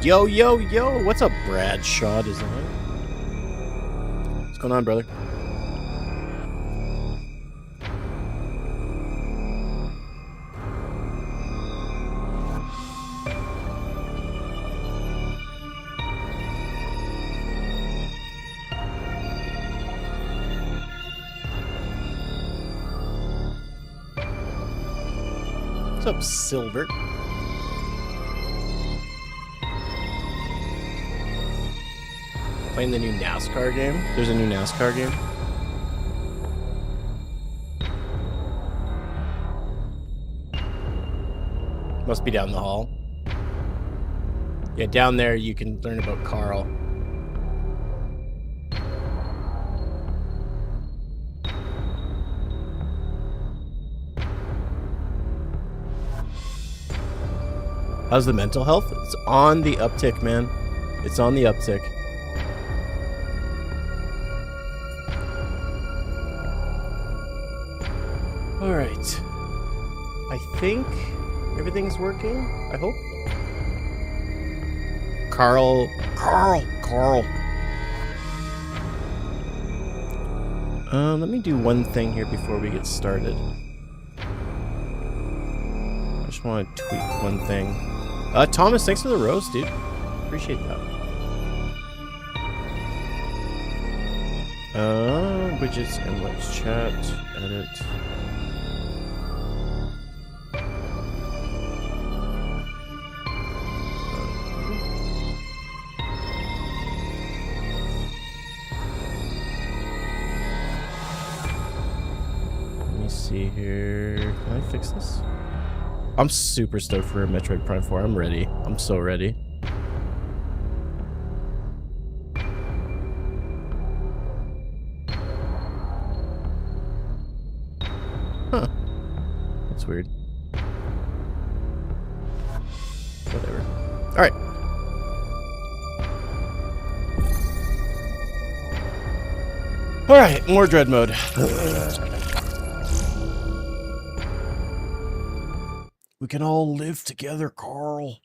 Yo, yo, yo. What's up, Bradshaw Design? What's going on, brother? What's up, Silver? Playing the new NASCAR game? There's a new NASCAR game? Must be down the hall. Yeah, down there you can learn about Carl. How's the mental health? It's on the uptick, man. It's on the uptick. Alright. I think everything's working, I hope. Carl. Let me do one thing here before we get started. I just want to tweak one thing. Thomas, thanks for the rose, dude. Appreciate that. Widgets and let's chat. Edit. Let me see here. Can I fix this? I'm super stoked for Metroid Prime 4. I'm ready. I'm so ready. Huh. That's weird. Whatever. Alright. Alright, more dread mode. We can all live together, Carl.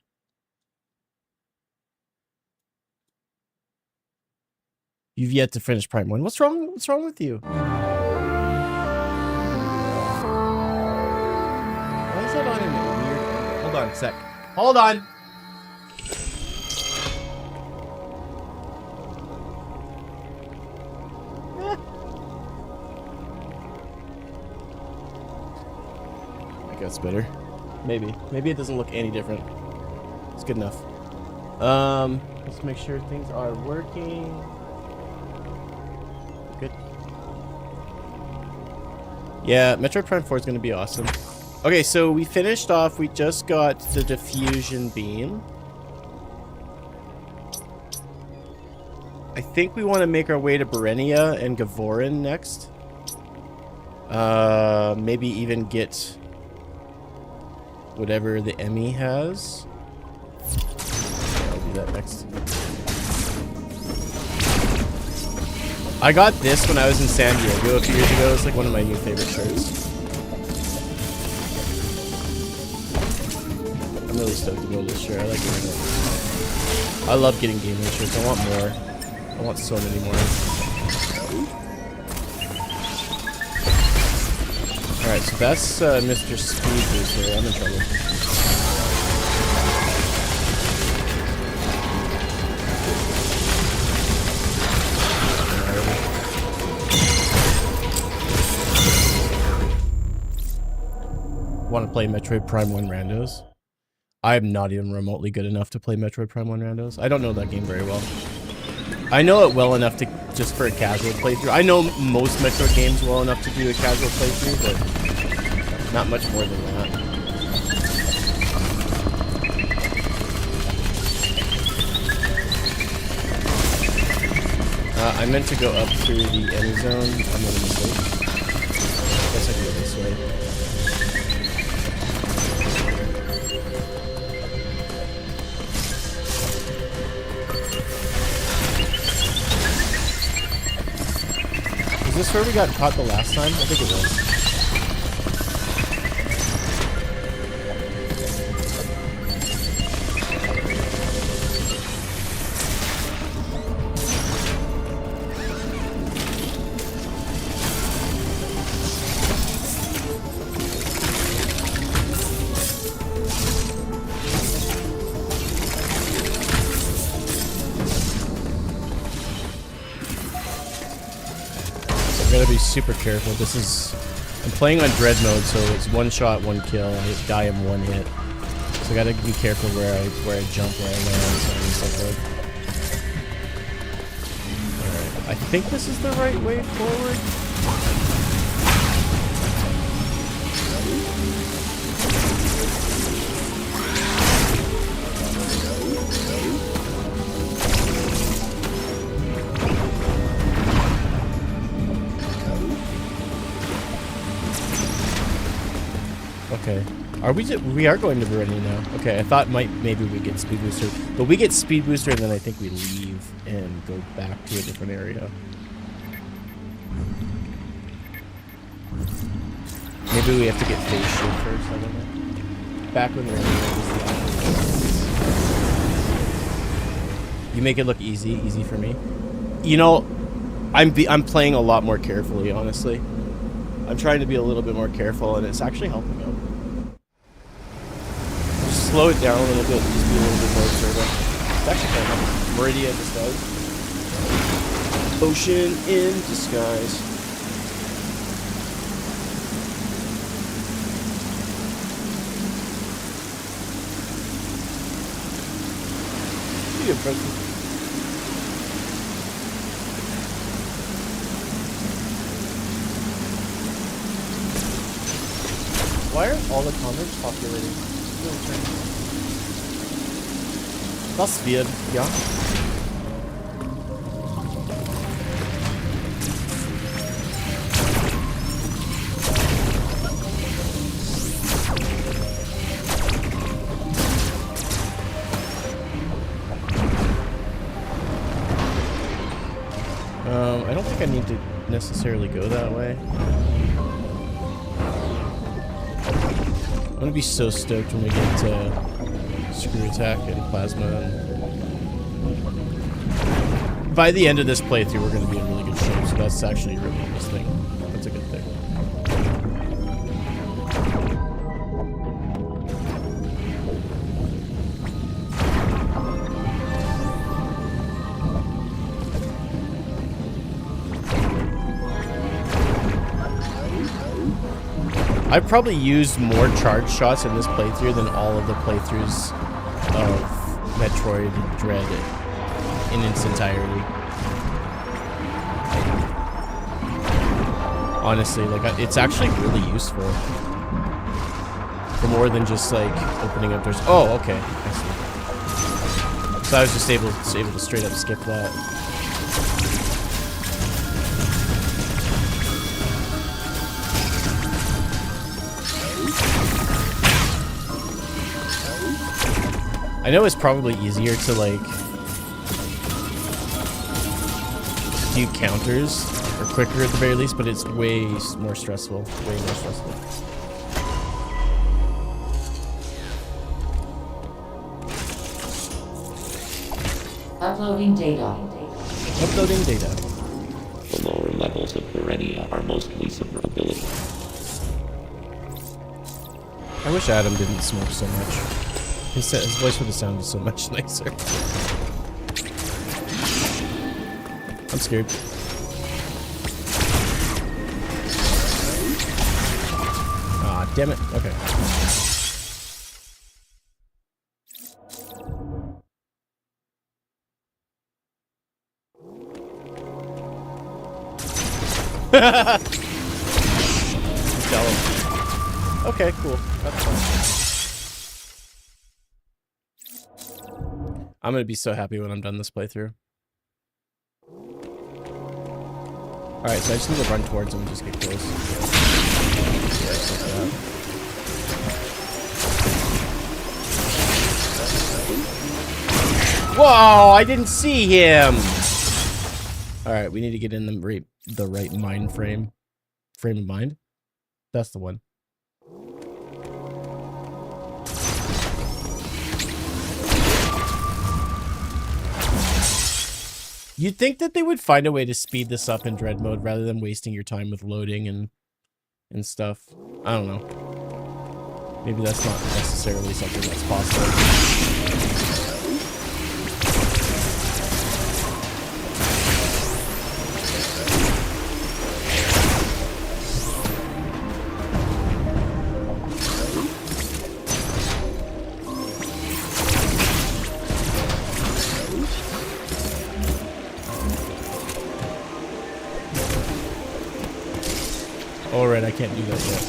You've yet to finish Prime 1. What's wrong? What's wrong with you? Why is that on in weird? Hold on a sec. Hold on. I think that's better. Maybe. Maybe it doesn't look any different. It's good enough. Let's make sure things are working. Good. Yeah, Metroid Prime 4 is going to be awesome. Okay, so we finished off. We just got the diffusion beam. I think we want to make our way to Berenia and Gavorin next. Maybe even get whatever the Emmy has. Yeah, I'll do that next. I got this when I was in San Diego a few years ago. It's like one of my new favorite shirts. I'm really stoked about this shirt. I like wearing it. I love getting gaming shirts. I want more. I want so many more. Alright, so that's Mr. Speed Booster. I'm in trouble. Want to play Metroid Prime 1 randos? I'm not even remotely good enough to play Metroid Prime 1 randos. I don't know that game very well. I know it well enough to just for a casual playthrough. I know most Metroid games well enough to do a casual playthrough, but not much more than that. I meant to go up through the end zone. I'm making a mistake. I guess I can go this way. Is this where we got caught the last time? I think it was. Gotta be super careful. This is... I'm playing on dread mode, so it's one shot, one kill. I die in one hit. So I gotta be careful where I jump, where I land, so on and so forth. Alright. I think this is the right way forward. Okay. We are going to Berenia now. Okay, I thought maybe we get speed booster. But we get speed booster and then I think we leave and go back to a different area. Maybe we have to get face shield first, I don't know. Back when we're in the You make it look easy for me. You know, I'm playing a lot more carefully, honestly. I'm trying to be a little bit more careful, and it's actually helping out. Just slow it down a little bit, just be a little bit more observant. It's actually kind of nice. Meridia in disguise. Ocean in disguise. Pretty impressive. Why are all the comments populating? Das wird, ja. I don't think I need to necessarily go that way. I'm gonna be so stoked when we get to Screw Attack and Plasma. And by the end of this playthrough, we're gonna be in really good shape, so that's actually a really nice thing. That's a good thing. I've probably used more charge shots in this playthrough than all of the playthroughs of Metroid Dread in its entirety. Honestly, like, it's actually really useful. For more than just, like, opening up doors. Oh, okay. I see. So I was just able to straight up skip that. I know it's probably easier to, like, do counters, or quicker at the very least, but it's way more stressful. Way more stressful. Uploading data. Uploading data. The lower levels of Berenia are mostly survivability. I wish Adam didn't smoke so much. His voice would have sounded so much nicer. I'm scared. Ah, damn it. Okay. Okay, cool. That's fine. I'm gonna be so happy when I'm done this playthrough. Alright, so I just need to run towards him and just get close. Yeah, just like that. Whoa! I didn't see him! Alright, we need to get in the right mind frame. Frame of mind? That's the one. You'd think that they would find a way to speed this up in Dread mode rather than wasting your time with loading and stuff. I don't know. Maybe that's not necessarily something that's possible. can't do that yet.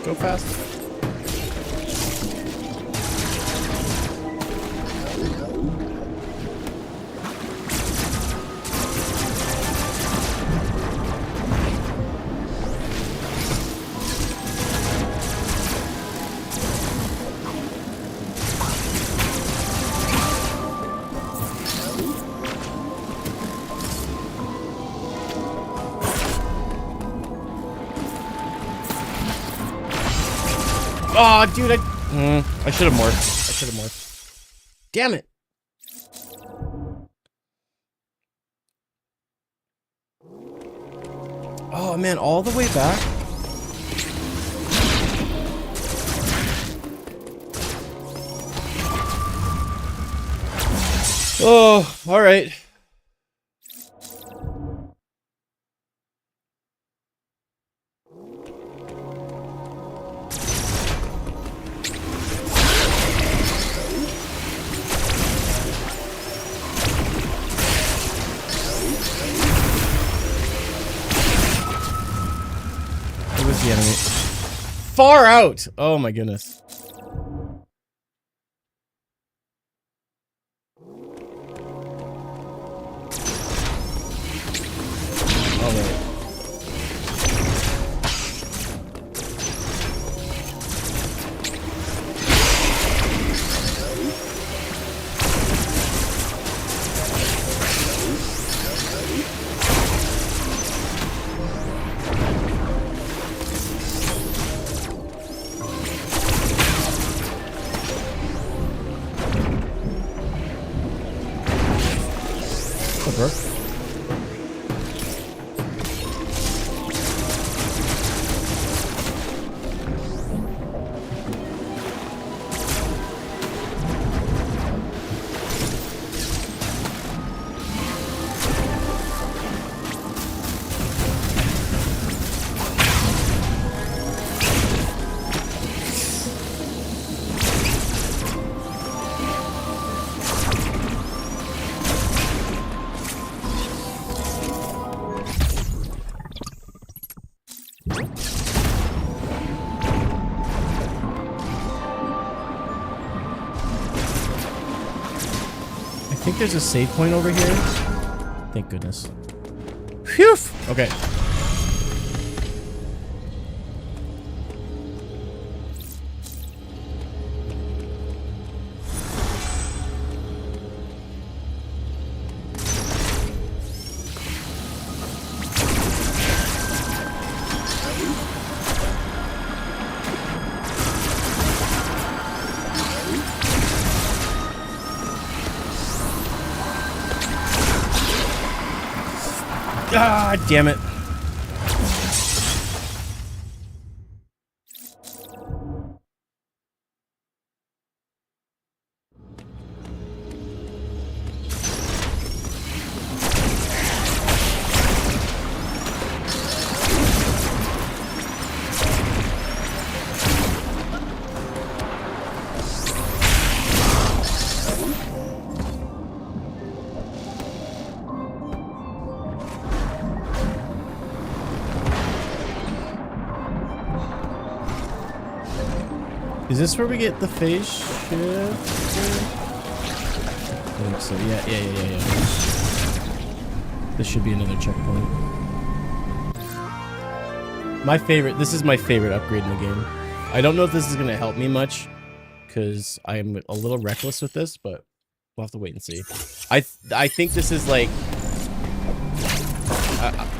Go fast. Oh, dude, I should have morphed. I should have morphed. Damn it. Oh, man, all the way back? Oh, all right. The enemy. Far out! Oh my goodness. Alright. Bro. I think there's a save point over here. Thank goodness. Phew! Okay. Ah, damn it. Is this where we get the phase shift? I think so. Yeah. This should be another checkpoint. My favorite. This is my favorite upgrade in the game. I don't know if this is going to help me much, because I'm a little reckless with this, but we'll have to wait and see. I think this is like...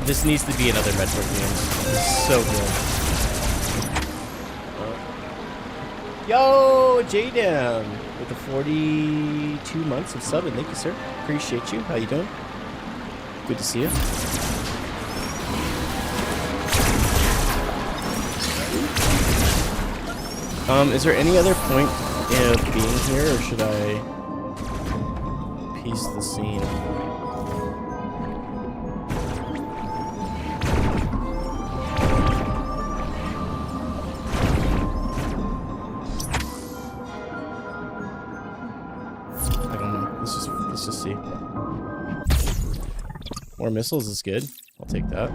this needs to be another Metroid game. It's so good. Yo, J-Down with the 42 months of subbing. Thank you, sir. Appreciate you. How you doing? Good to see you. Is there any other point of being here, or should I piece the scene? I don't know. Let's just see. More missiles is good. I'll take that.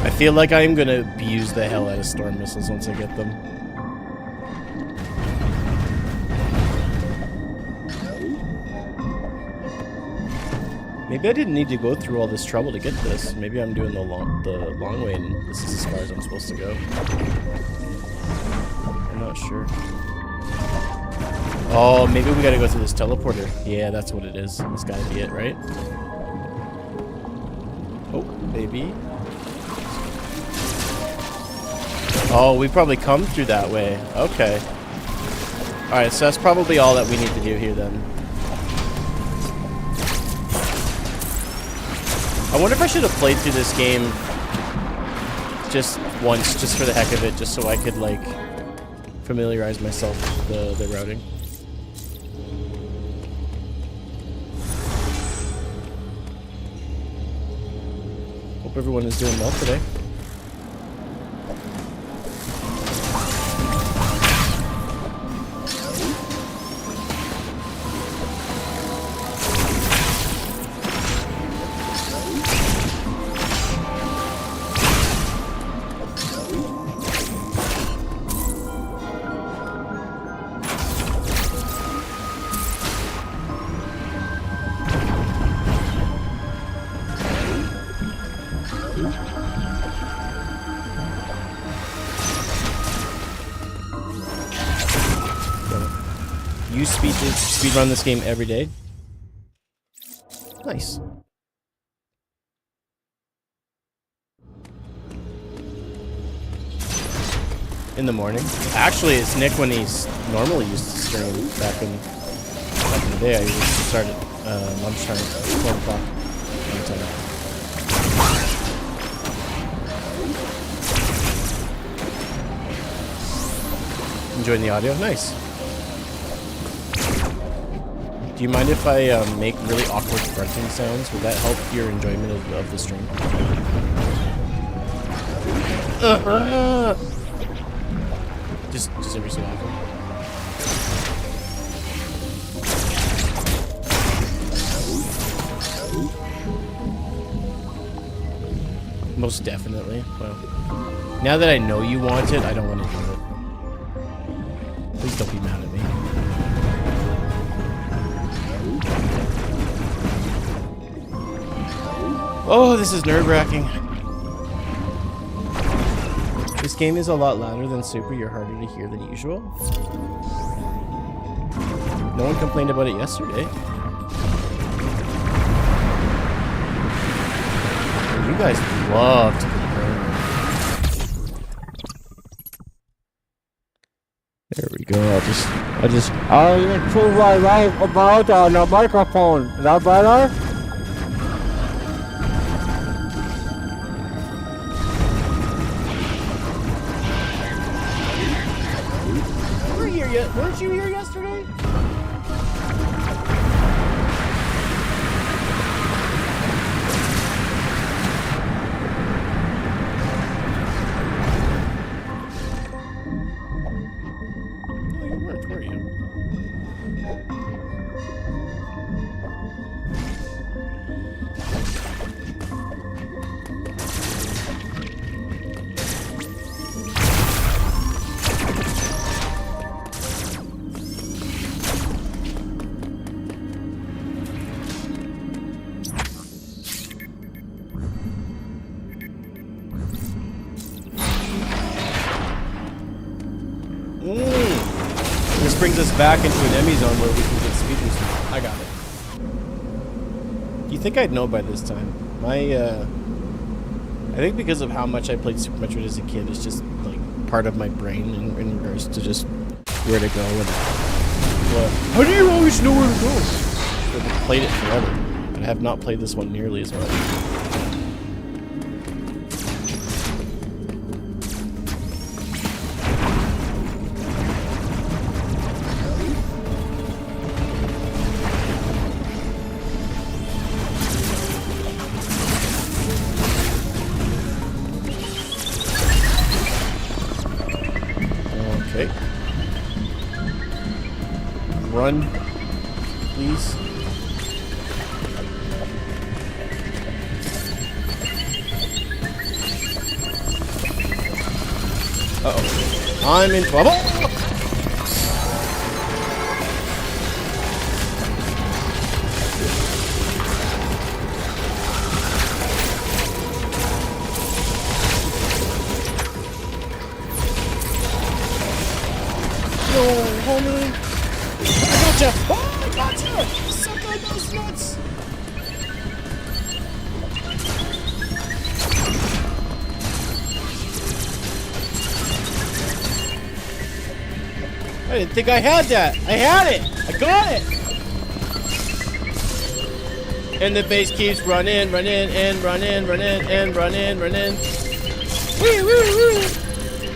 I feel like I'm gonna abuse the hell out of storm missiles once I get them. Maybe I didn't need to go through all this trouble to get this. Maybe I'm doing the long way and this is as far as I'm supposed to go. I'm not sure. Oh, maybe we gotta go through this teleporter. Yeah, that's what it is. That's gotta be it, right? Oh, maybe. Oh, we probably come through that way. Okay. Alright, so that's probably all that we need to do here then. I wonder if I should have played through this game just once, just for the heck of it, just so I could, like, familiarize myself with the routing. Hope everyone is doing well today. You speed run this game every day? Nice. In the morning. Actually, it's Nick when he's normally used to stream back in the day. I used to start at lunchtime, 12 o'clock. Enjoying the audio? Nice. Do you mind if I make really awkward grunting sounds? Would that help your enjoyment of the stream? Just every so often. Most definitely. Well, now that I know you want it, I don't want to do it. Please don't be mad at me. Oh, this is nerve-wracking. This game is a lot louder than Super. You're harder to hear than usual. No one complained about it yesterday. You guys love to complain. There we go. I'll improve my life about on a microphone. Is that better? Weren't you here yesterday? No, you weren't, were you? This brings us back into an Emmy zone where we can get speed boost. I got it. You think I'd know by this time? I think because of how much I played Super Metroid as a kid, it's just like part of my brain in regards to just where to go and how do you always know where to go? I've played it forever, but I have not played this one nearly as much. run, please. Uh-oh. I'm in trouble! No, homie! I gotcha! Oh, I gotcha! Suck on those nuts! I didn't think I had that. I had it. I got it. And the base keeps running, running, and running, running, and running, running. Woo, woo, woo.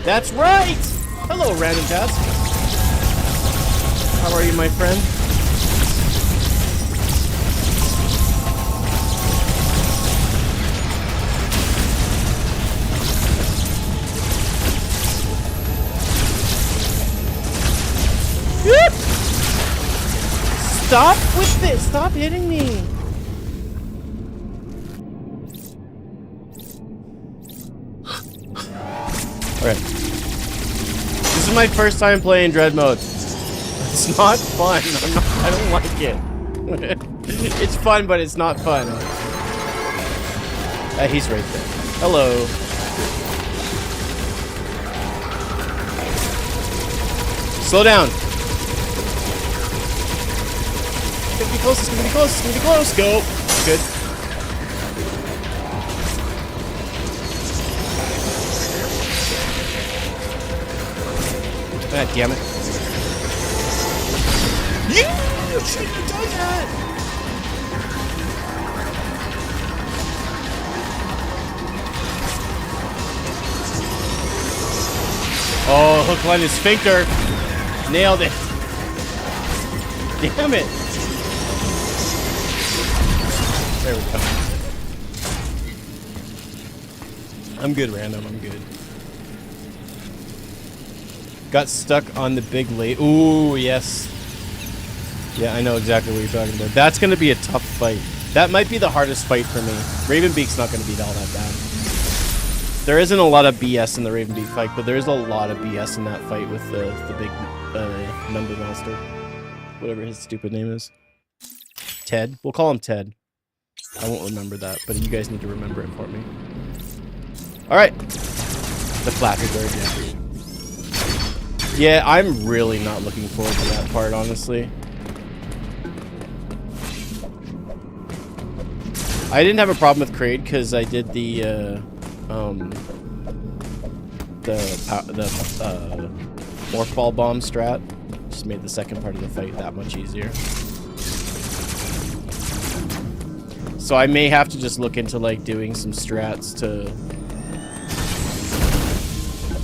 That's right. Hello, random task. How are you, my friend? Stop with this! Stop hitting me! Alright. This is my first time playing Dread mode. It's not fun. I don't like it. It's fun, but it's not fun. He's right there. Hello. Slow down. It's gonna be close, it's gonna be close, it's gonna be close. Go. Good. God damn it. Yeah! You shouldn't have done that! Oh, hook, line, and sphincter. Nailed it. Damn it. There we go. I'm good, random. I'm good. Got stuck on the big lake. Ooh, yes. Yeah, I know exactly what you're talking about. That's going to be a tough fight. That might be the hardest fight for me. Ravenbeak's not going to be all that bad. There isn't a lot of BS in the Ravenbeak fight, but there is a lot of BS in that fight with the big number master. Whatever his stupid name is. Ted? We'll call him Ted. I won't remember that, but you guys need to remember it for me. Alright. The Flappy Bird, yeah. Yeah, I'm really not looking forward to that part, honestly. I didn't have a problem with Kraid because I did the morph ball bomb strat. Just made the second part of the fight that much easier. So I may have to just look into like doing some strats to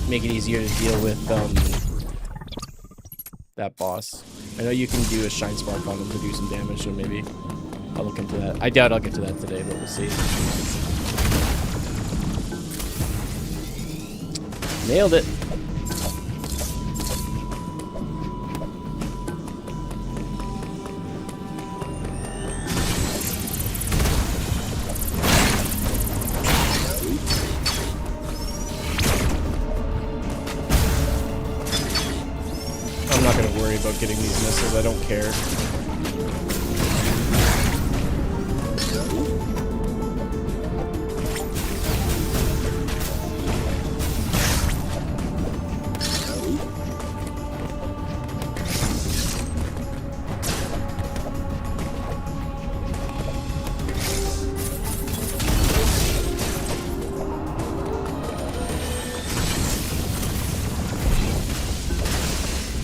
make it easier to deal with that boss. I know you can do a Shine Spark on him to do some damage, so maybe I'll look into that. I doubt I'll get to that today, but we'll see. Nailed it. I'm not going to worry about getting these missiles. I don't care.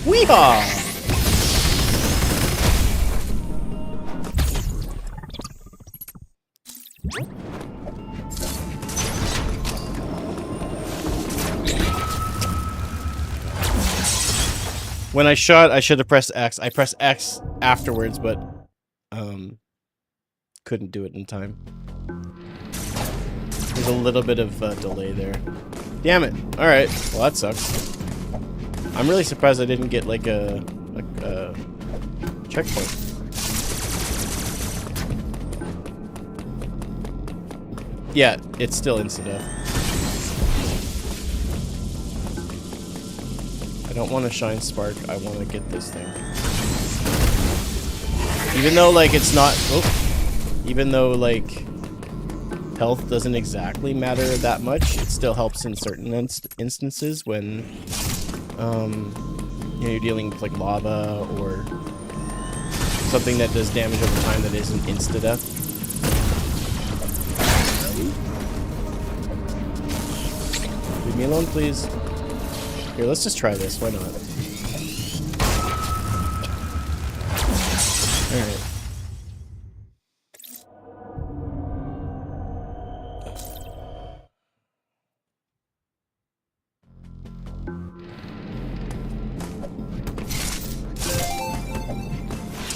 Weehaw! When I shot, I should have pressed X. I pressed X afterwards, but couldn't do it in time. There's a little bit of delay there. Damn it! All right, well that sucks. I'm really surprised I didn't get like a checkpoint. Yeah, it's still insta-death. I don't want to shine spark, I want to get this thing. Even though, like, it's not... Oh, even though, like, health doesn't exactly matter that much, it still helps in certain instances when, you know, you're dealing with, like, lava or something that does damage over time that isn't insta-death. Leave me alone, please. Here, let's just try this. Why not?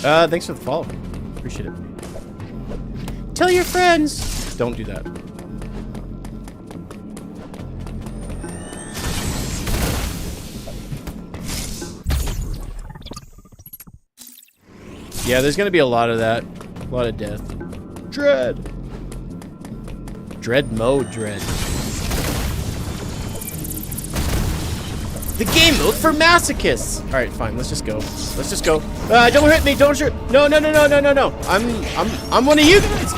Alright. Thanks for the follow. Appreciate it. Tell your friends! Don't do that. Yeah, there's gonna be a lot of that. A lot of death. Dread! Dread mode, dread. The game mode for masochists! Alright, fine, let's just go. Let's just go. Don't hurt me, don't shoot! No, no, no, no, no, no, no! I'm one of you guys!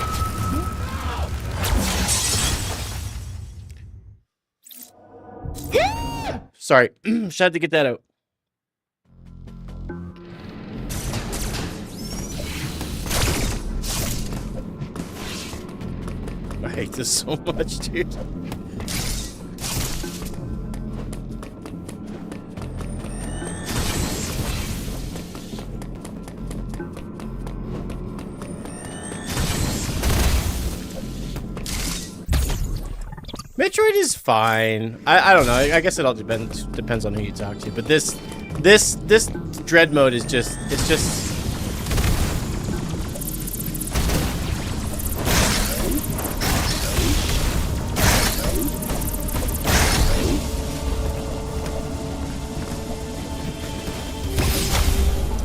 Yeah! Sorry, just had to get that out. I hate this so much, dude. Metroid is fine. I don't know. I guess it all depends on who you talk to. But this dread mode is just, it's just.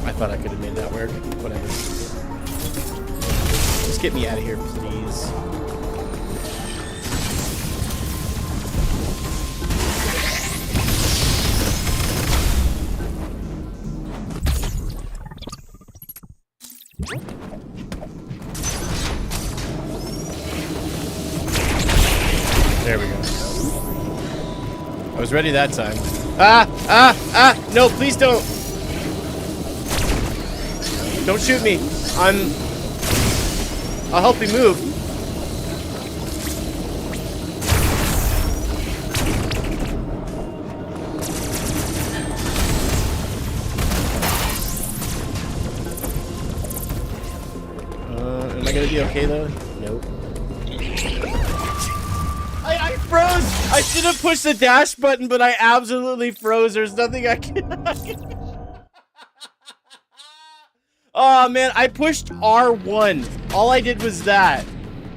I thought I could have made that work. Whatever. Just get me out of here, please. There we go. I was ready that time. No, please don't. Don't shoot me. I'll help you move. Am I gonna be okay though? Nope. I froze! I should have pushed the dash button, but I absolutely froze. There's nothing I can... Oh man, I pushed R1. All I did was that.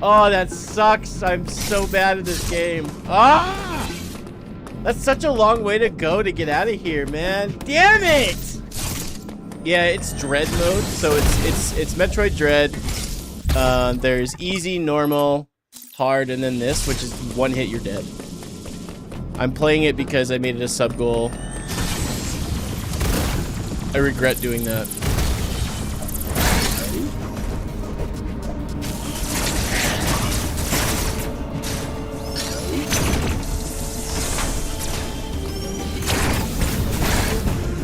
Oh, that sucks. I'm so bad at this game. Ah! That's such a long way to go to get out of here, man. Damn it! Yeah, it's Dread mode, so it's Metroid Dread. There's easy, normal, hard, and then this, which is one hit, you're dead. I'm playing it because I made it a sub goal. I regret doing that.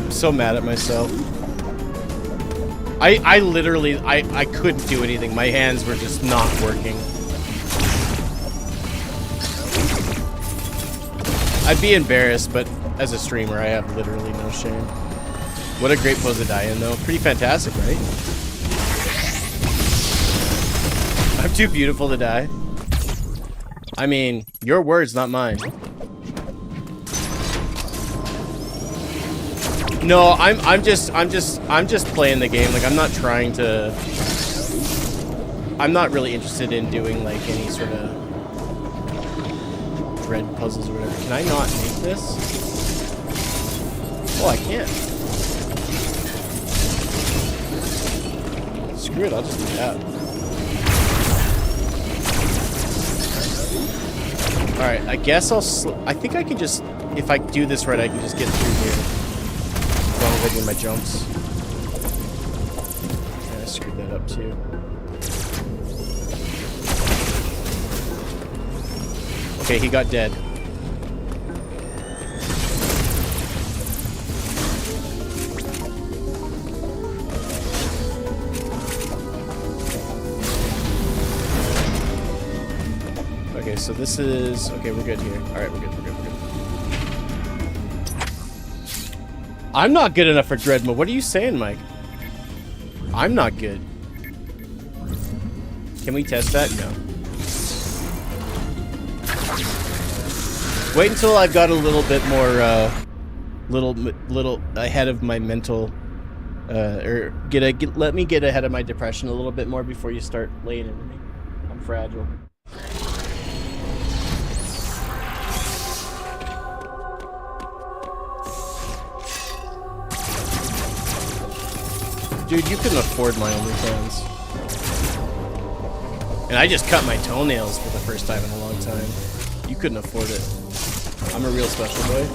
I'm so mad at myself. I literally, I couldn't do anything. My hands were just not working. I'd be embarrassed, but as a streamer, I have literally no shame. What a great pose to die in, though. Pretty fantastic, right? I'm too beautiful to die. I mean, your words, not mine. No, I'm just playing the game. Like, I'm not trying to. I'm not really interested in doing like any sort of dread puzzles or whatever. Can I not make this? Oh, I can. Screw it, I'll just do that. Alright, I guess I think I can just... If I do this right, I can just get through here. As long as I do my jumps. Yeah, I screwed that up too. Okay, he got dead. Okay, so this is... Okay, we're good here. Alright, we're good. I'm not good enough for Dread mode. What are you saying, Mike? I'm not good. Can we test that? No. Wait until I've got a little bit more, little ahead of my mental, or let me get ahead of my depression a little bit more before you start laying into me. I'm fragile. Dude, you couldn't afford my OnlyFans. And I just cut my toenails for the first time in a long time. You couldn't afford it. I'm a real special boy.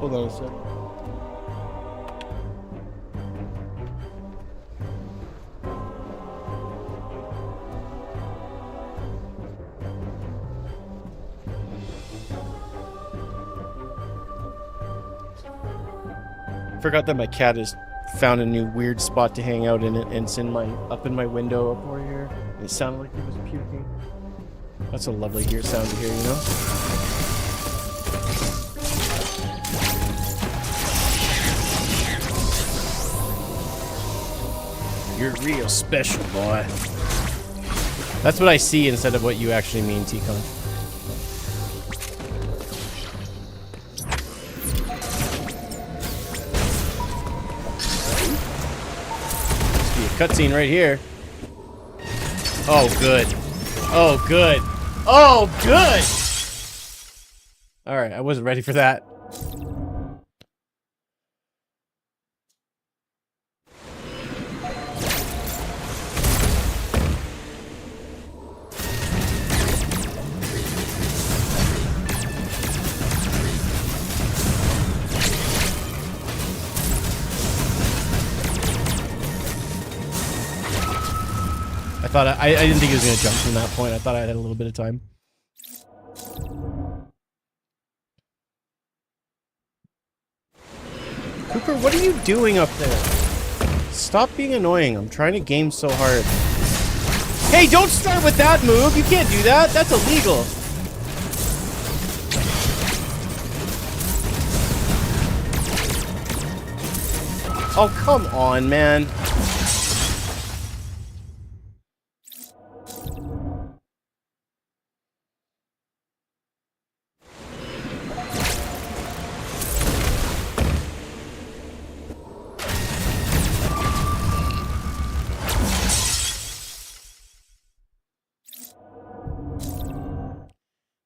Hold on a sec. Forgot that my cat has found a new weird spot to hang out in it, and it's in up in my window up over here. It sounded like he was puking. That's a lovely sound to hear, you know? You're real special, boy. That's what I see instead of what you actually mean, T-Con. Cutscene right here. Oh, good. Oh, good. Oh, good! Alright, I wasn't ready for that. I didn't think he was going to jump from that point. I thought I had a little bit of time. Cooper, what are you doing up there? Stop being annoying. I'm trying to game so hard. Hey, don't start with that move. You can't do that. That's illegal. Oh, come on, man.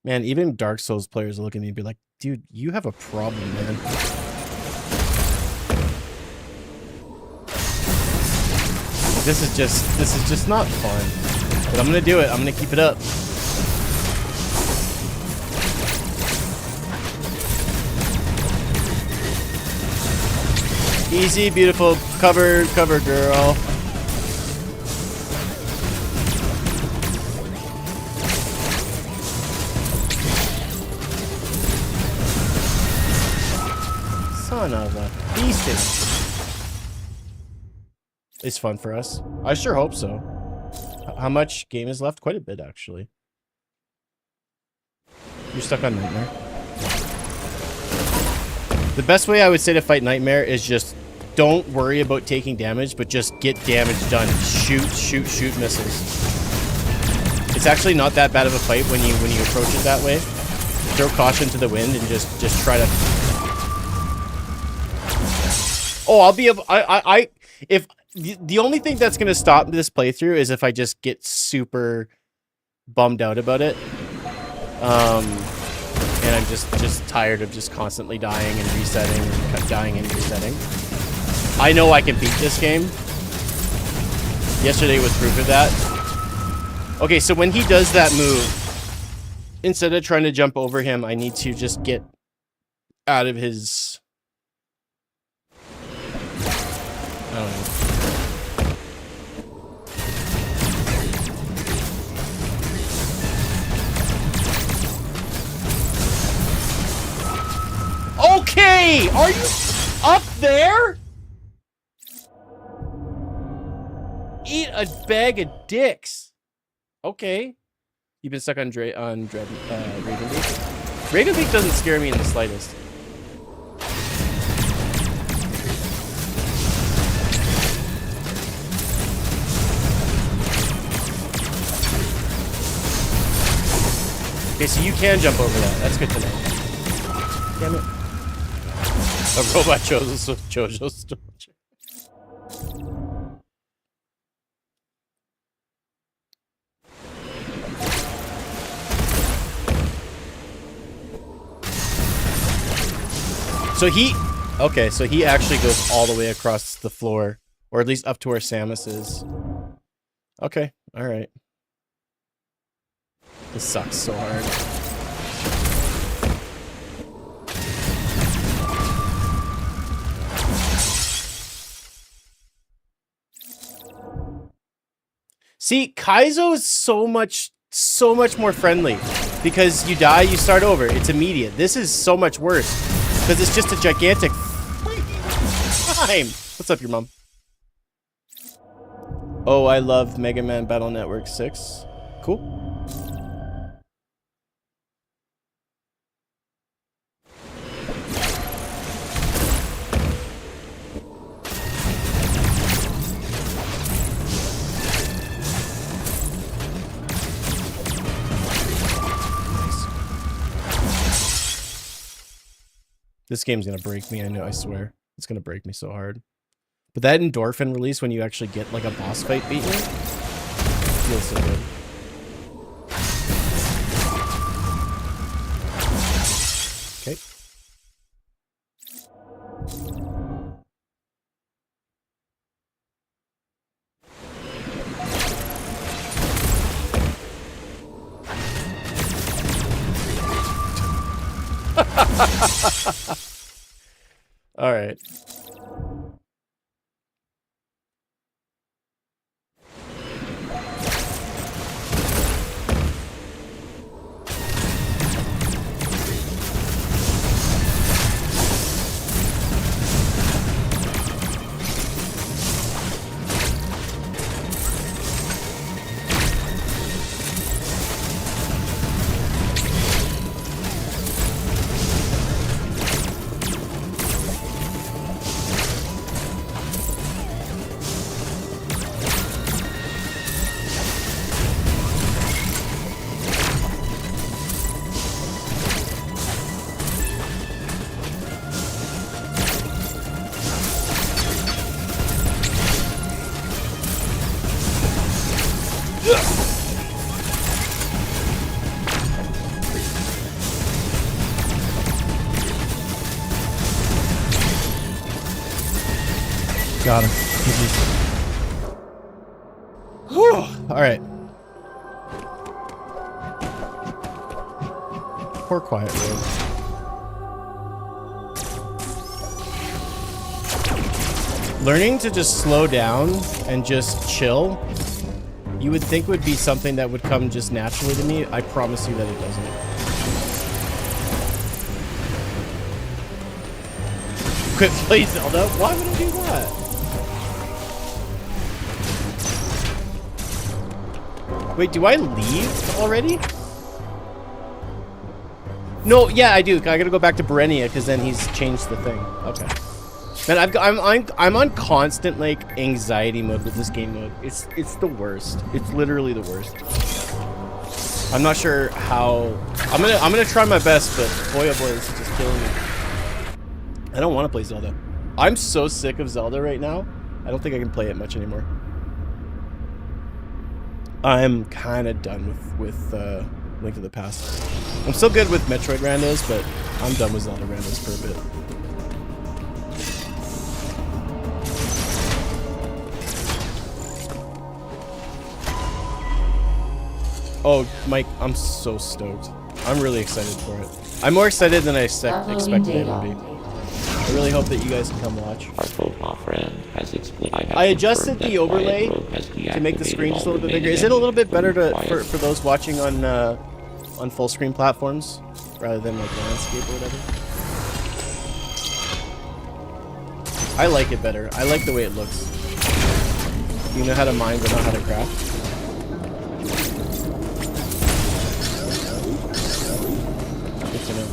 Man, even Dark Souls players look at me and be like, dude, you have a problem, man. This is just not fun. But I'm gonna do it. I'm gonna keep it up. Easy, beautiful, cover, girl. Son of a beastin'. It's fun for us. I sure hope so. How much game is left? Quite a bit, actually. You're stuck on Nightmare. The best way I would say to fight Nightmare is just don't worry about taking damage, but just get damage done. Shoot missiles. It's actually not that bad of a fight when you approach it that way. Throw caution to the wind and just try to. Oh, I'll be able. If the only thing that's gonna stop this playthrough is if I just get super bummed out about it. and I'm just tired of just constantly dying and resetting and dying and resetting. I know I can beat this game. Yesterday was proof of that. Okay, so when he does that move, instead of trying to jump over him, I need to just get out of his... I don't know. Okay! Are you up there? Eat a bag of dicks. Okay. You've been stuck on Raven Peak? Raven Peak doesn't scare me in the slightest. Okay, so you can jump over that. That's good to know. Damn it. A robot JoJo's story. So he... Okay, so he actually goes all the way across the floor. Or at least up to where Samus is. Okay, alright. This sucks so hard. See, Kaizo is so much more friendly. Because you die, you start over. It's immediate. This is so much worse. Because it's just a gigantic time. What's up, your mom? Oh, I love Mega Man Battle Network 6. Cool. This game's gonna break me, I know, I swear. It's gonna break me so hard. But that endorphin release when you actually get like a boss fight beaten feels so good. Okay. All right. Got him. All right. Poor Quiet Road. Learning to just slow down and just chill, you would think would be something that would come just naturally to me. I promise you that it doesn't. Quit playing Zelda? Why would I do that? Wait, do I leave already? No, yeah, I do. I gotta go back to Berenia because then he's changed the thing. Okay. Man, I'm on constant like anxiety mode with this game mode. It's the worst. It's literally the worst. I'm not sure how. I'm gonna try my best, but boy oh boy, this is just killing me. I don't want to play Zelda. I'm so sick of Zelda right now. I don't think I can play it much anymore. I'm kind of done with Link to the Past. I'm still good with Metroid randos, but I'm done with Zelda randos for a bit. Oh, Mike, I'm so stoked. I'm really excited for it. I'm more excited than I expected it would be. I really hope that you guys can come watch. Our profile friend has explained. I adjusted the overlay to make the screen just a little bit bigger. Is it a little bit better for those watching on full screen platforms rather than like landscape or whatever? I like it better. I like the way it looks. You know how to mine, but not how to craft. Good to know.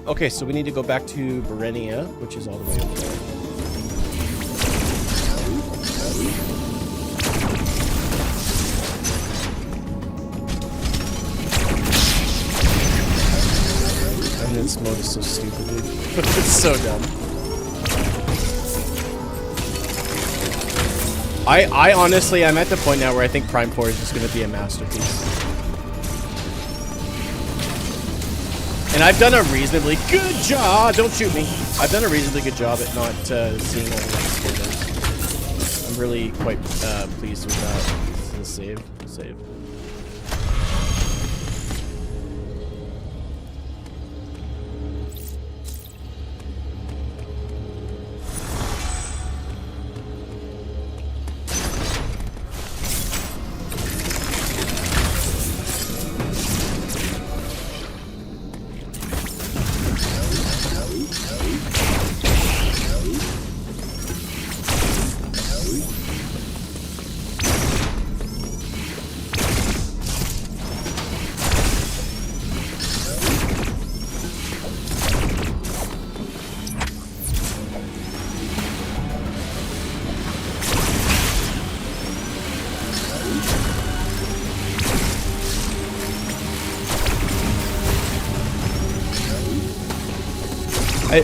Okay, so we need to go back to Berenia, which is all the way up there. And this mode is so stupid, dude. It's so dumb. I honestly, I'm at the point now where I think Prime 4 is just going to be a masterpiece. And I've done a reasonably good job. Don't shoot me. I've done a reasonably good job at not seeing all the spoilers. I'm really quite pleased with that. Save.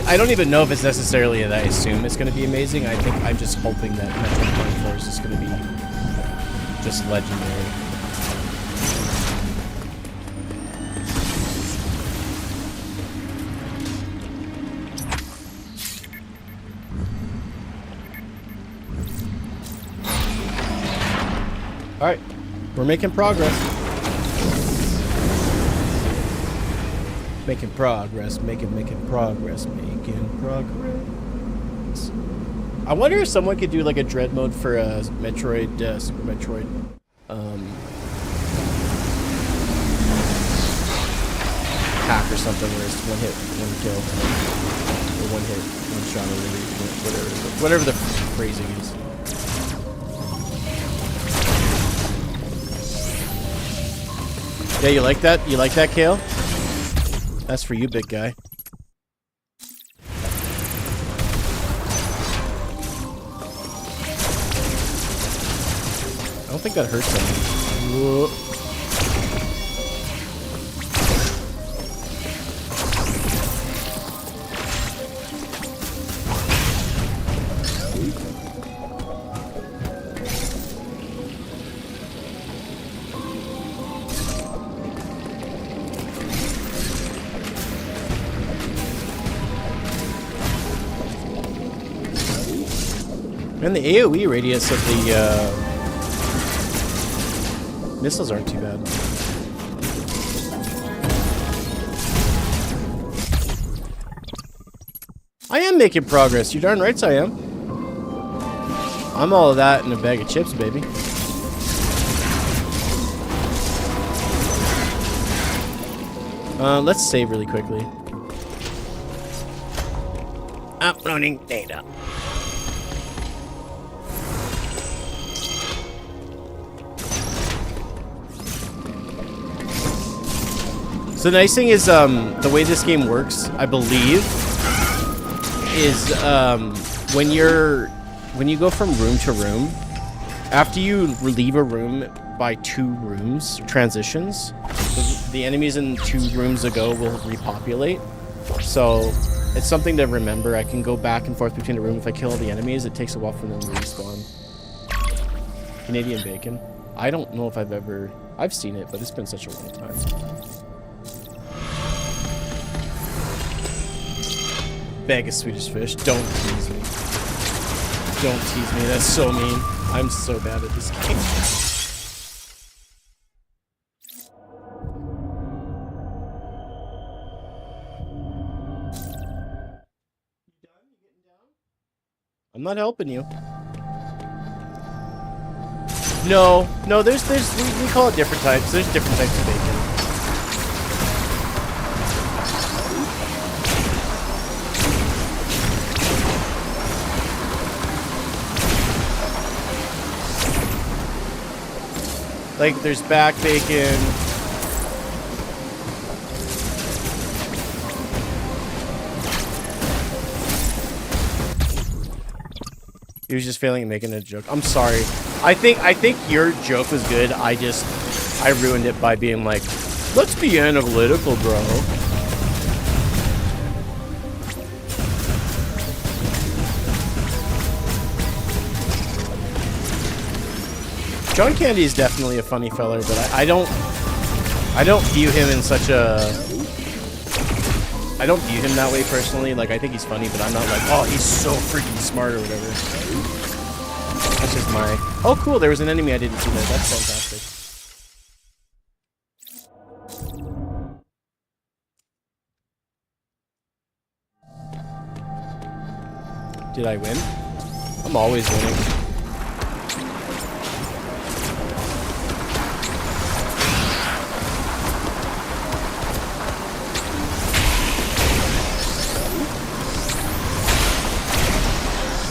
I don't even know if it's necessarily that I assume it's going to be amazing. I think I'm just hoping that Metroid Prime 4 is just going to be just legendary. All right, we're making progress. Making progress. I wonder if someone could do like a dread mode for Metroid, Super Metroid. Hack or something where it's one hit, one kill, or one hit, one shot, or whatever the phrasing is. Yeah, you like that? You like that, Kale? That's for you, big guy. I don't think that hurts him. Whoa. And the AoE radius of the missiles aren't too bad. I am making progress. You darn right I am. I'm all of that in a bag of chips, baby. Let's save really quickly. Uploading data. So the nice thing is, the way this game works, I believe, is when you go from room to room, after you leave a room by 2 rooms, transitions, the enemies in 2 rooms ago will repopulate. So it's something to remember. I can go back and forth between the room. If I kill all the enemies, it takes a while for them to respawn. Canadian bacon. I don't know if I've seen it, but it's been such a long time. Bag of Swedish fish. Don't tease me. Don't tease me. That's so mean. I'm so bad at this game. I'm not helping you. No, there's we call it different types. There's different types of bacon. Like, there's back bacon. He was just failing at making a joke. I'm sorry. I think your joke was good. I ruined it by being like, let's be analytical, bro. John Candy is definitely a funny feller, but I don't view him in such a... I don't view him that way personally. Like, I think he's funny, but I'm not like, oh, he's so freaking smart or whatever. That's just my... Oh, cool, there was an enemy I didn't see there. That's fantastic. Did I win? I'm always winning.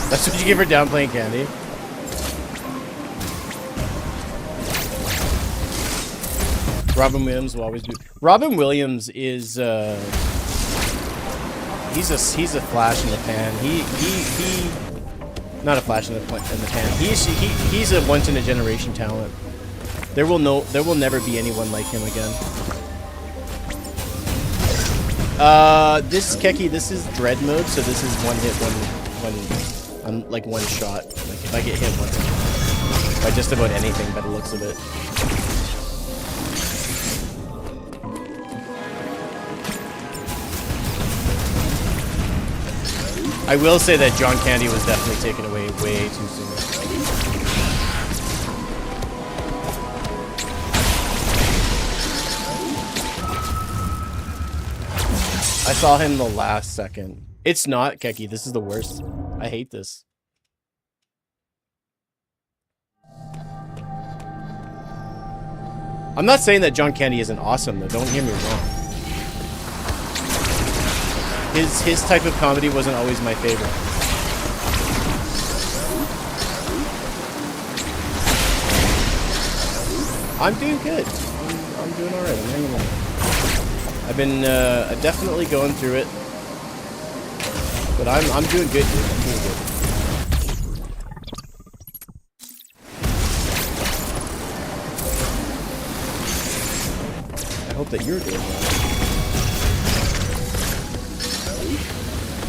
That's what you give her downplaying Candy. Robin Williams will always be. Robin Williams is he's a flash in the pan. He not a flash in the pan. He's a once in a generation talent. There will never be anyone like him again. This Keki, this is dread mode, so this is one hit, like one shot. Like if I get hit once by just about anything by the looks of it. I will say that John Candy was definitely taken away way too soon. I saw him the last second. It's not, Keki. This is the worst. I hate this. I'm not saying that John Candy isn't awesome, though. Don't hear me wrong. His type of comedy wasn't always my favorite. I'm doing good. I'm doing alright. I'm hanging in. I've been definitely going through it. But I'm doing good, dude. I'm doing good. I hope that you're doing well.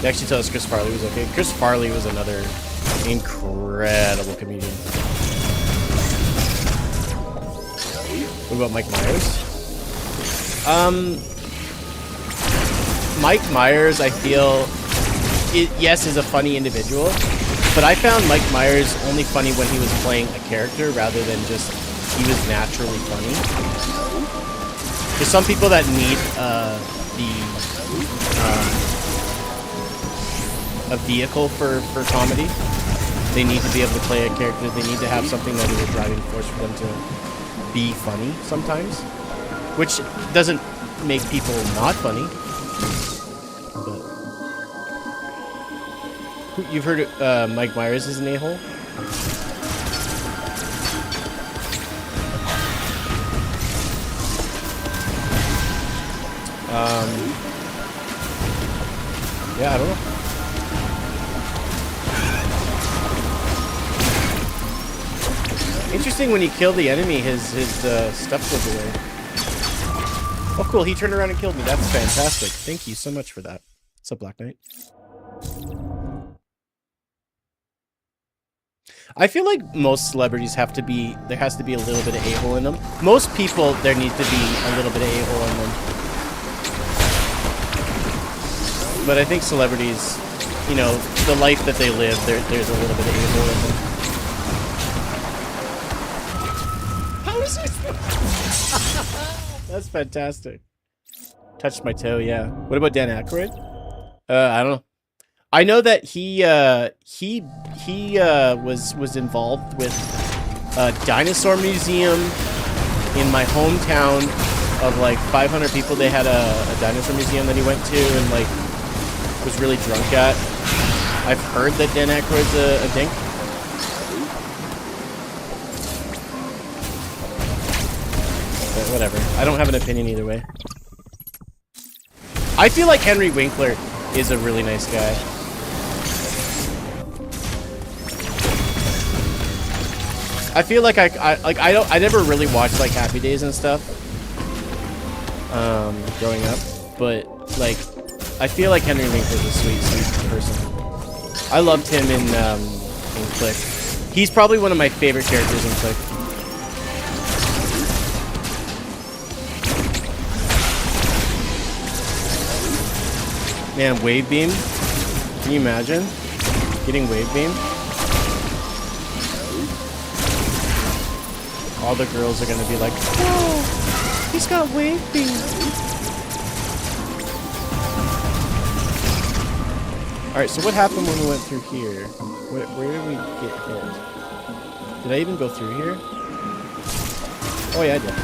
They actually tell us Chris Farley was okay. Chris Farley was another incredible comedian. What about Mike Myers? Mike Myers, I feel, yes, is a funny individual, but I found Mike Myers only funny when he was playing a character rather than just he was naturally funny. There's some people that need a vehicle for comedy. They need to be able to play a character. They need to have something that is a driving force for them to be funny sometimes, which doesn't make people not funny. But you've heard Mike Myers is an a-hole? Yeah, I don't know. Interesting, when he killed the enemy, his stuff goes away. Oh, cool. He turned around and killed me. That's fantastic. Thank you so much for that. What's up, Black Knight? I feel like most celebrities have to be... There has to be a little bit of a-hole in them. Most people, there needs to be a little bit of a-hole in them. But I think celebrities, you know, the life that they live, there's a little bit of evil in them. How is this? That's fantastic. Touched my toe, yeah. What about Dan Aykroyd? I don't know. I know that he was involved with a dinosaur museum in my hometown of like 500 people. They had a dinosaur museum that he went to and like was really drunk at. I've heard that Dan Aykroyd's a dink. But whatever. I don't have an opinion either way. I feel like Henry Winkler is a really nice guy. I feel like I never really watched like Happy Days and stuff growing up, but like I feel like Henry Winkler's a sweet person. I loved him in Click. He's probably one of my favorite characters in Click. Man, wave beam. Can you imagine getting wave beam? All the girls are gonna be like, "Oh, he's got wave beam." All right, so what happened when we went through here? Where did we get hit? Did I even go through here? Oh yeah, I did.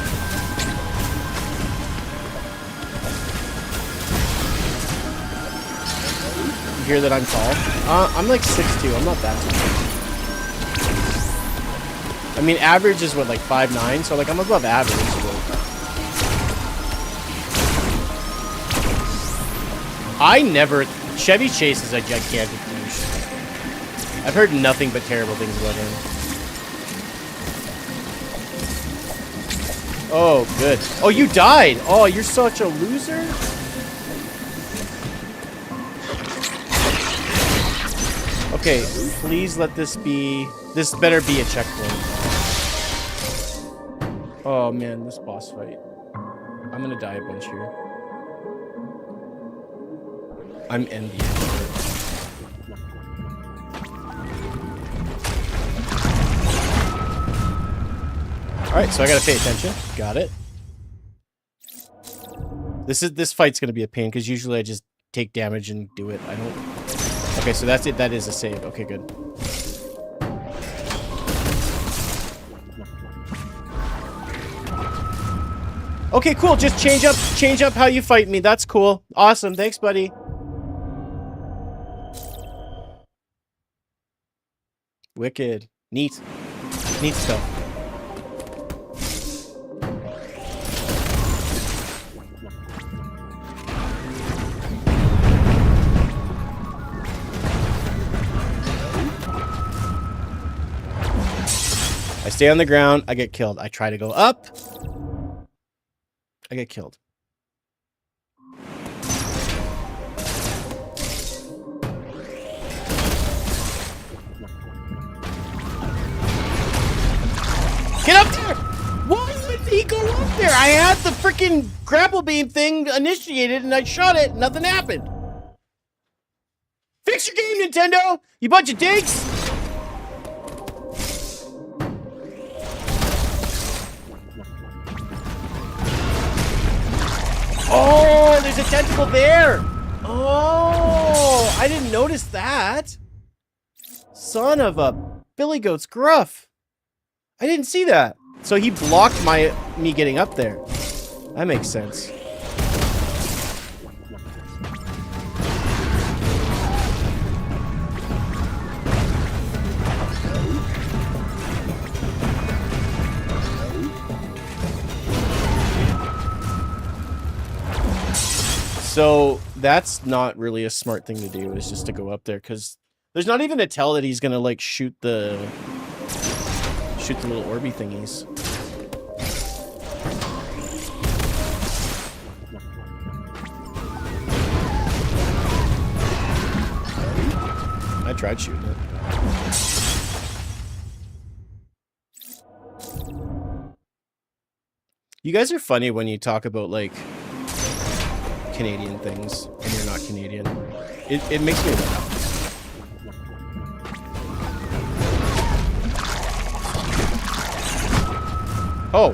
You hear that I'm tall? I'm like 6'2". I'm not that tall. I mean, average is what, like 5'9", so like I'm above average. I never. Chevy Chase is a gigantic douche. I've heard nothing but terrible things about him. Oh, good. Oh, you died. Oh, you're such a loser. Okay, please let this be. This better be a checkpoint. Oh man, this boss fight. I'm gonna die a bunch here. I'm envious. Alright, so I gotta pay attention. Got it. This fight's gonna be a pain, because usually I just take damage and do it. I don't. Okay, so that's it. That is a save. Okay, good. Okay, cool. Just change up how you fight me. That's cool. Awesome. Thanks, buddy. Wicked. Neat. Neat stuff. I stay on the ground. I get killed. I try to go up. I get killed. Get up there! Why would he go up there? I had the freaking grapple beam thing initiated and I shot it and nothing happened. Fix your game, Nintendo! You bunch of dinks! Oh, there's a tentacle there! Oh, I didn't notice that. Son of a Billy Goat's gruff. I didn't see that. So he blocked me getting up there. That makes sense. So that's not really a smart thing to do, is just to go up there, because there's not even a tell that he's gonna like shoot the little orby thingies. I tried shooting it. You guys are funny when you talk about like Canadian things and you're not Canadian. It makes me laugh. Oh.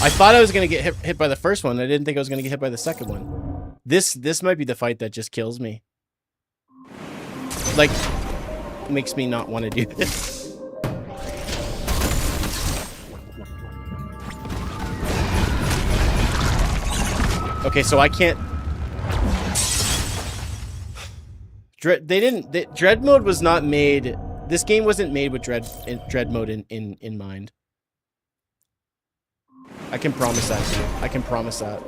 I thought I was going to get hit by the first one. I didn't think I was going to get hit by the second one. This might be the fight that just kills me. Like, makes me not want to do this. Okay, so I can't... Dread mode was not made... This game wasn't made with dread mode in mind. I can promise that to you. I can promise that.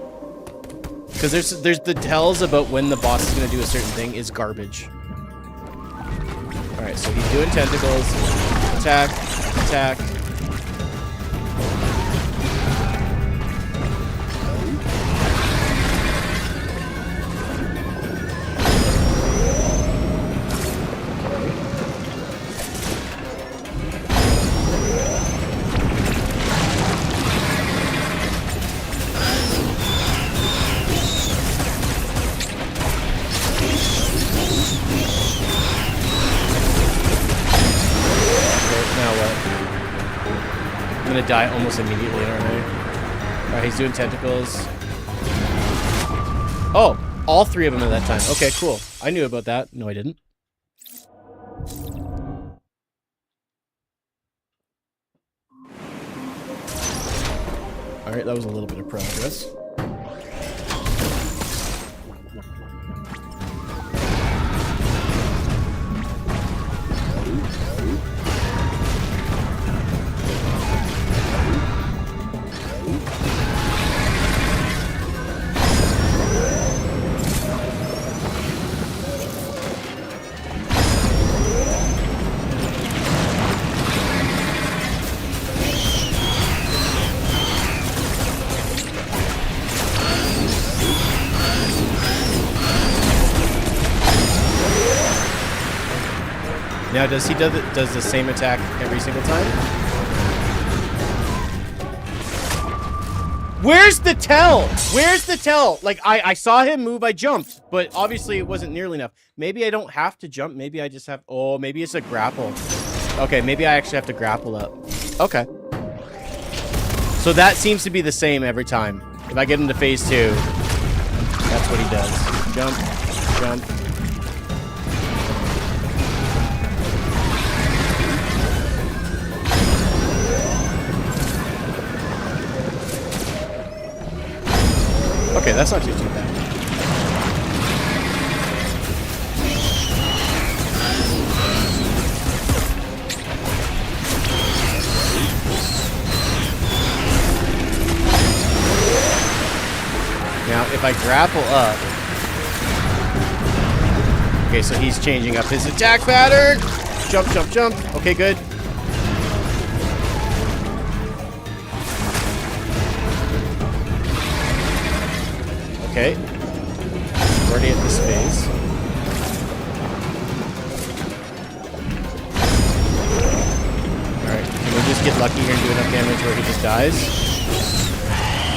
Because there's the tells about when the boss is going to do a certain thing is garbage. Alright, so he's doing tentacles. Attack. Attack. I'm gonna die almost immediately, aren't I? Alright, he's doing tentacles. Oh! All three of them at that time. Okay, cool. I knew about that. No, I didn't. Alright, that was a little bit of progress. Now, does he does the same attack every single time? Where's the tell? Where's the tell? Like, I saw him move, I jumped, but obviously it wasn't nearly enough. Maybe I don't have to jump. Maybe I just have... Oh, maybe it's a grapple. Okay, maybe I actually have to grapple up. Okay. So that seems to be the same every time. If I get into phase 2, that's what he does. Jump, jump. Okay, that's not too bad. Now, if I grapple up... Okay, so he's changing up his attack pattern! Jump, jump, jump. Okay, good. Okay. Already at this phase. Alright, can we just get lucky here and do enough damage where he just dies?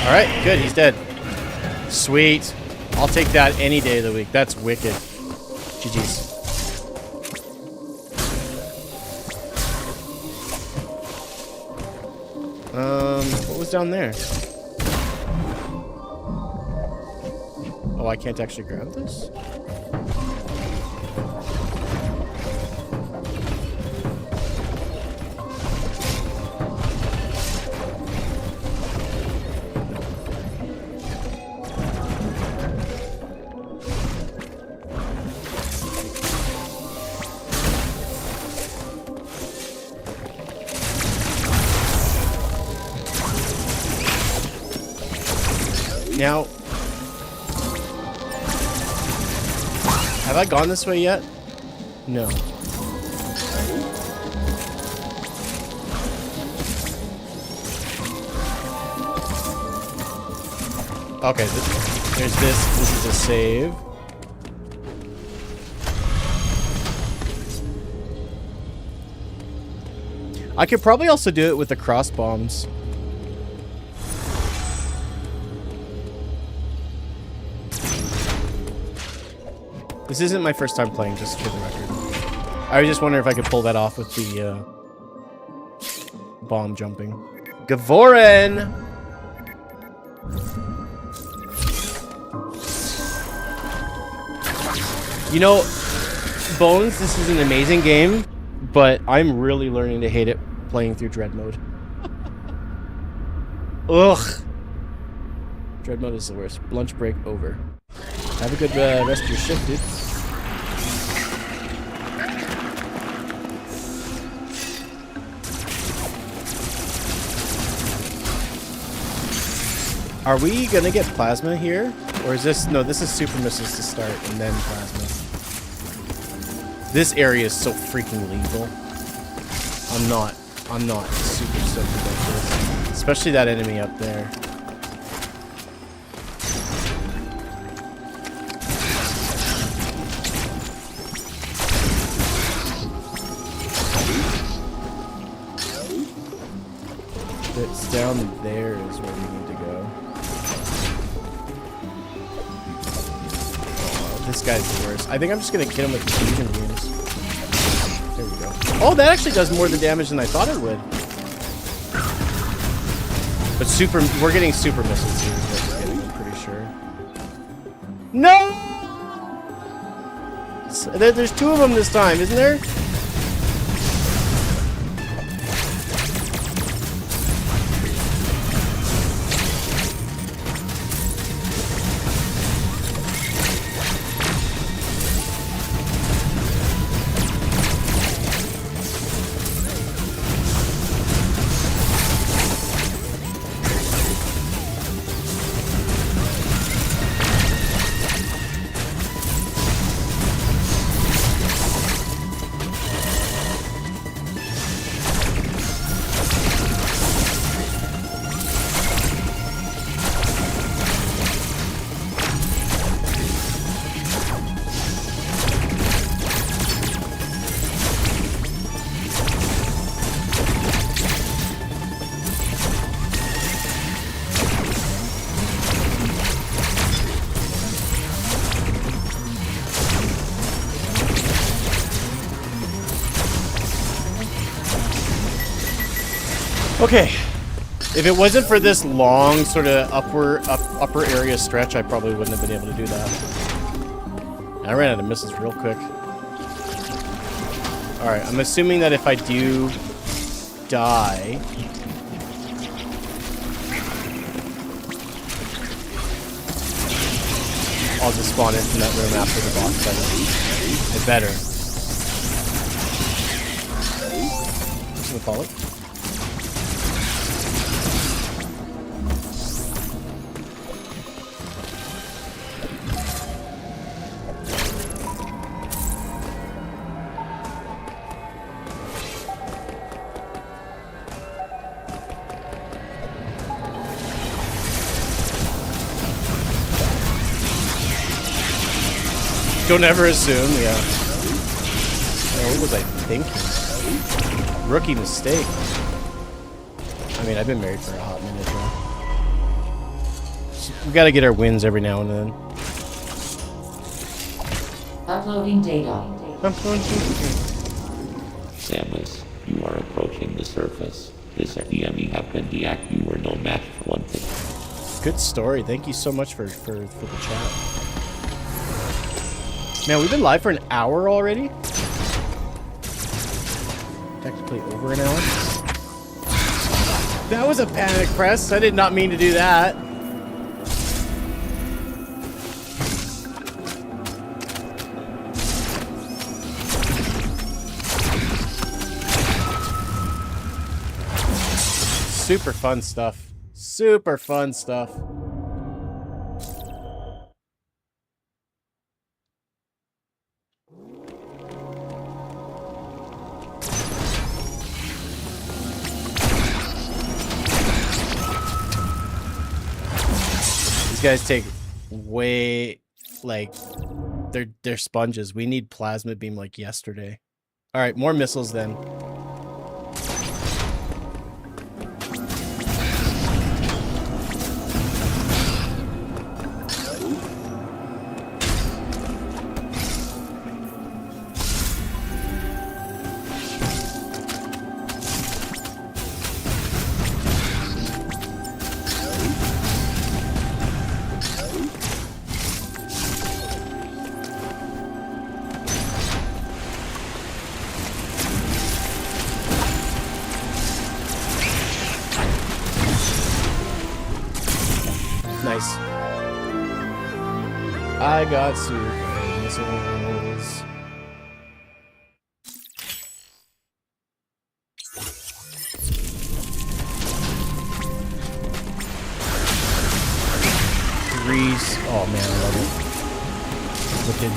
Alright, good, he's dead. Sweet. I'll take that any day of the week. That's wicked. GG's. What was down there? Oh, I can't actually grab this? Now, have I gone this way yet? No. Okay, there's this. This is a save. I could probably also do it with the cross bombs. This isn't my first time playing, just for the record. I was just wondering if I could pull that off with the bomb jumping. Gavoren! You know, Bones, this is an amazing game, but I'm really learning to hate it playing through Dread mode. Ugh. Dread mode is the worst. Lunch break over. Have a good rest of your shift, dude. Are we gonna get plasma here? Or is this... No, this is super missiles to start and then plasma. This area is so freaking lethal. I'm not super stoked about this. Especially that enemy up there. It's down there is where we need to go. Oh, this guy's the worst. I think I'm just gonna kill him with fusion wounds. There we go. Oh, that actually does more damage than I thought it would. But we're getting super missiles here, is what we're getting, I'm pretty sure. No! There's two of them this time, isn't there? Okay, if it wasn't for this long sort of upper area stretch, I probably wouldn't have been able to do that. I ran out of missiles real quick. Alright, I'm assuming that if I do die... I'll just spawn into that room after the boss fight. I better. What's gonna call it? Don't ever assume, yeah. What was I thinking? Rookie mistake. I mean, I've been married for a hot minute now. We gotta get our wins every now and then. Uploading data. Samus, you are approaching the surface. This enemy have been deactivated. You were no match for one thing. Good story. Thank you so much for the chat. Man, we've been live for an hour already? Technically over an hour. That was a panic press. I did not mean to do that. Super fun stuff. Super fun stuff. Guys take way like they're sponges. We need plasma beam like yesterday. All right, more missiles then. Nice. I got super missiles. Threes. Oh man, I love it. Wicked.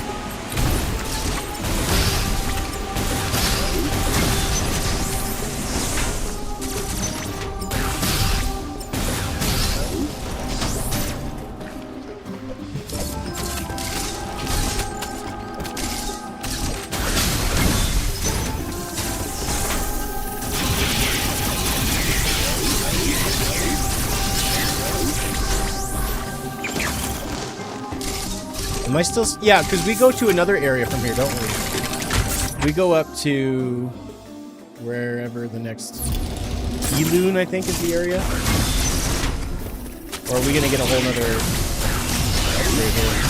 Am I still... Yeah, because we go to another area from here, don't we? We go up to... wherever the next... Eloon, I think, is the area. Or are we going to get a whole nother... upgrade here?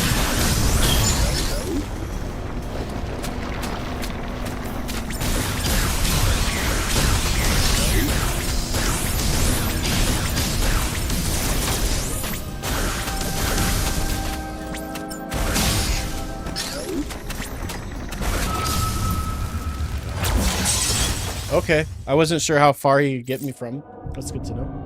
Okay, I wasn't sure how far you could get me from. That's good to know.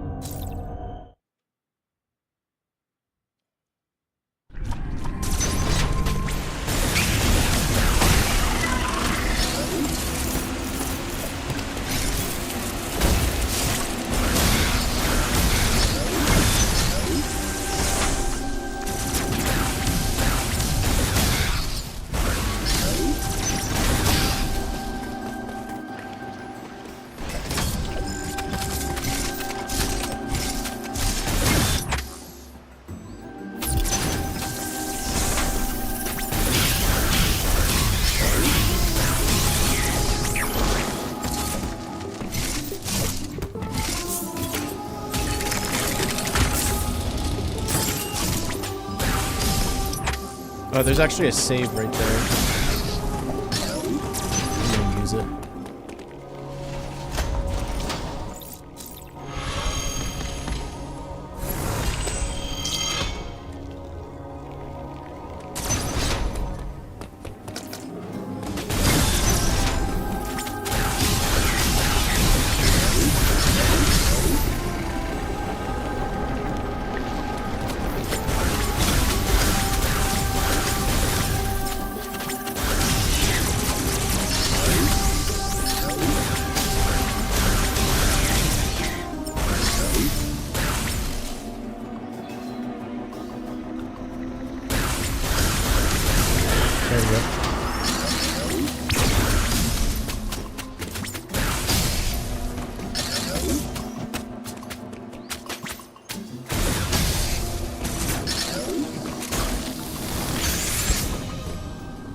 Oh, there's actually a save right there. I'm gonna use it. There we go.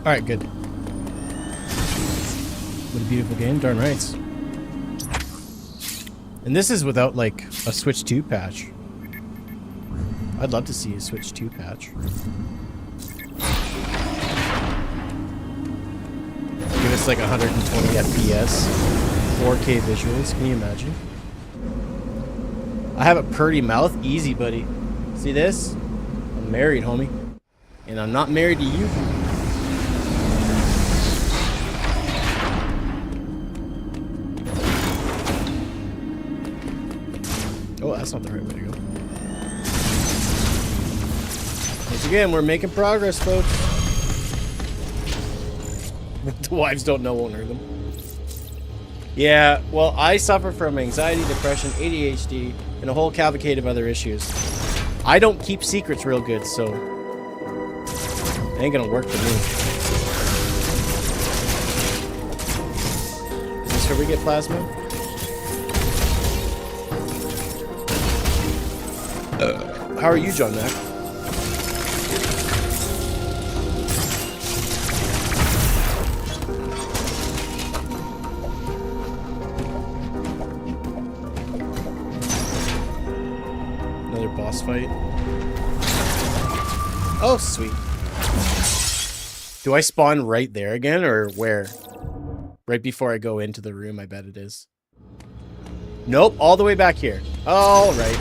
All right, good. What a beautiful game, darn right. And this is without like a Switch 2 patch. I'd love to see a Switch 2 patch. Give us like 120 FPS, 4K visuals. Can you imagine? I have a purty mouth. Easy, buddy. See this? I'm married, homie. And I'm not married to you. Oh, that's not the right way to go. Once again, we're making progress, folks. The wives don't know won't hurt them. Yeah, well, I suffer from anxiety, depression, ADHD, and a whole cavalcade of other issues. I don't keep secrets real good, so it ain't gonna work for me. Is this where we get plasma? How are you, John Mac? Another boss fight. Oh, sweet. Do I spawn right there again, or where? Right before I go into the room, I bet it is. Nope, all the way back here. All right.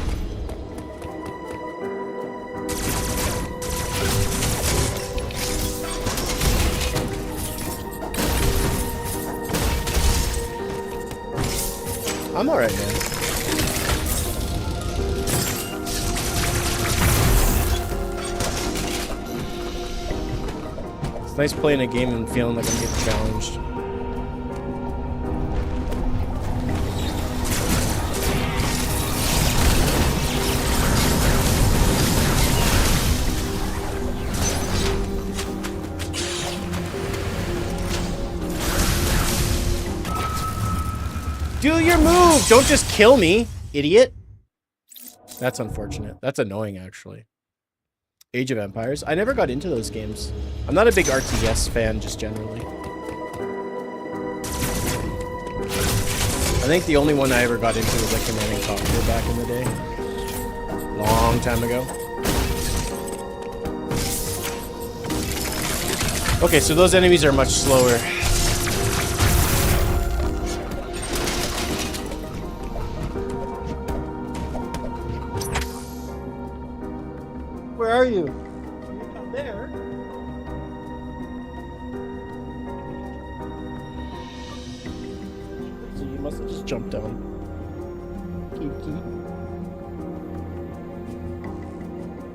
I'm alright, man. It's nice playing a game and feeling like I'm getting challenged. Do your move! Don't just kill me, idiot. That's unfortunate. That's annoying, actually. Age of Empires. I never got into those games. I'm not a big RTS fan, just generally. I think the only one I ever got into was like Command & Conquer back in the day. Long time ago. Okay, so those enemies are much slower. Where are you? You're not there. So you must have just jumped down. Keep.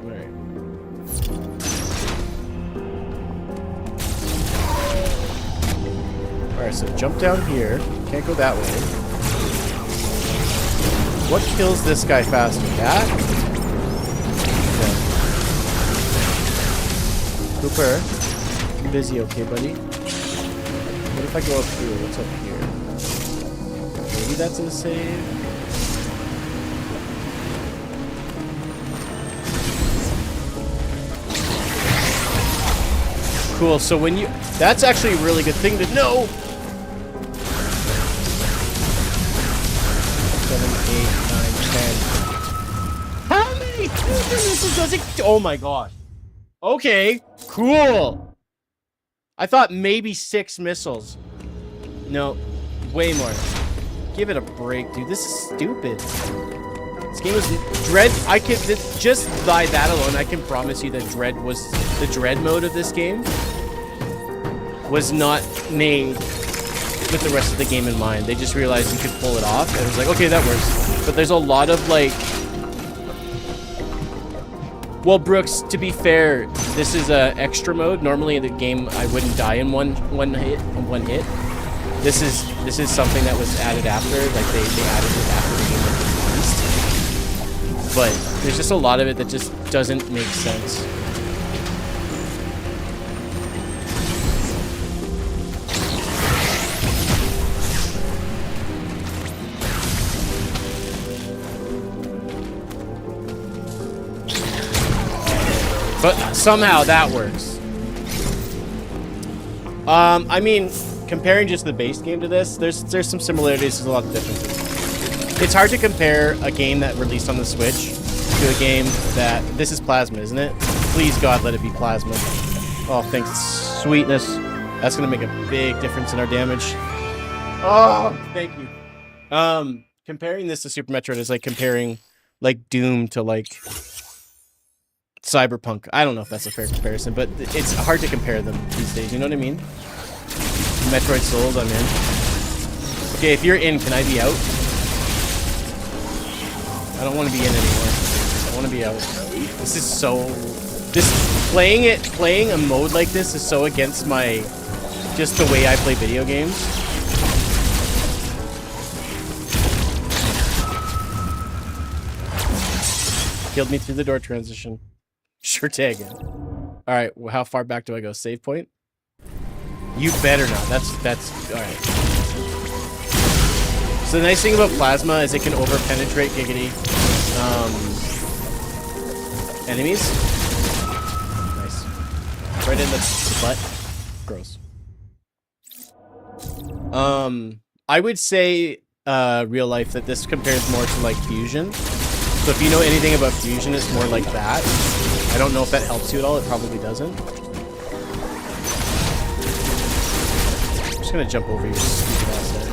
Alright. Alright, so jump down here. Can't go that way. What kills this guy faster? That? Cooper, I'm busy, okay, buddy? What if I go up here? What's up here? Maybe that's a save? Cool, so when you... That's actually a really good thing to know! 7, 8, 9, 10. How many missiles does it... Oh my god. Okay, cool. I thought maybe 6 missiles. No, way more. Give it a break, dude. This is stupid. This game is Dread. I can just by that alone, I can promise you that Dread was the Dread mode of this game was not made with the rest of the game in mind. They just realized you could pull it off, and it was like, okay, that works. But there's a lot of like. Well, Brooks, to be fair, this is a extra mode. Normally in the game, I wouldn't die in one hit. This is something that was added after. Like they added it after the game was released. But there's just a lot of it that just doesn't make sense. But somehow that works. I mean, comparing just the base game to this, there's some similarities, there's a lot of differences. It's hard to compare a game that released on the Switch to a game that... This is Plasma, isn't it? Please, God, let it be Plasma. Oh, thanks. Sweetness. That's going to make a big difference in our damage. Oh, thank you. Comparing this to Super Metroid is like comparing, like, Doom to, like... Cyberpunk. I don't know if that's a fair comparison, but it's hard to compare them these days, you know what I mean? Metroid Souls, I'm in. Okay, if you're in, can I be out? I don't want to be in anymore. I want to be out. This is so... Playing a mode like this is so against my... Just the way I play video games. Killed me through the door transition. Sure tagging. Alright, well, how far back do I go? Save point? You better not. That's alright. So the nice thing about Plasma is it can over-penetrate giggity enemies. Nice. Right in the butt. Gross. I would say real life that this compares more to like Fusion. So if you know anything about Fusion, it's more like that. I don't know if that helps you at all. It probably doesn't. I'm just gonna jump over your stupid ass head.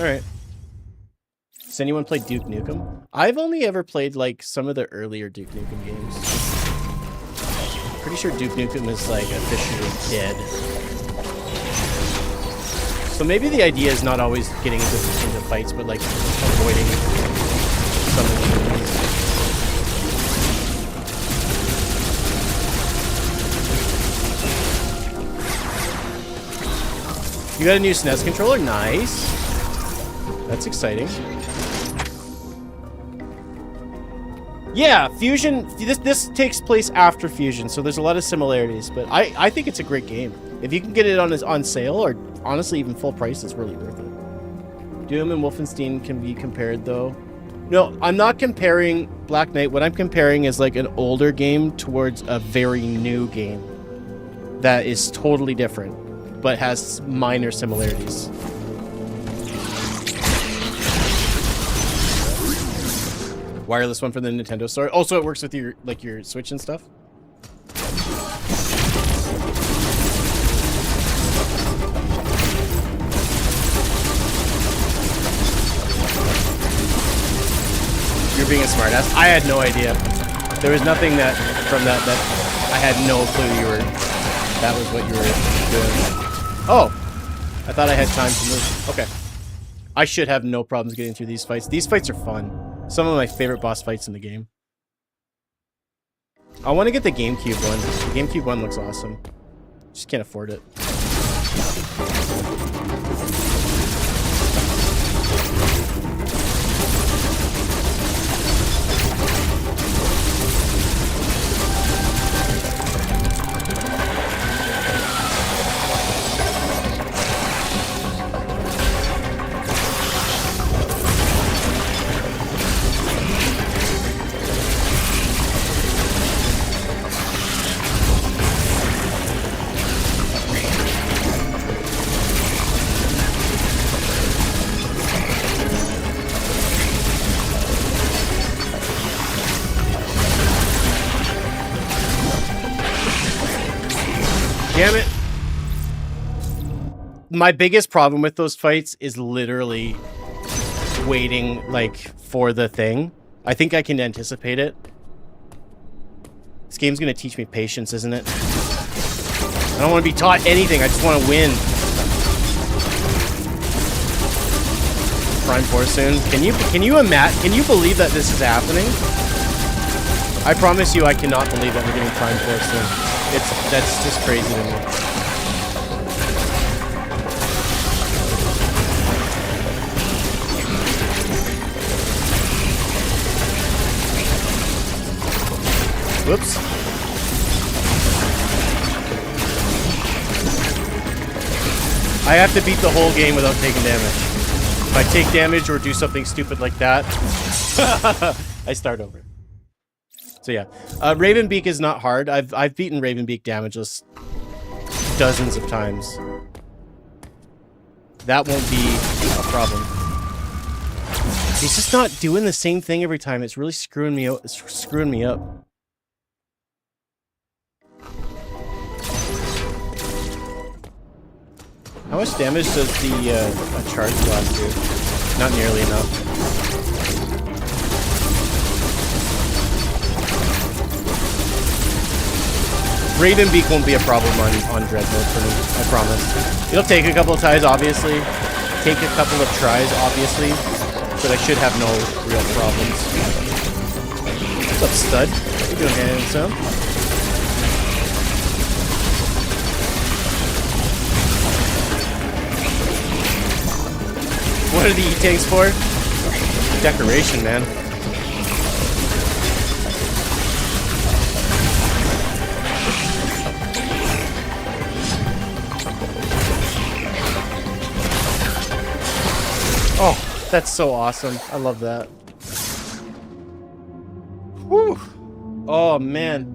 Alright. Does anyone play Duke Nukem? I've only ever played like some of the earlier Duke Nukem games. Pretty pretty sure Duke Nukem is like officially dead. So maybe the idea is not always getting into fights, but like avoiding some of the enemies. You got a new SNES controller? Nice. That's exciting. Yeah, Fusion. This takes place after Fusion, so there's a lot of similarities. But I think it's a great game. If you can get it on sale, or honestly even full price, it's really worth it. Doom and Wolfenstein can be compared, though. No, I'm not comparing Black Knight. What I'm comparing is like an older game towards a very new game that is totally different, but has minor similarities. Wireless one for the Nintendo store. Also, it works with your your Switch and stuff. You're being a smartass. I had no idea. There was nothing from that I had no clue that was what you were doing. Oh, I thought I had time to move. Okay. I should have no problems getting through these fights. These fights are fun. Some of my favorite boss fights in the game. I want to get the GameCube one. The GameCube one looks awesome. Just can't afford it. Damn it. My biggest problem with those fights is literally waiting, like, for the thing. I think I can anticipate it. This game's gonna teach me patience, isn't it? I don't want to be taught anything. I just want to win. Prime 4 soon. Can you imagine? Can you believe that this is happening? I promise you, I cannot believe that we're getting Prime 4 soon. That's just crazy to me. Whoops. I have to beat the whole game without taking damage. If I take damage or do something stupid like that, I start over. So yeah, Ravenbeak is not hard. I've beaten Ravenbeak damageless dozens of times. That won't be a problem. He's just not doing the same thing every time. It's really screwing me out. It's screwing me up. How much damage does the charge blast do? Not nearly enough. Ravenbeak won't be a problem on Dread mode for me, I promise. It'll take a couple of tries, obviously. Take a couple of tries, obviously. But I should have no real problems. What's up, stud? How you doing, handsome? What are the E-tanks for? Decoration, man. Oh, that's so awesome. I love that. Whew. Oh, man.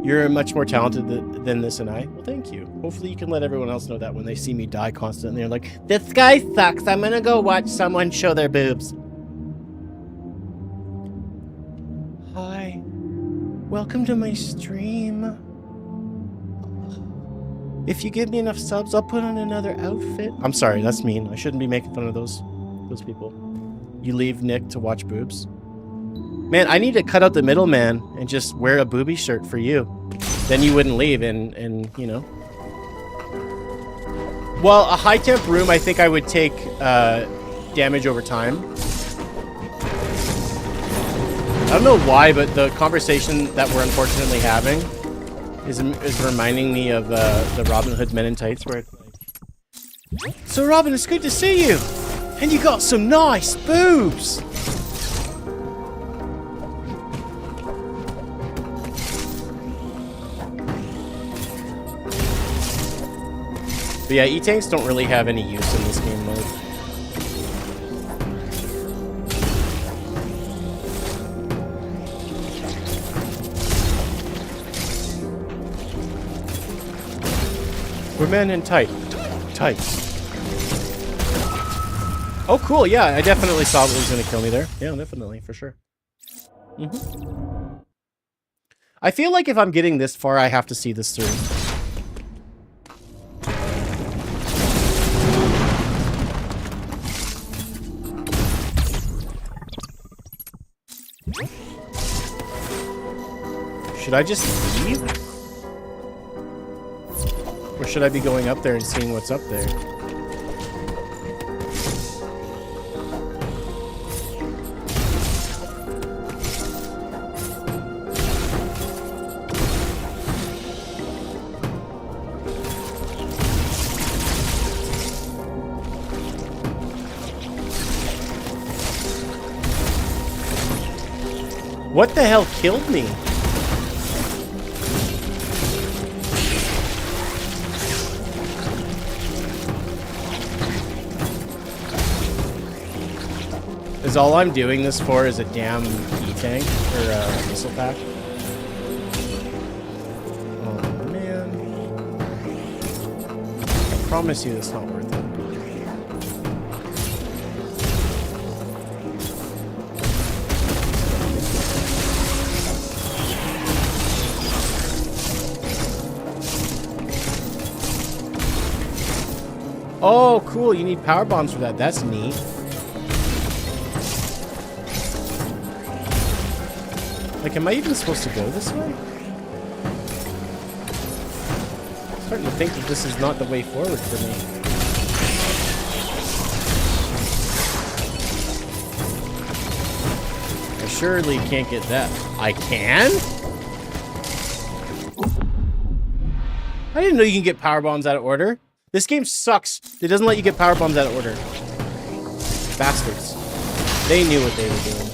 You're much more talented than this and I. Well, thank you. Hopefully you can let everyone else know that when they see me die constantly. They're like, this guy sucks. I'm gonna go watch someone show their boobs. Hi. Welcome to my stream. If you give me enough subs, I'll put on another outfit. I'm sorry, that's mean. I shouldn't be making fun of those people. You leave Nick to watch boobs? Man, I need to cut out the middleman and just wear a booby shirt for you. Then you wouldn't leave and you know. Well, a high temp room, I think I would take damage over time. I don't know why, but the conversation that we're unfortunately having is reminding me of the Robin Hood Men in Tights, where it's like, so Robin, it's good to see you, and you got some nice boobs. But yeah, E-tanks don't really have any use in this game mode. We're men in tights. Oh, cool. Yeah, I definitely saw what was going to kill me there. Yeah, definitely, for sure. I feel like if I'm getting this far, I have to see this through. Should I just leave? Or should I be going up there and seeing what's up there? What the hell killed me? Is all I'm doing this for is a damn E-tank or a missile pack? Oh man. I promise you it's not worth it. Oh, cool. You need power bombs for that. That's neat. Like, am I even supposed to go this way? I'm starting to think that this is not the way forward for me. I surely can't get that. I can? I didn't know you can get power bombs out of order. This game sucks. It doesn't let you get power bombs out of order. Bastards. They knew what they were doing.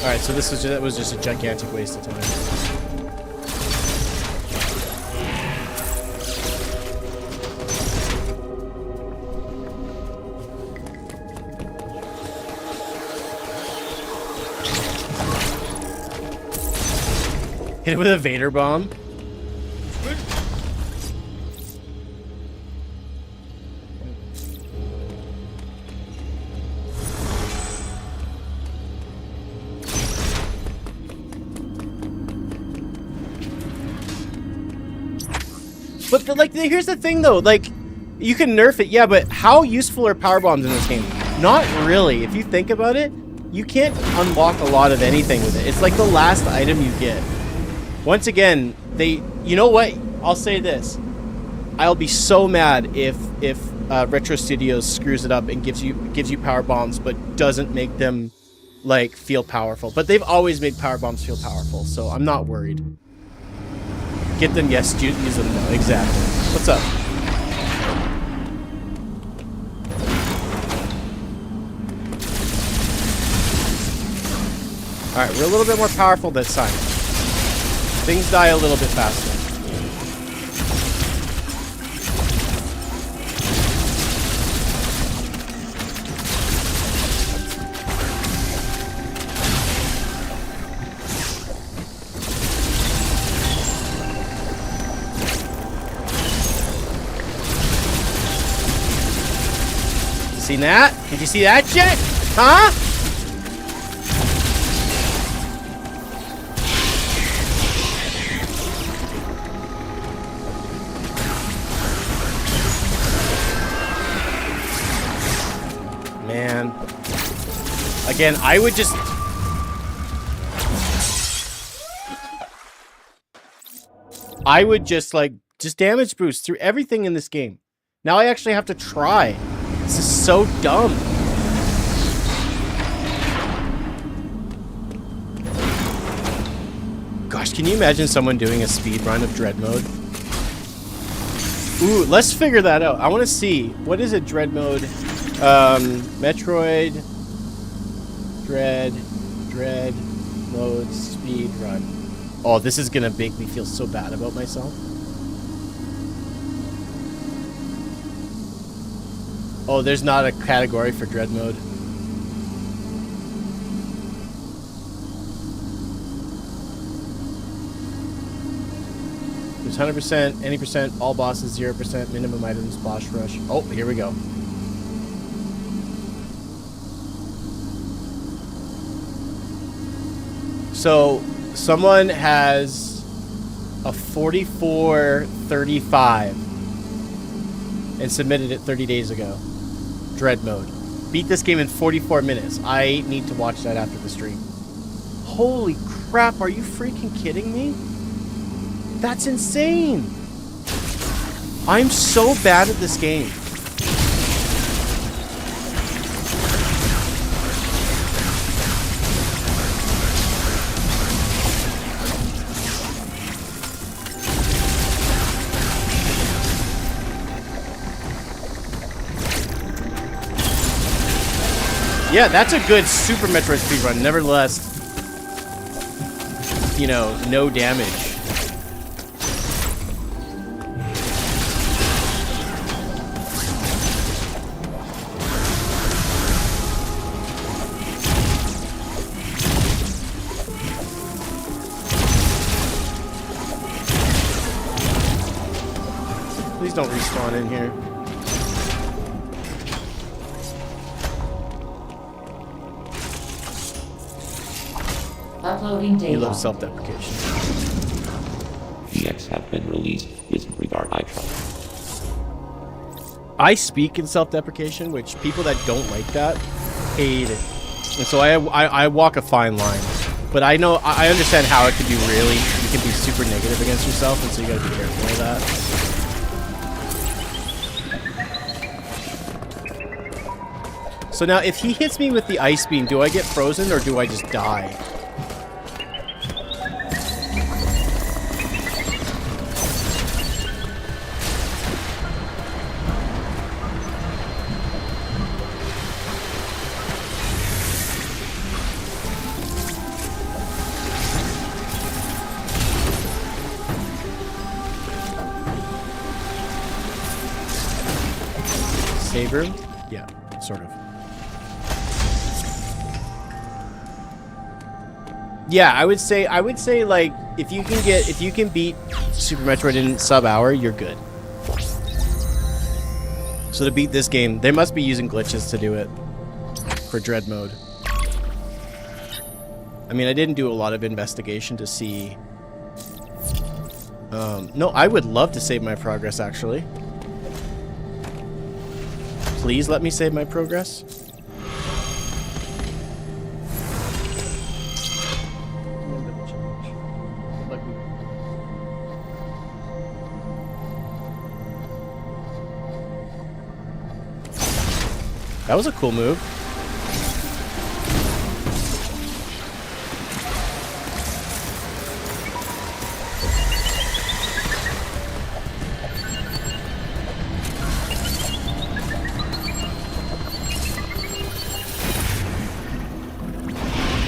Alright, so that was just a gigantic waste of time. Hit it with a Vader bomb. But like, here's the thing though, like, you can nerf it, yeah, but how useful are power bombs in this game? Not really. If you think about it, you can't unlock a lot of anything with it. It's like the last item you get. Once again, you know what? I'll say this. I'll be so mad if Retro Studios screws it up and gives you power bombs, but doesn't make them like feel powerful. But they've always made power bombs feel powerful, so I'm not worried. Get them, yes. Use them, no. Exactly. What's up? Alright, we're a little bit more powerful this time. Things die a little bit faster. Seen that? Did you see that shit? Huh? man. Again, I would just... like, just damage boost through everything in this game. Now I actually have to try. This is so dumb. Gosh, can you imagine someone doing a speed run of Dread Mode? Ooh, let's figure that out. I want to see. What is it, Dread Mode? Metroid... Dread Mode speed run. Oh, this is gonna make me feel so bad about myself. Oh, there's not a category for Dread Mode. There's 100%, any percent, all bosses, 0%, minimum items, boss rush. Oh, here we go. So, someone has a 44:35 and submitted it 30 days ago. Dread Mode. Beat this game in 44 minutes. I need to watch that after the stream. Holy crap, are you freaking kidding me? That's insane. I'm so bad at this game. Yeah, that's a good Super Metroid speedrun. Nevertheless, you know, no damage. Please don't respawn in here. Uploading data. You love self-deprecation. GX have been released with regard I trust. I speak in self-deprecation, which people that don't like that hate it. And so I walk a fine line. But I know, I understand how it can be really, you can be super negative against yourself, and so you gotta be careful of that. So now, if he hits me with the ice beam, do I get frozen or do I just die? Save room? Yeah, sort of. Yeah, I would say like if you can beat Super Metroid in sub-hour, you're good. So to beat this game, they must be using glitches to do it for Dread Mode. I mean, I didn't do a lot of investigation to see. No, I would love to save my progress, actually. Please let me save my progress. That was a cool move.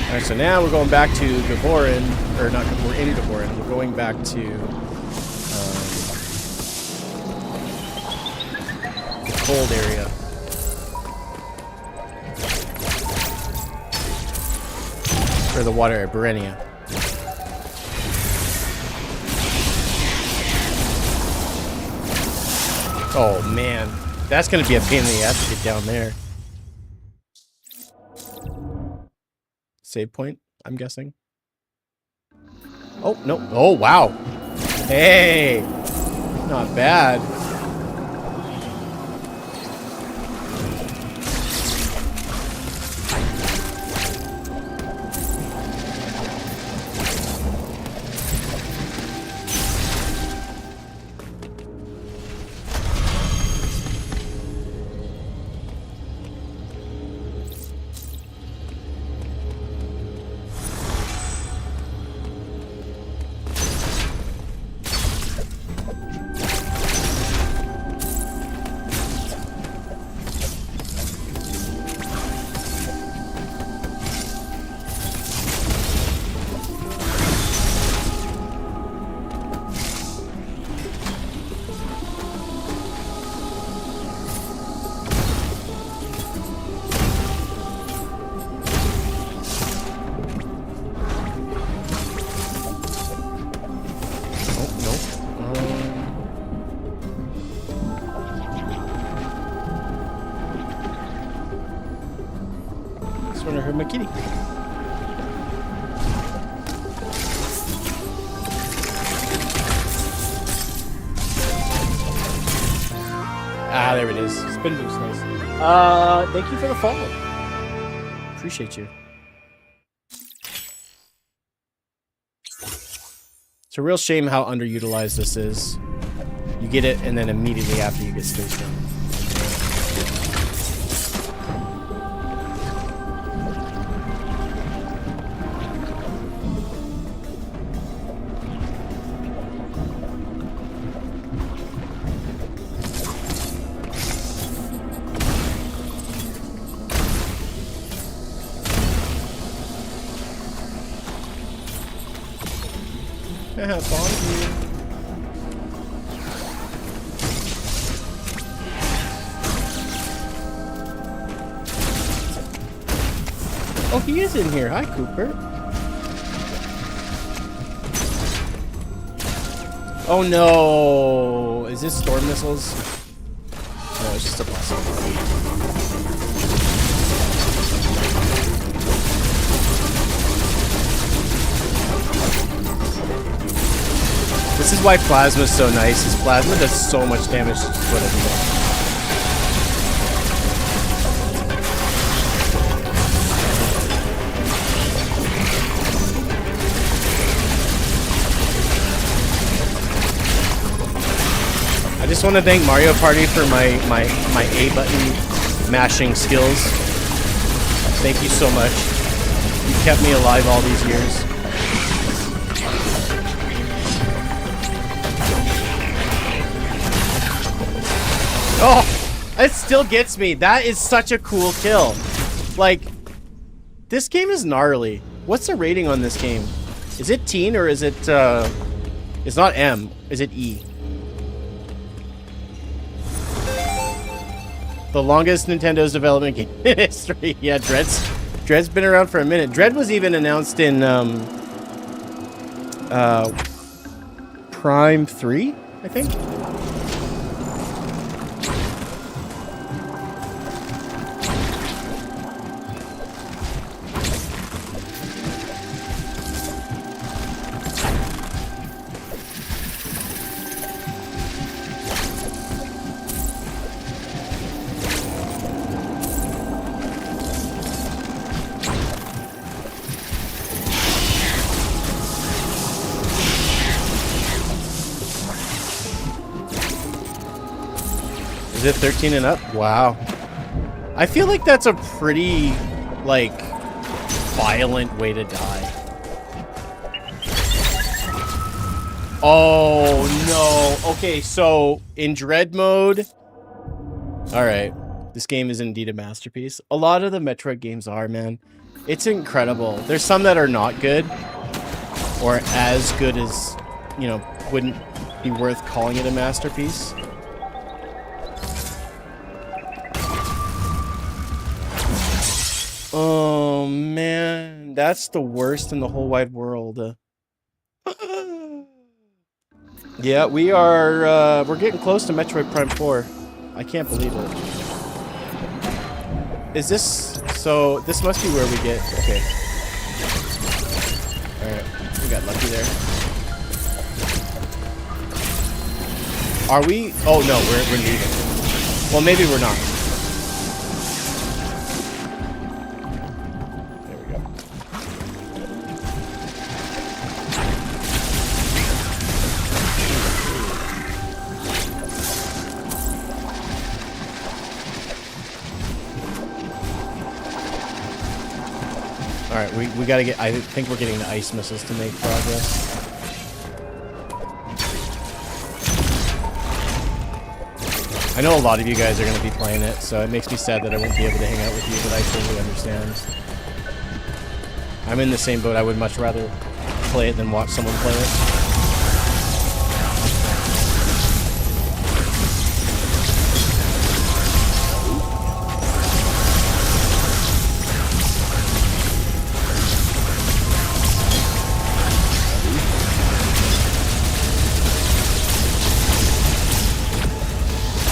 Alright, so now we're going back to Gaborin, or not Gaborin, in Gaborin. We're going back to the cold area. Or the water at Berenia. Oh man, that's gonna be a pain in the ass to get down there. Save point, I'm guessing. Oh, no. Oh, wow. Hey. Not bad. Just want to hurt my kitty. Ah, there it is. Spin boost, nice. Thank you for the follow. Appreciate you. It's a real shame how underutilized this is. You get it, and then immediately after you get Space Jam. Oh, he is in here. Hi, Cooper. Oh no! Is this storm missiles? No, it's just a blessing. This is why Plasma's so nice. Is Plasma does so much damage to just whatever you want. I just want to thank Mario Party for my A button mashing skills. Thank you so much. You kept me alive all these years. Oh, it still gets me. That is such a cool kill. Like, this game is gnarly. What's the rating on this game? Is it teen or is it, it's not M. Is it E? The longest Nintendo's development game in history. Yeah, Dread's been around for a minute. Dread was even announced in Prime 3, I think. Is it 13 and up? Wow. I feel like that's a pretty, like, violent way to die. Oh, no. Okay, so in Dread mode... Alright. This game is indeed a masterpiece. A lot of the Metroid games are, man. It's incredible. There's some that are not good. Or as good as, you know, wouldn't be worth calling it a masterpiece. Oh man, that's the worst in the whole wide world. Yeah, we're getting close to Metroid Prime 4. I can't believe it. Is this, so this must be where we get, okay. Alright, we got lucky there. Are we, oh no, we're leaving. Well, maybe we're not. Alright, we gotta get, I think we're getting the ice missiles to make progress. I know a lot of you guys are gonna be playing it, so it makes me sad that I won't be able to hang out with you, but I totally understand. I'm in the same boat. I would much rather play it than watch someone play it.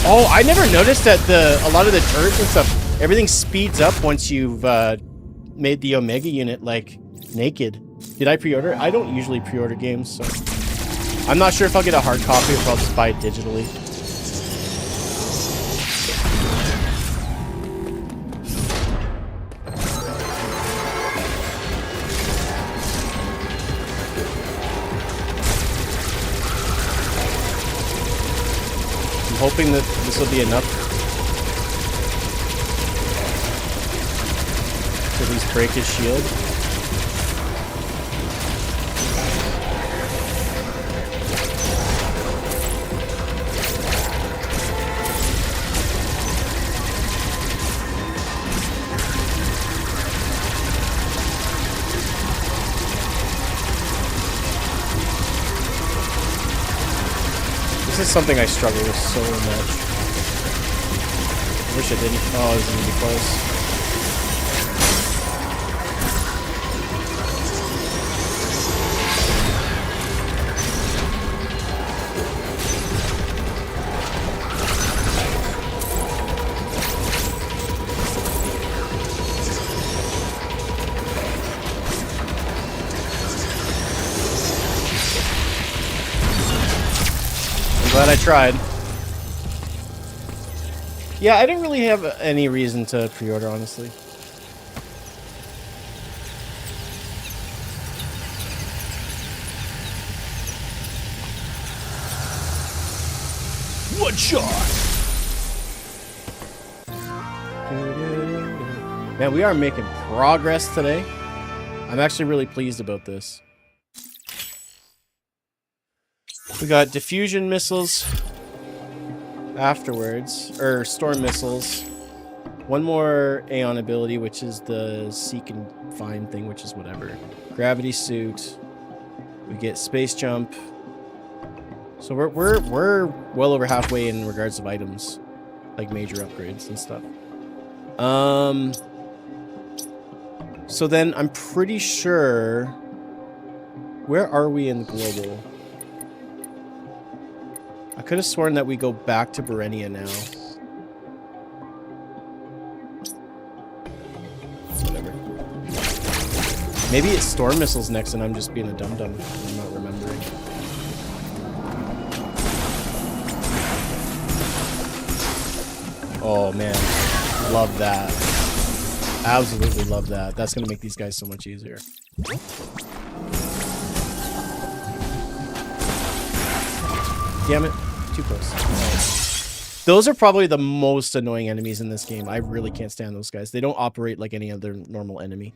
Oh, I never noticed that a lot of the turrets and stuff, everything speeds up once you've made the Omega unit like naked. Did I pre-order? I don't usually pre-order games, so I'm not sure if I'll get a hard copy or if I'll just buy it digitally. I'm hoping that this will be enough to at least break his shield. This is something I struggle with so much. Wish I didn't. Oh, this is gonna be close. Glad I tried. Yeah, I didn't really have any reason to pre-order, honestly. One shot! Man, we are making progress today. I'm actually really pleased about this. We got diffusion missiles afterwards, or storm missiles. One more Aeon ability, which is the seek and find thing, which is whatever. Gravity suit. We get space jump. So we're well over halfway in regards of items, like major upgrades and stuff. So then I'm pretty sure. Where are we in global? I could have sworn that we go back to Berenia now. Whatever. Maybe it's storm missiles next and I'm just being a dum-dum. I'm not remembering. Oh man, love that. Absolutely love that. That's gonna make these guys so much easier. Damn it. Too close. Those are probably the most annoying enemies in this game. I really can't stand those guys. They don't operate like any other normal enemy.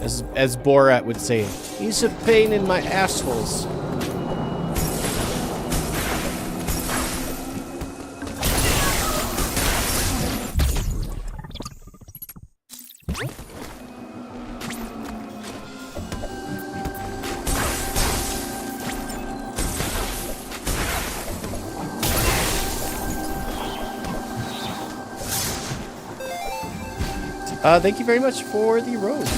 As Borat would say, he's a pain in my assholes. Thank you very much for the rose.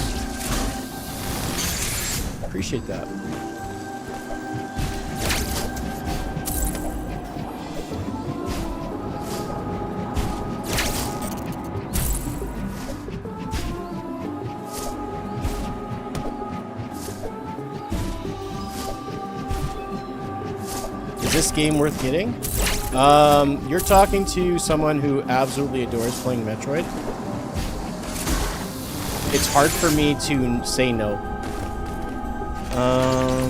Appreciate that. Is this game worth getting? You're talking to someone who absolutely adores playing Metroid. It's hard for me to say no.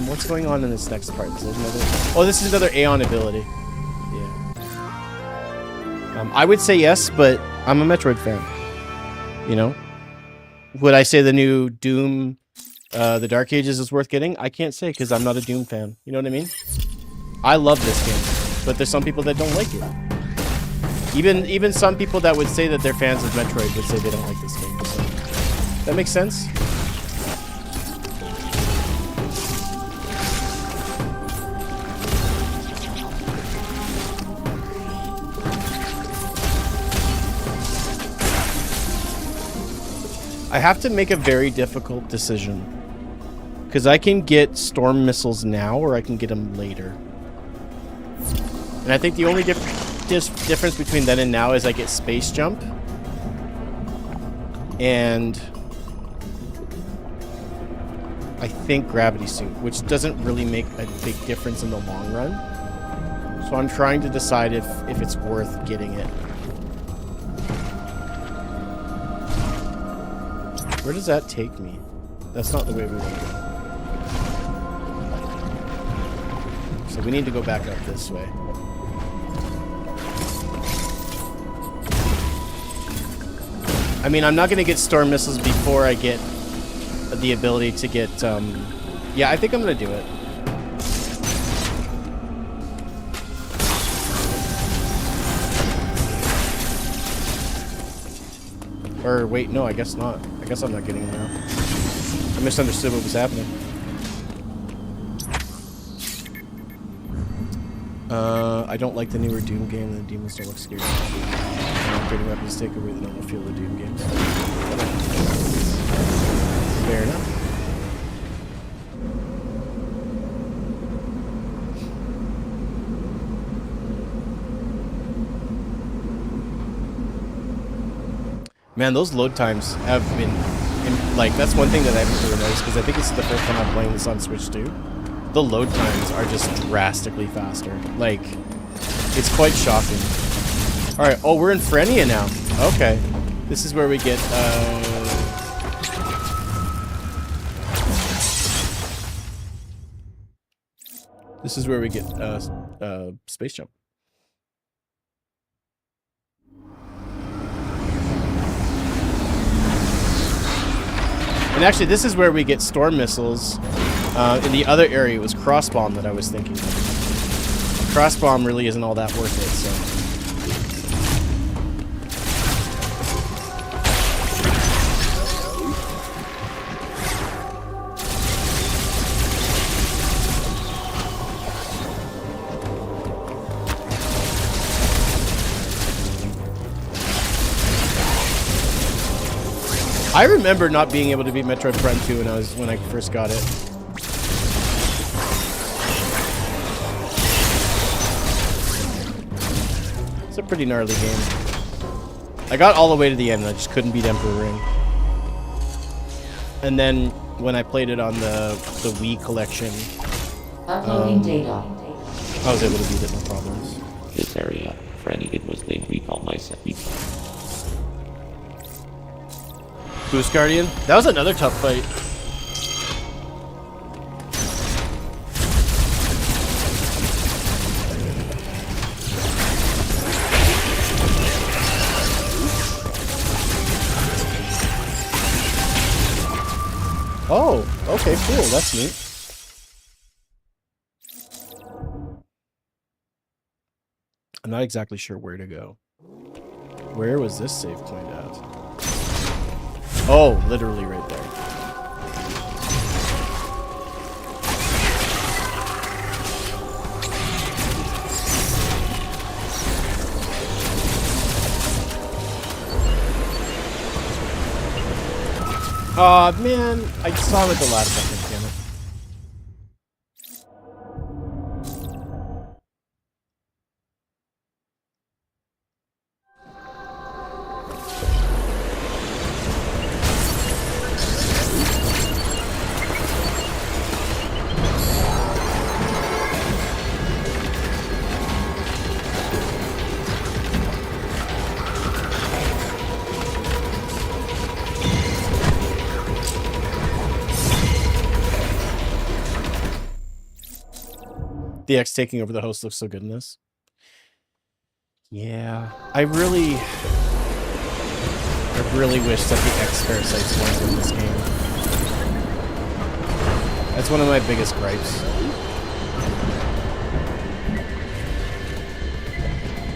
What's going on in this next part? Is there another... Oh, this is another Aeon ability. Yeah. I would say yes, but I'm a Metroid fan. You know? Would I say the new Doom, the Dark Ages is worth getting? I can't say because I'm not a Doom fan. You know what I mean? I love this game, but there's some people that don't like it. Even some people that would say that they're fans of Metroid would say they don't like this game. So. That makes sense. I have to make a very difficult decision. Because I can get storm missiles now or I can get them later. And I think the only difference between then and now is I get space jump. And I think gravity suit, which doesn't really make a big difference in the long run. So I'm trying to decide if it's worth getting it. Where does that take me? That's not the way we want to go. So we need to go back up this way. I mean, I'm not going to get storm missiles before I get the ability to get, yeah, I think I'm going to do it. Or, wait, no, I guess not. I guess I'm not getting it now. I misunderstood what was happening. I don't like the newer Doom game. The demons don't look scary. Upgrading weapons take away the normal feel of the Doom games. Fair enough. Man, those load times have been, like, that's one thing that I haven't really noticed, because I think this is the first time I'm playing this on Switch too. The load times are just drastically faster. Like, it's quite shocking. Alright, oh, we're in Frenia now. Okay. This is where we get, this is where we get, space jump. And actually, this is where we get storm missiles. In the other area, it was crossbomb that I was thinking of. Crossbomb really isn't all that worth it, so. I remember not being able to beat Metroid Prime 2 when I first got it. It's a pretty gnarly game. I got all the way to the end and I just couldn't beat Emperor Ring. And then when I played it on the Wii collection, Uploading data. I was able to beat it, no problems. This area, Freddy, it was named Recall My Set. Boost Guardian? That was another tough fight. Oh, okay, cool. That's neat. I'm not exactly sure where to go. Where was this save point at? Oh, literally right there. Aw, man. I saw him at the last second, damn it. The X taking over the host looks so good in this. Yeah, I really wish that the X parasites weren't in this game. That's one of my biggest gripes.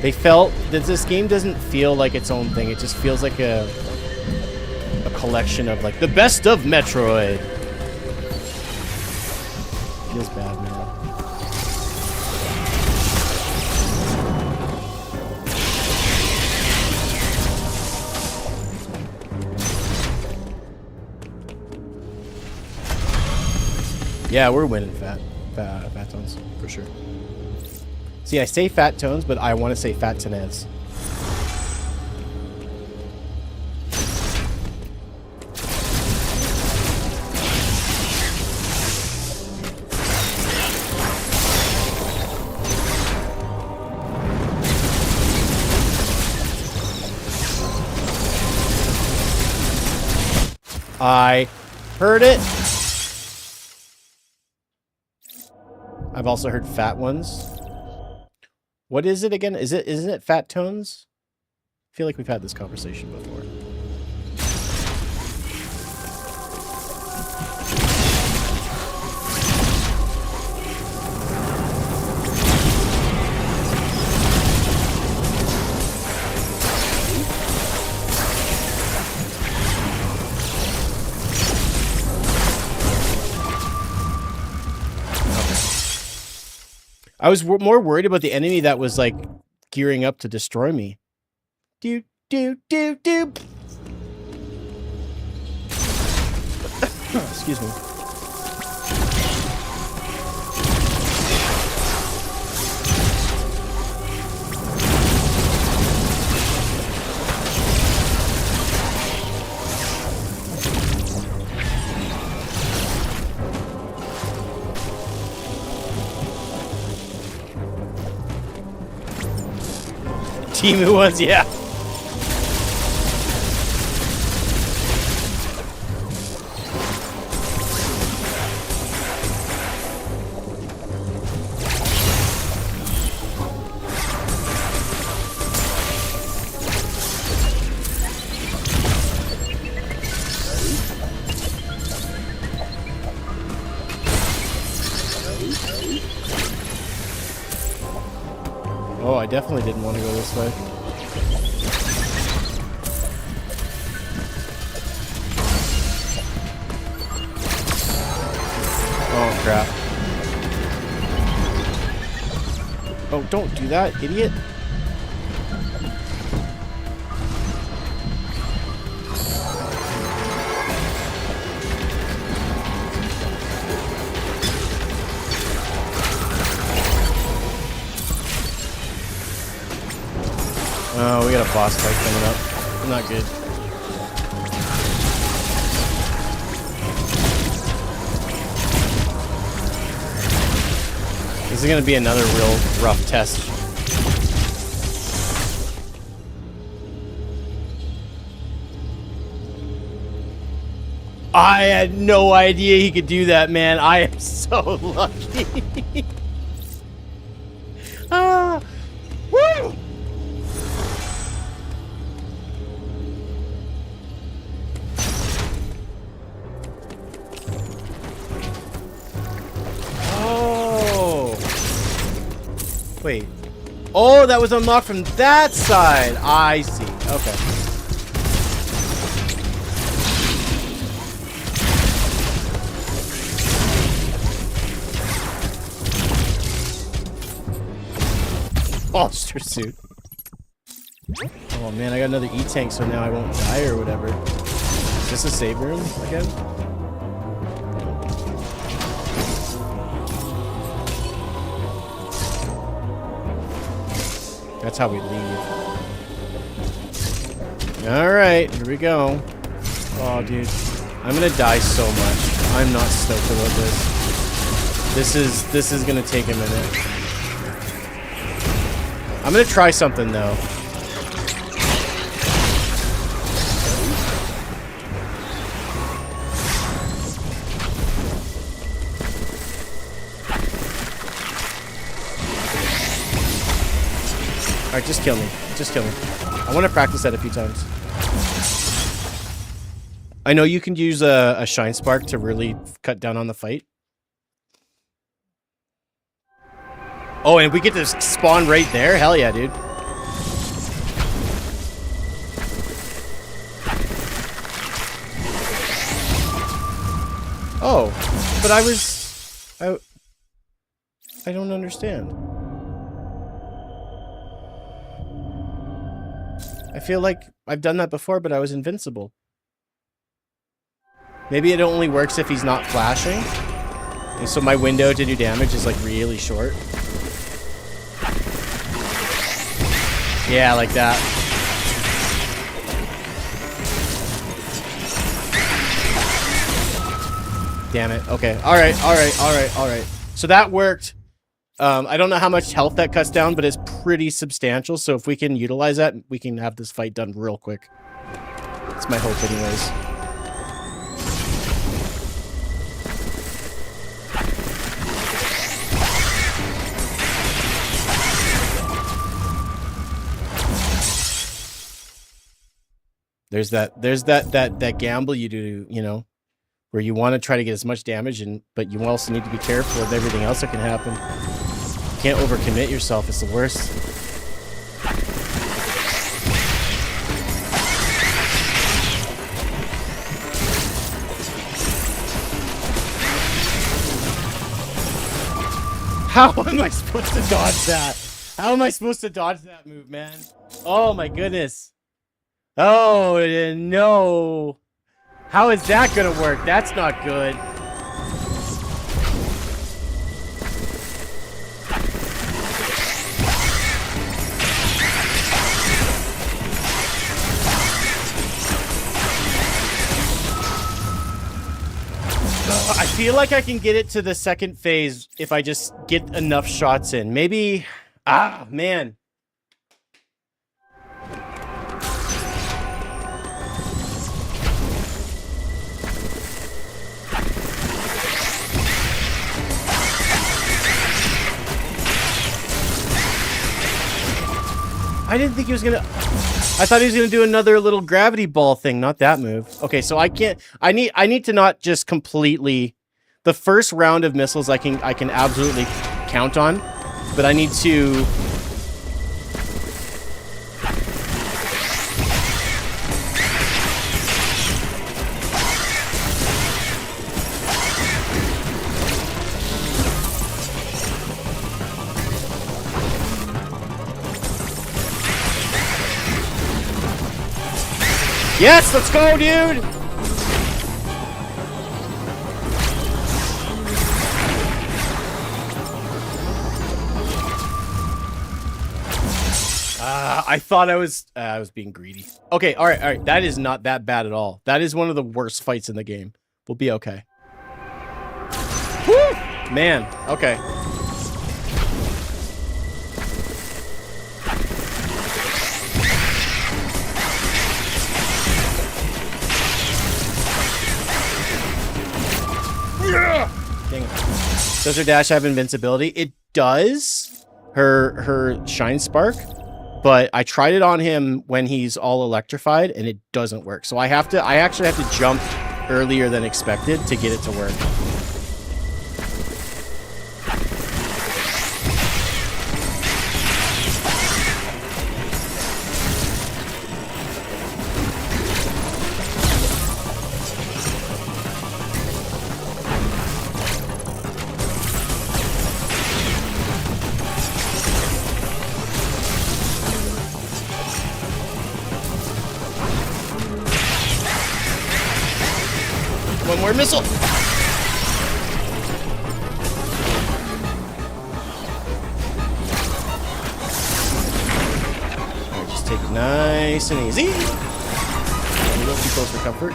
They felt that this game doesn't feel like its own thing. It just feels like a collection of like the best of Metroid. Feels bad, man. Yeah, we're winning, Fat Tones, for sure. See, I say Fat Tones, but I want to say Fat Tenez. I heard it. I've also heard fat ones. What is it again? Isn't it Fat Tones? I feel like we've had this conversation before. I was more worried about the enemy that was like gearing up to destroy me. Do. Excuse me. Timu ones, yeah. Oh, I definitely didn't want to go this way. Oh, crap. Oh, don't do that, idiot. Oh, we got a boss fight coming up. Not good. This is going to be another real rough test. I had no idea he could do that, man. I am so lucky. Ah! Woo! Wait. Oh, that was unlocked from that side. I see. Okay. Monster suit. Oh man, I got another E-tank, so now I won't die or whatever. Is this a save room again? That's how we leave. Alright, here we go. Oh, dude. I'm gonna die so much. I'm not stoked about this. This is gonna take a minute. I'm gonna try something, though. Alright, just kill me. Just kill me. I want to practice that a few times. I know you can use a Shine Spark to really cut down on the fight. Oh, and we get to spawn right there? Hell yeah, dude. Oh, but I don't understand. I feel like I've done that before, but I was invincible. Maybe it only works if he's not flashing. And so my window to do damage is like really short. Yeah, like that. Damn it. Okay. All right. So that worked. I don't know how much health that cuts down, but it's pretty substantial. So if we can utilize that, we can have this fight done real quick. That's my hope anyways. There's that gamble you do, you know, where you want to try to get as much damage, but you also need to be careful of everything else that can happen. You can't overcommit yourself. It's the worst. How am I supposed to dodge that? How am I supposed to dodge that move, man? Oh my goodness. Oh, no. How is that gonna work? That's not good. I feel like I can get it to the second phase if I just get enough shots in. Maybe... Ah, man. I didn't think he was gonna... I thought he was gonna do another little gravity ball thing, not that move. Okay, so I can't... I need to not just completely... The first round of missiles I can absolutely count on, but I need to... Yes, let's go, dude! I thought I was being greedy. Okay, all right. That is not that bad at all. That is one of the worst fights in the game. We'll be okay. Woo! Man, okay. Dang it. Does her dash have invincibility? It does. Her shine spark, but I tried it on him when he's all electrified and it doesn't work. So I actually have to jump earlier than expected to get it to work. One more missile. Alright, just take it nice and easy. A little too close for comfort.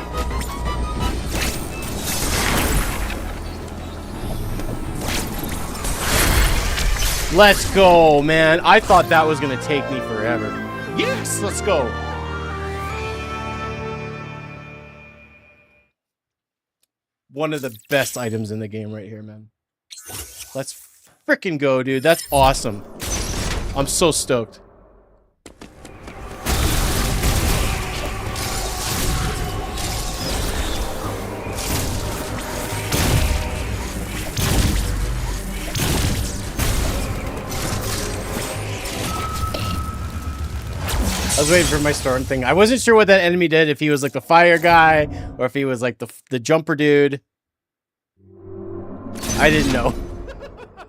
Let's go, man. I thought that was gonna take me forever. Yes, let's go. One of the best items in the game right here, man. Let's freaking go, dude. That's awesome. I'm so stoked. I was waiting for my storm thing. I wasn't sure what that enemy did, if he was like the fire guy or if he was like the jumper dude. I didn't know.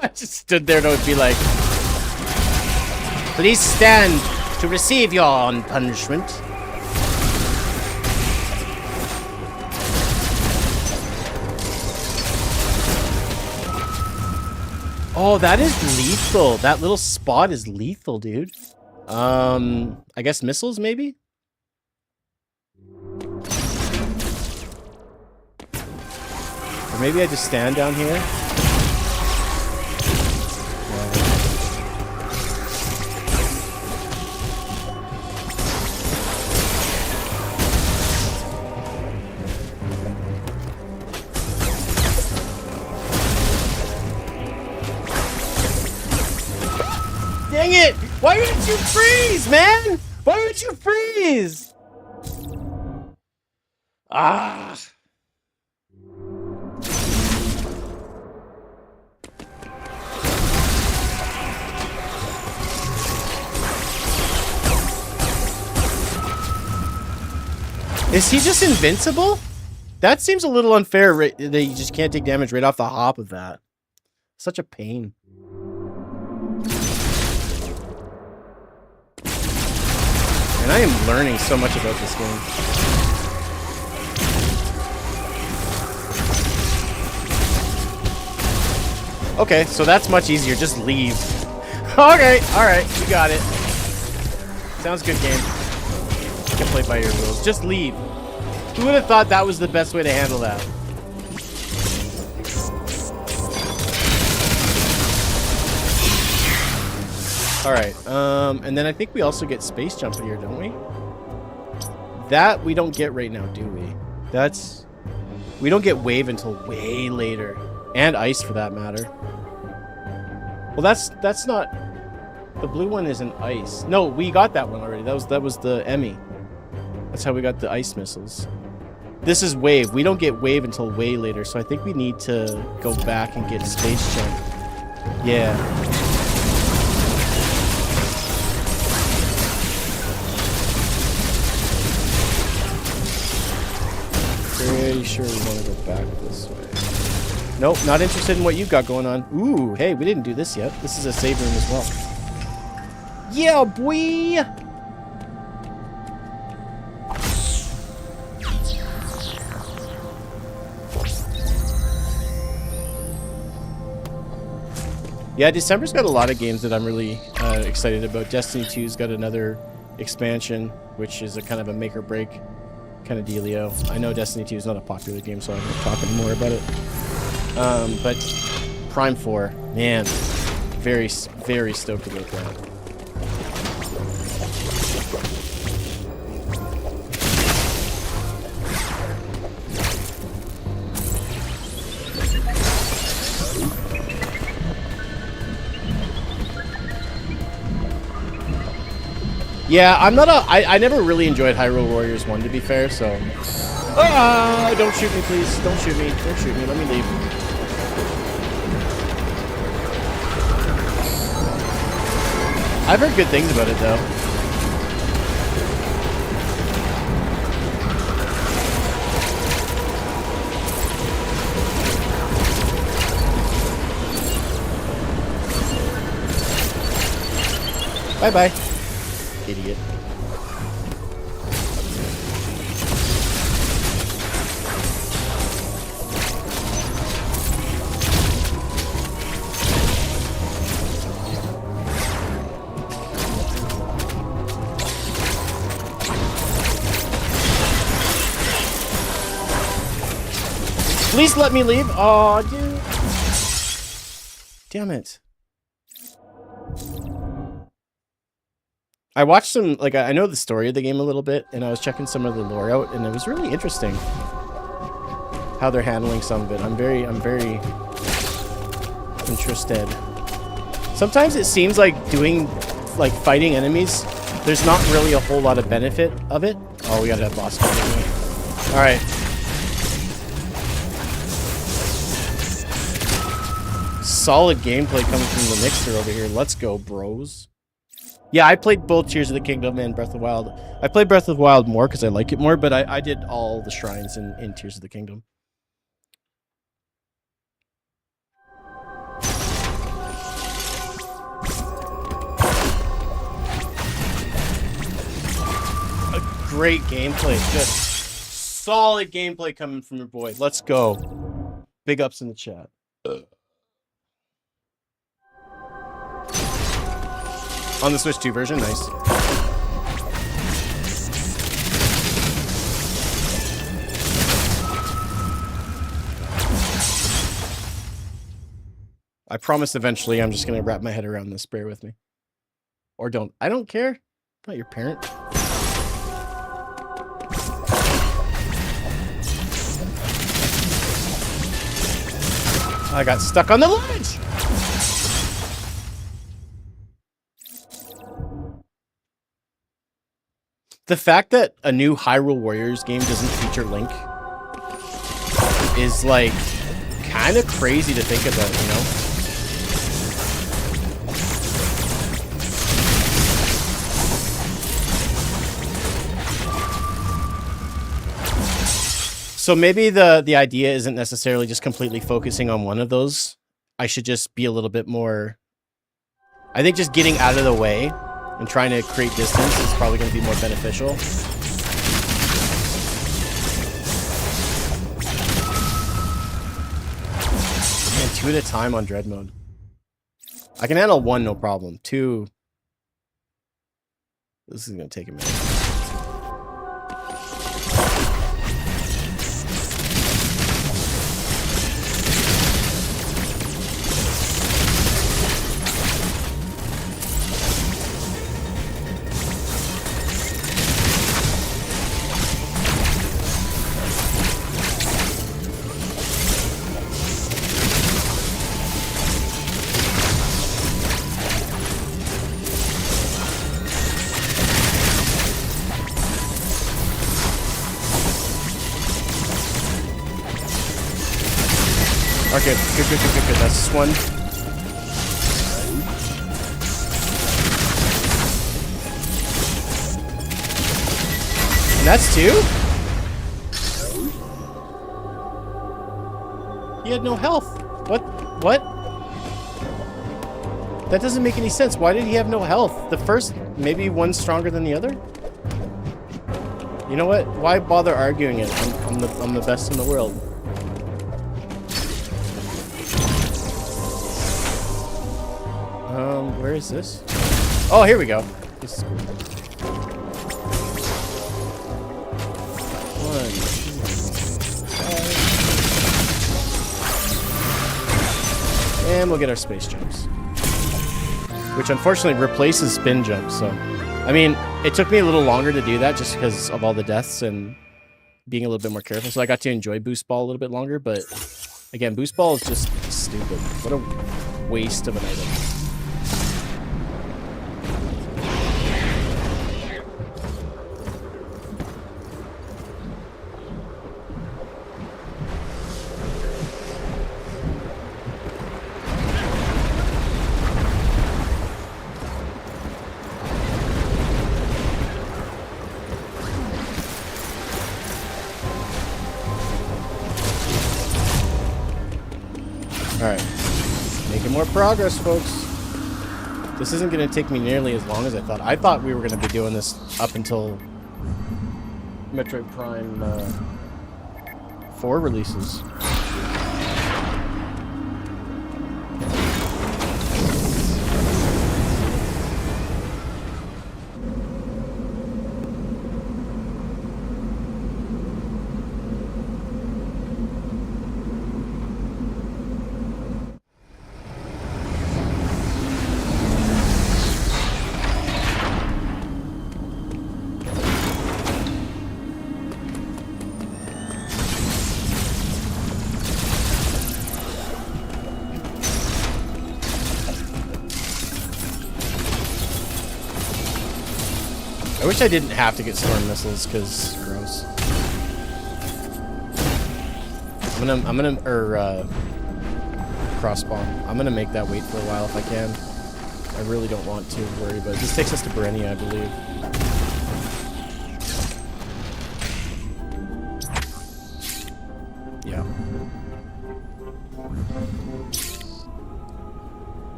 I just stood there and I would be like, please stand to receive your punishment. Oh, that is lethal. That little spot is lethal, dude. I guess missiles, maybe? Or maybe I just stand down here? Dang it! Why didn't you freeze, man? Why didn't you freeze? Ah! Is he just invincible? That seems a little unfair that you just can't take damage right off the hop of that. Such a pain. And I am learning so much about this game. Okay, so that's much easier. Just leave. Okay, alright, you got it. Sounds good, game. You can play by your rules. Just leave. Who would have thought that was the best way to handle that? Alright, and then I think we also get space jump here, don't we? That we don't get right now, do we? We don't get wave until way later. And ice, for that matter. Well, that's not... The blue one isn't ice. No, we got that one already. That was the Emmy. That's how we got the ice missiles. This is wave. We don't get wave until way later, so I think we need to go back and get space jump. Yeah. Pretty sure we want to go back this way. Nope, not interested in what you've got going on. Ooh, hey, we didn't do this yet. This is a save room as well. Yeah, boy! Yeah, December's got a lot of games that I'm really excited about. Destiny 2's got another expansion, which is a kind of a make or break kind of dealio. I know Destiny 2 is not a popular game, so I'm not talking more about it. But Prime 4, man, very, very stoked about that. Yeah, I never really enjoyed Hyrule Warriors 1, to be fair, so... Ah! Don't shoot me, please. Don't shoot me. Don't shoot me. Let me leave. I've heard good things about it, though. Bye-bye. Idiot. Please let me leave. Aw, dude. Damn it. I watched some, like, I know the story of the game a little bit, and I was checking some of the lore out, and it was really interesting how they're handling some of it. I'm very interested. Sometimes it seems like fighting enemies, there's not really a whole lot of benefit of it. Oh, we got that boss fight anyway. Alright. Solid gameplay coming from the Mixer over here. Let's go, bros. Yeah, I played both Tears of the Kingdom and Breath of the Wild. I played Breath of the Wild more because I like it more, but I did all the shrines in Tears of the Kingdom. A great gameplay. Just solid gameplay coming from your boy. Let's go. Big ups in the chat. On the Switch 2 version, nice. I promise eventually I'm just gonna wrap my head around this. Bear with me. Or don't. I don't care. I'm not your parent. I got stuck on the ledge! The fact that a new Hyrule Warriors game doesn't feature Link is, like, kind of crazy to think about, you know? So maybe the idea isn't necessarily just completely focusing on one of those. I should just be a little bit more... I think just getting out of the way and trying to create distance is probably going to be more beneficial. Man, 2 at a time on Dread mode. I can handle 1, no problem. 2... This is going to take a minute. Okay, good. That's one. And that's 2? He had no health. What? That doesn't make any sense. Why did he have no health? The first, maybe one's stronger than the other? You know what? Why bother arguing it? I'm the best in the world. Where is this? Oh, here we go. This is cool. 1, 2, 5. And we'll get our space jumps. Which unfortunately replaces spin jumps, so... I mean, it took me a little longer to do that just because of all the deaths and being a little bit more careful. So I got to enjoy Boost Ball a little bit longer, but... Again, Boost Ball is just stupid. What a waste of an item. Alright. Making more progress, folks. This isn't going to take me nearly as long as I thought. I thought we were going to be doing this up until Metroid Prime 4 releases. I wish I didn't have to get storm missiles, because gross. Cross bomb. I'm gonna make that wait for a while if I can. I really don't want to worry, but this takes us to Berenia, I believe. Yeah.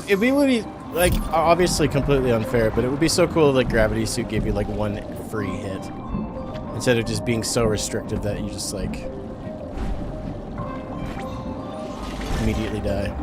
It would be like obviously completely unfair, but it would be so cool if like Gravity Suit gave you like one free hit instead of just being so restrictive that you just like immediately die.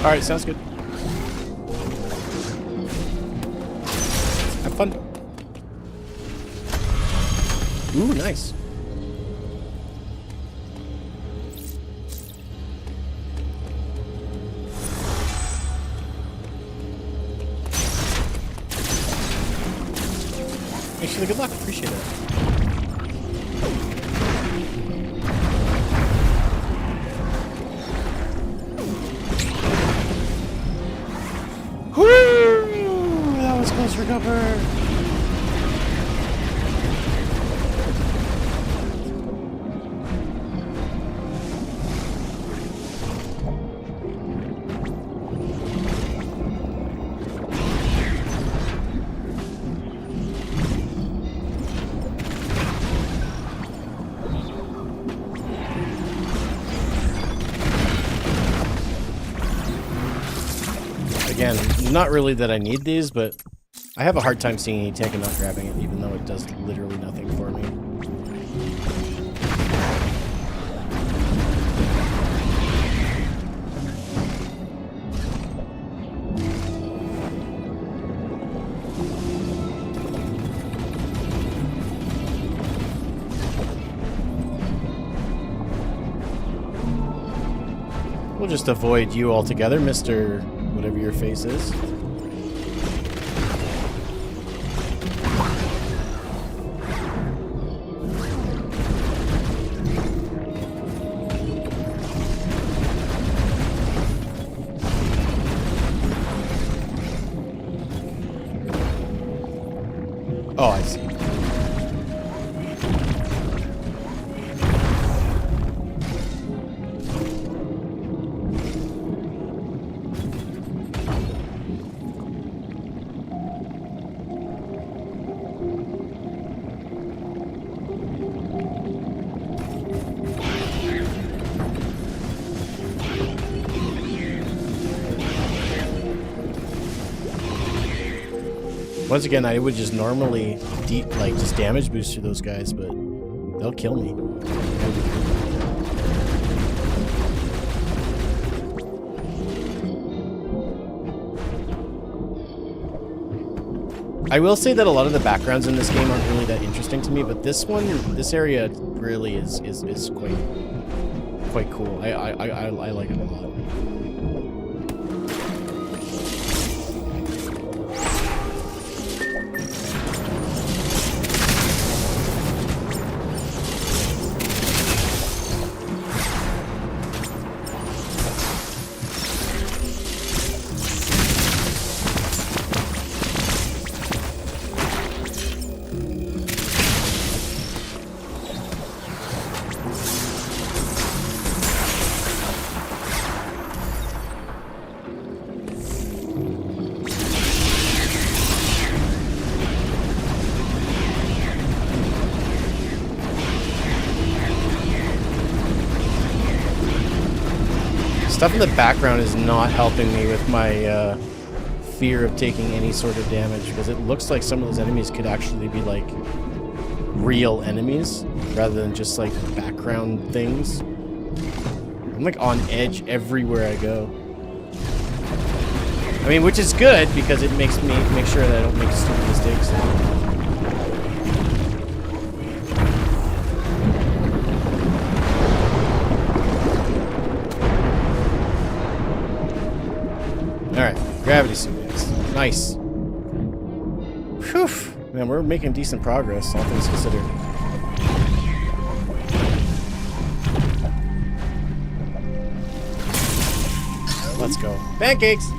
Alright, sounds good. Have fun. Ooh, nice. Actually, good luck. Appreciate it. Woo! That was close for cover. Again, not really that I need these, but I have a hard time seeing any tank and not grabbing it, even though it does literally nothing for me. We'll just avoid you altogether, Mr. Whatever your face is. Oh, I see. Once again, I would just normally just damage boost through those guys, but they'll kill me. I will say that a lot of the backgrounds in this game aren't really that interesting to me, but this area really is quite cool. I like it a lot. Stuff in the background is not helping me with my fear of taking any sort of damage, because it looks like some of those enemies could actually be like real enemies rather than just like background things. I'm like on edge everywhere I go. I mean, which is good because it makes me make sure that I don't make stupid mistakes. Alright, gravity suit is nice. Whew. Man, we're making decent progress, all things considered. Let's go. Pancakes!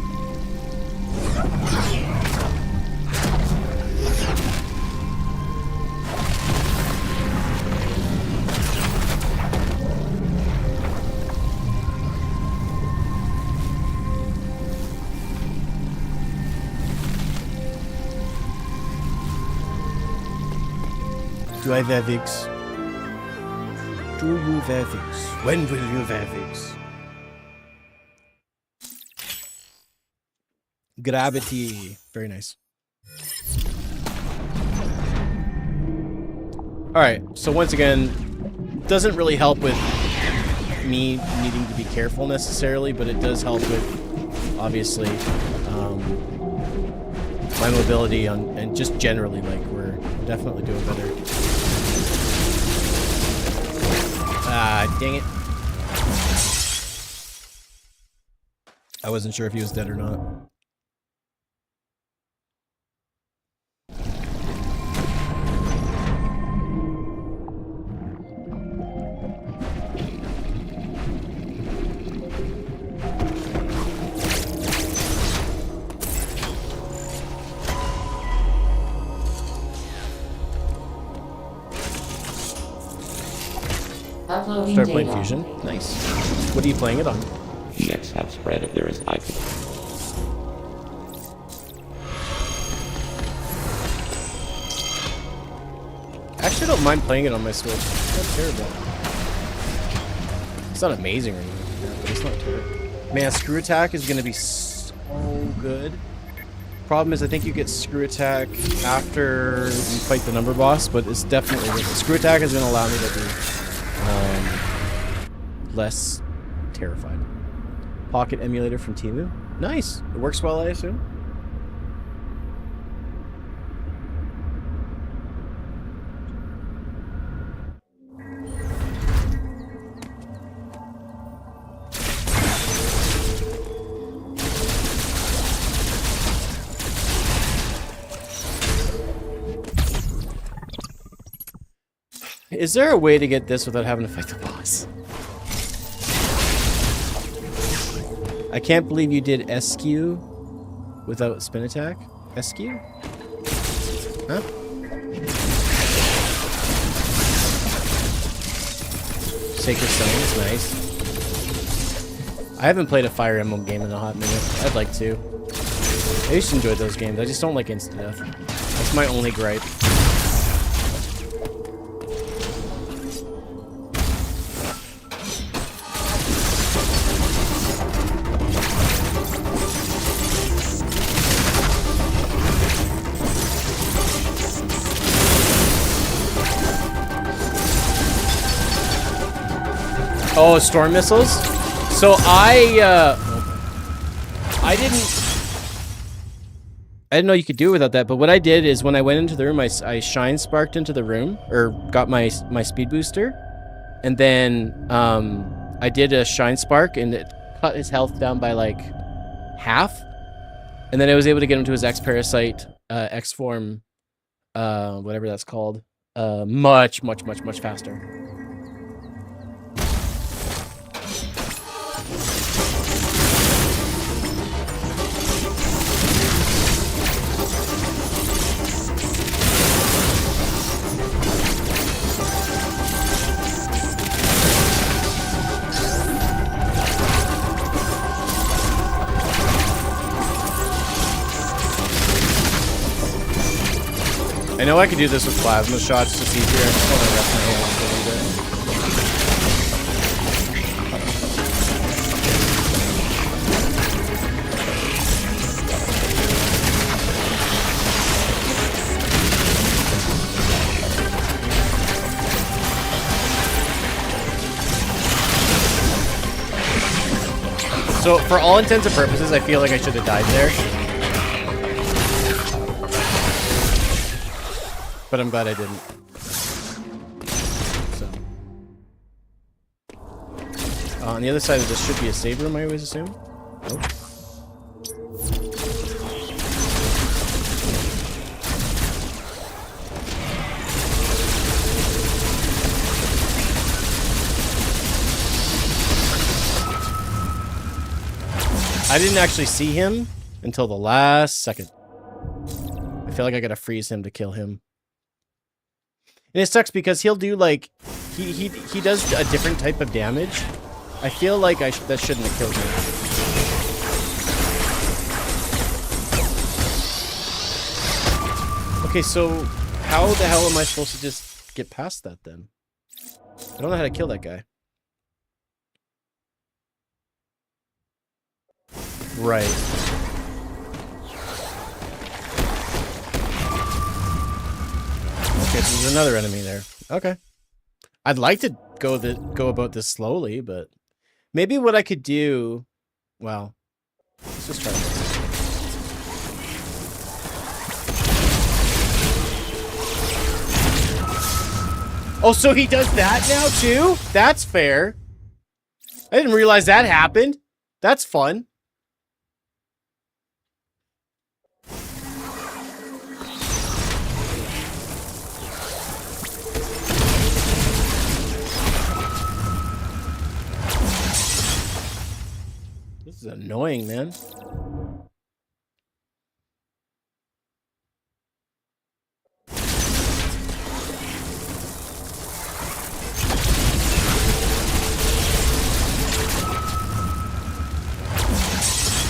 Do I Vavix? Do you Vavix? When will you Vavix? Gravity. Very nice. Alright, so once again, doesn't really help with me needing to be careful necessarily, but it does help with, obviously, my mobility and just generally, like, we're definitely doing better. Ah, dang it. I wasn't sure if he was dead or not. Uploading Start playing data. Fusion. Nice. What are you playing it on? EX have spread if there is icon. I actually don't mind playing it on my Switch. It's not terrible. It's not amazing or anything, but it's not terrible. Man, Screw Attack is going to be so good. Problem is, I think you get Screw Attack after you fight the number boss, but it's definitely worth it. Screw Attack is going to allow me to be less terrified. Pocket emulator from Temu. Nice. It works well, I assume. Is there a way to get this without having to fight the boss? I can't believe you did SQ without spin attack. SQ? Huh? Sacred Stone is nice. I haven't played a Fire Emblem game in a hot minute. I'd like to. I used to enjoy those games. I just don't like instant death. That's my only gripe. Oh, storm missiles? So I didn't... I didn't know you could do it without that, but what I did is when I went into the room, I shine sparked into the room, or got my speed booster, and then I did a shine spark, and it cut his health down by like half, and then I was able to get him to his X parasite, X form, whatever that's called, much faster. I know I could do this with plasma shots just easier. I just want to rest my hands a little bit. So, for all intents and purposes, I feel like I should have died there. But I'm glad I didn't. So. On the other side of this should be a save room, I always assume. Nope. I didn't actually see him until the last second. I feel like I gotta freeze him to kill him. And it sucks because he'll do like he does a different type of damage. I feel like that shouldn't have killed me. Okay, so how the hell am I supposed to just get past that then? I don't know how to kill that guy. Right. Okay, so there's another enemy there. Okay. I'd like to go about this slowly, but maybe what I could do... Well, let's just try this. Oh, so he does that now too? That's fair. I didn't realize that happened. That's fun. This is annoying, man.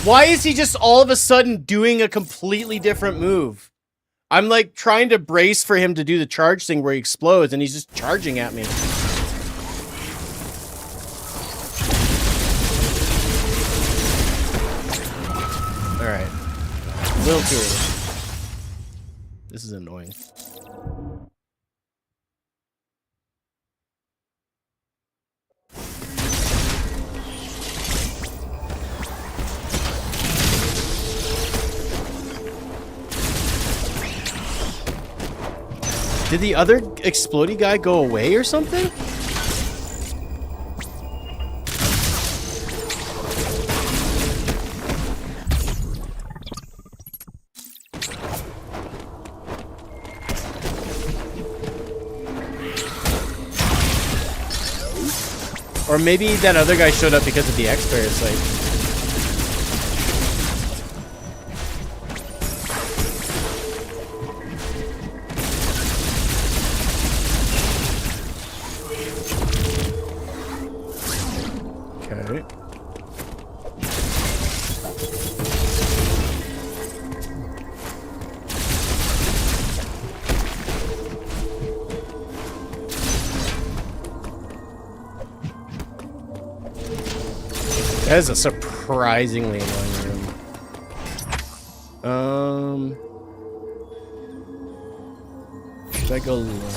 Why is he just all of a sudden doing a completely different move? I'm like trying to brace for him to do the charge thing where he explodes and he's just charging at me. Alright. A little too early. This is annoying. Did the other explodey guy go away or something? Or maybe that other guy showed up because of the X-Parasite. Okay. That is a surprisingly annoying room. Should I go low?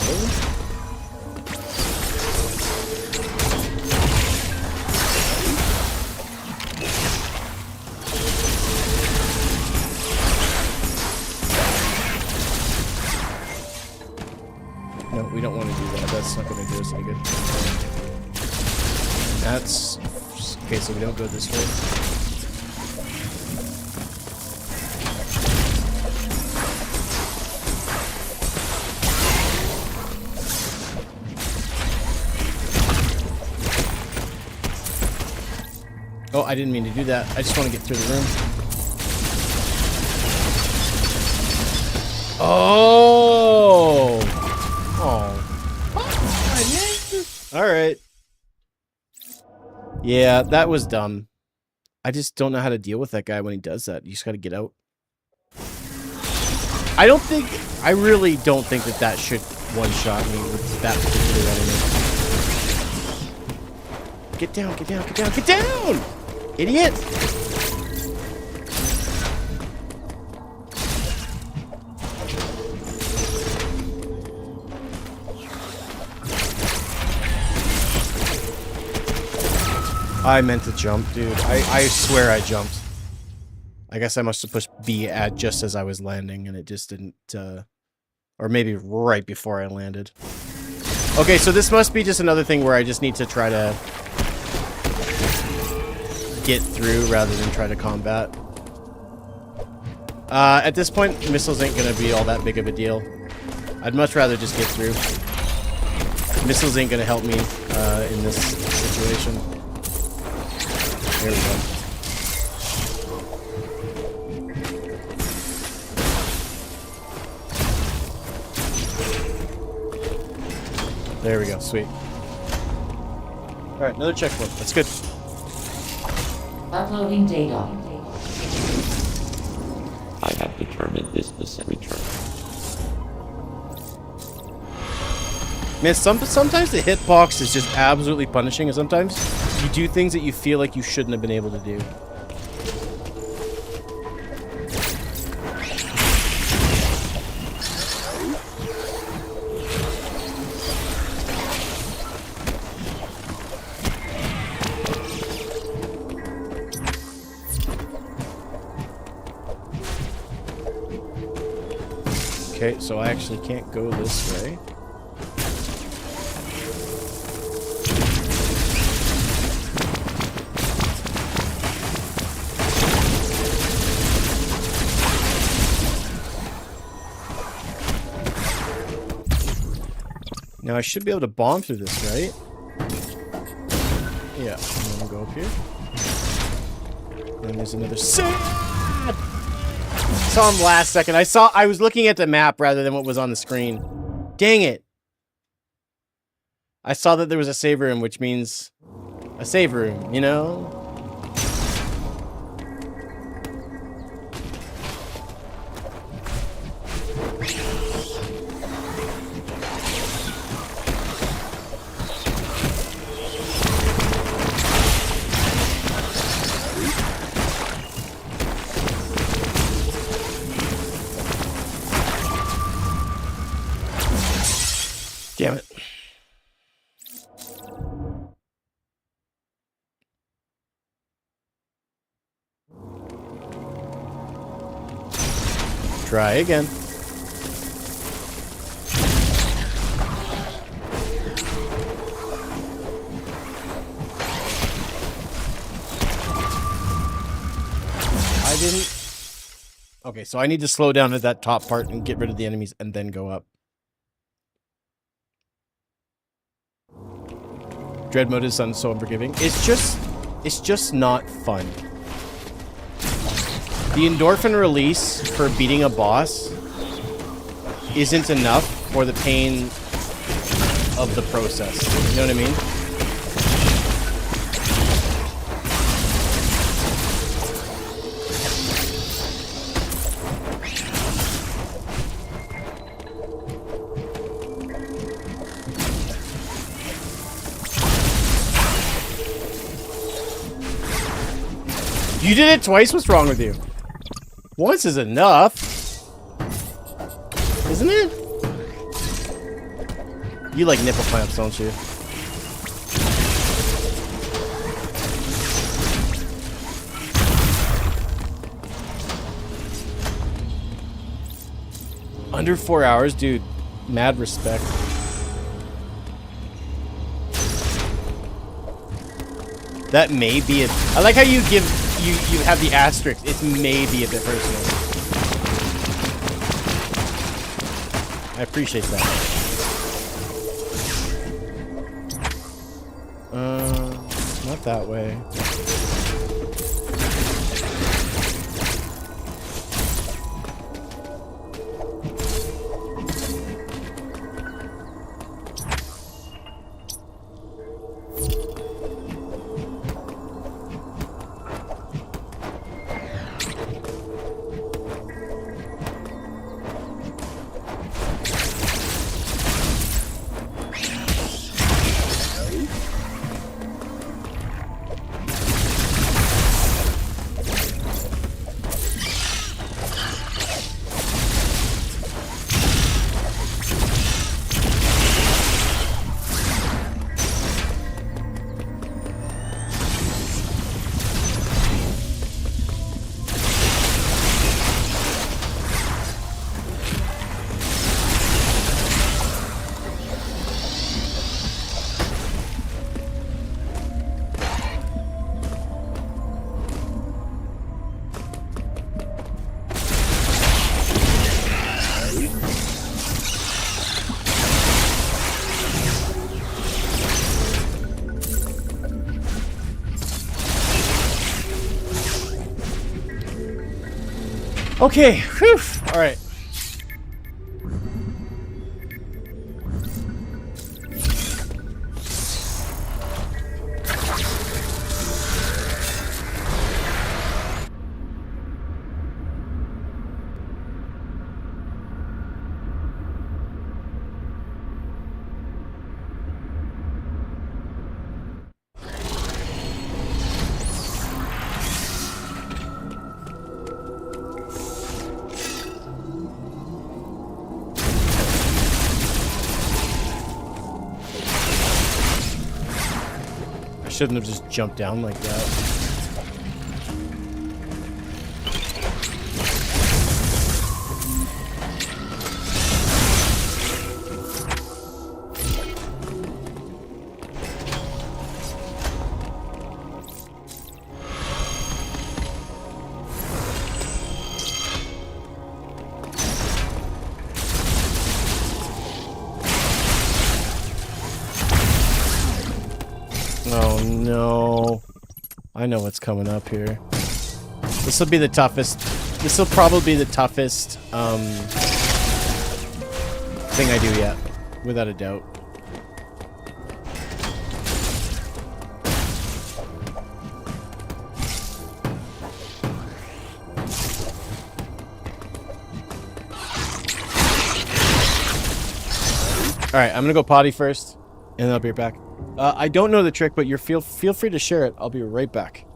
That's... Okay, so we don't go this way. Oh, I didn't mean to do that. I just want to get through the room. Oh! Oh. Alright. Yeah, that was dumb. I just don't know how to deal with that guy when he does that. You just gotta get out. I really don't think that that should one-shot me with that particular enemy. Get down, get down, get down, get down! Idiot! I meant to jump, dude. I swear I jumped. I guess I must have pushed B at just as I was landing, and it just didn't, or maybe right before I landed. Okay, so this must be just another thing where I just need to try to get through rather than try to combat. At this point, missiles ain't gonna be all that big of a deal. I'd much rather just get through. Missiles ain't gonna help me, in this situation. There we go. There we go, sweet. Alright, another checkpoint. That's good. Uploading data. I have determined this return. Man, sometimes the hitbox is just absolutely punishing, and sometimes you do things that you feel like you shouldn't have been able to do. Okay, so I actually can't go this way. Now I should be able to bomb through this, right? Yeah, I'm gonna go up here. And there's another saw him last second. I was looking at the map rather than what was on the screen. Dang it. I saw that there was a save room, which means a save room, you know? Damn it. Try again. I didn't... Okay, so I need to slow down at that top part and get rid of the enemies and then go up. Dread mode is so unforgiving. It's just not fun. The endorphin release for beating a boss isn't enough for the pain of the process. You know what I mean? You did it twice? What's wrong with you? Once is enough. Isn't it? You like nipple clamps, don't you? Under 4 hours? Dude, mad respect. That may be it. I like how you have the asterisk. It may be a bit personal. I appreciate that. Not that way. Okay, whew. All right. Shouldn't have just jumped down like that. Oh no. I know what's coming up here. This will be the toughest. This will probably be the toughest thing I do yet, without a doubt. Alright, I'm gonna go potty first, and then I'll be right back. I don't know the trick, but feel free to share it. I'll be right back.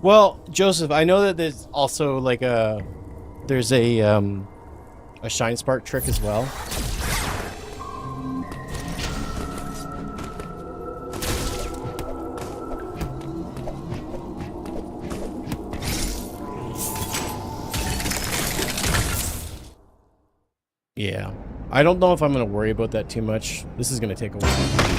Well, Joseph, I know that there's also like there's a shine spark trick as well. Yeah. I don't know if I'm going to worry about that too much. This is going to take a while.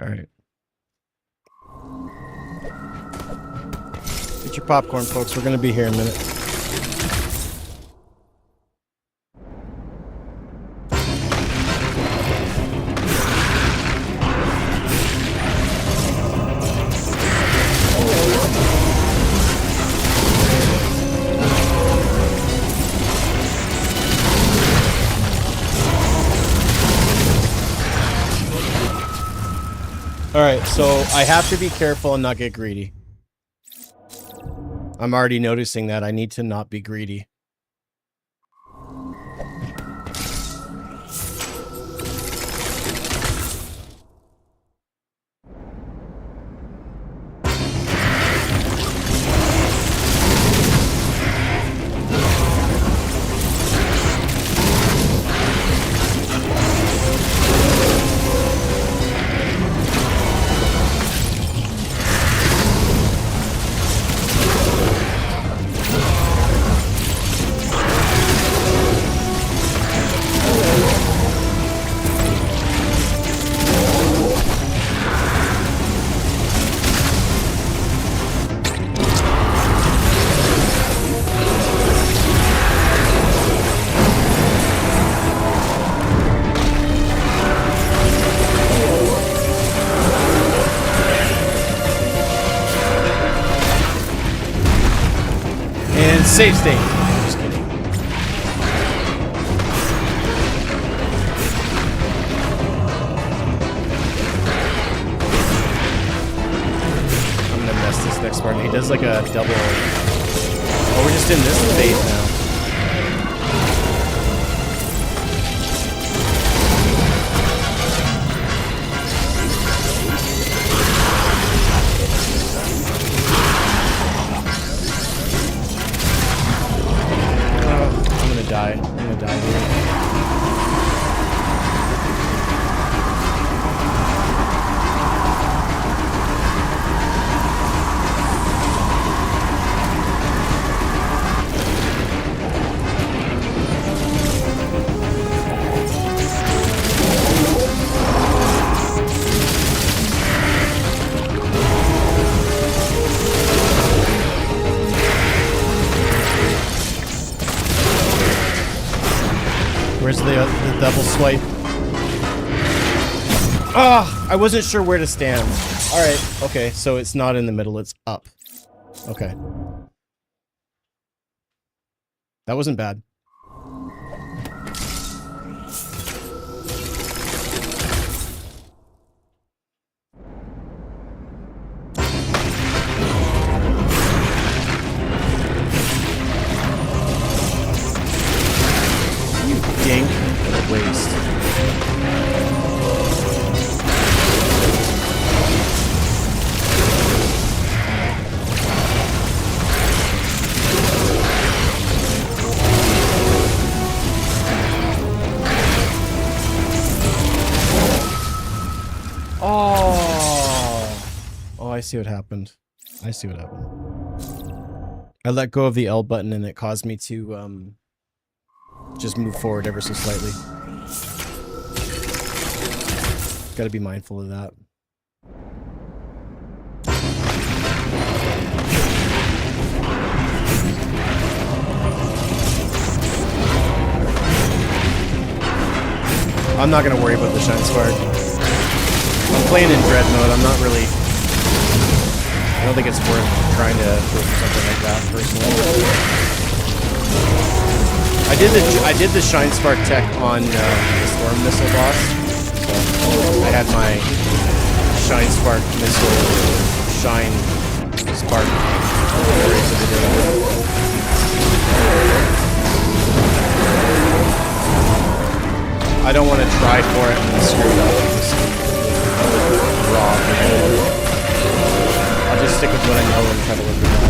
All right. Get your popcorn, folks. We're going to be here in a minute. Alright, so I have to be careful and not get greedy. I'm already noticing that I need to not be greedy. And save state. Just kidding. I'm gonna mess this next part. He does like a double. Oh, we're just in this phase now. I'm gonna die here. Where's the double swipe? Ah, I wasn't sure where to stand. All right, okay, so it's not in the middle, it's up. Okay. That wasn't bad. Dink. What a waste. Oh, I see what happened. I see what happened. I let go of the L button and it caused me to just move forward ever so slightly. Gotta be mindful of that. I'm not gonna worry about the Shine Spark. I'm playing in Dread mode. I'm not really... I don't think it's worth trying to go for something like that, personally. I did the Shine Spark tech on the Storm Missile boss. So I had my Shine Spark Missile Shine Spark. I don't want to try for it and screw it up. Raw. I'll just stick with what I know and try to work with that.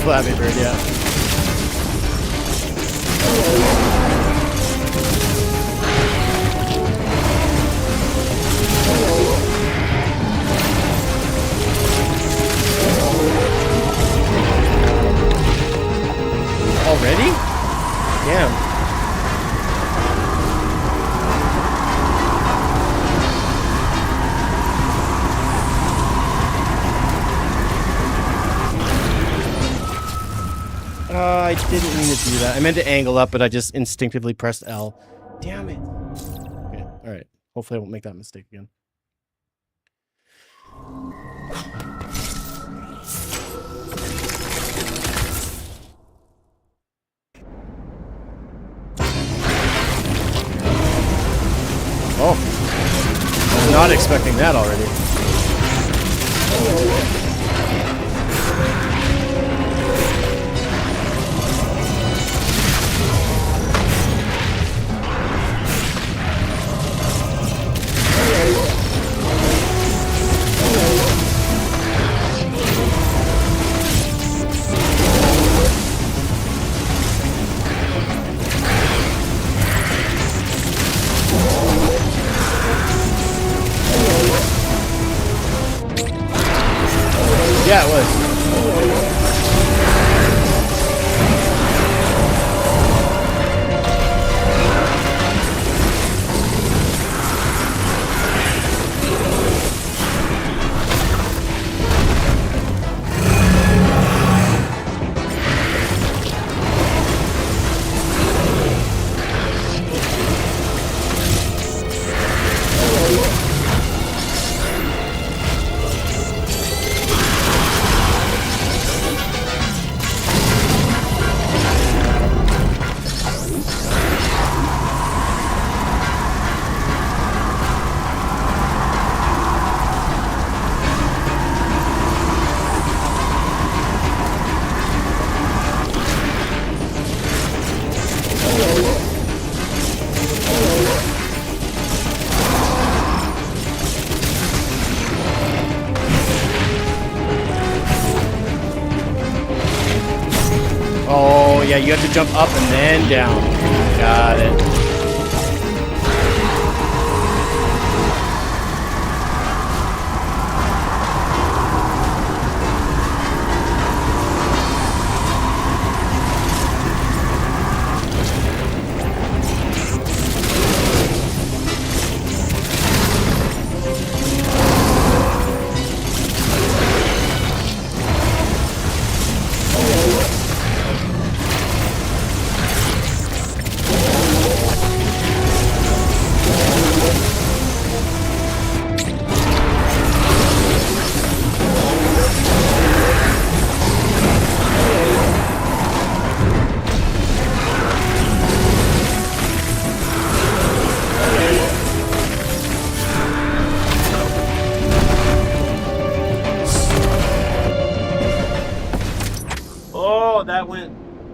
Flappy Bird, yeah. Already? Damn. I didn't mean to do that. I meant to angle up, but I just instinctively pressed L. Damn it. Okay, alright. Hopefully I won't make that mistake again. Oh. I was not expecting that already. Yeah, it was. Oh, yeah, you have to jump up and then down. Got it.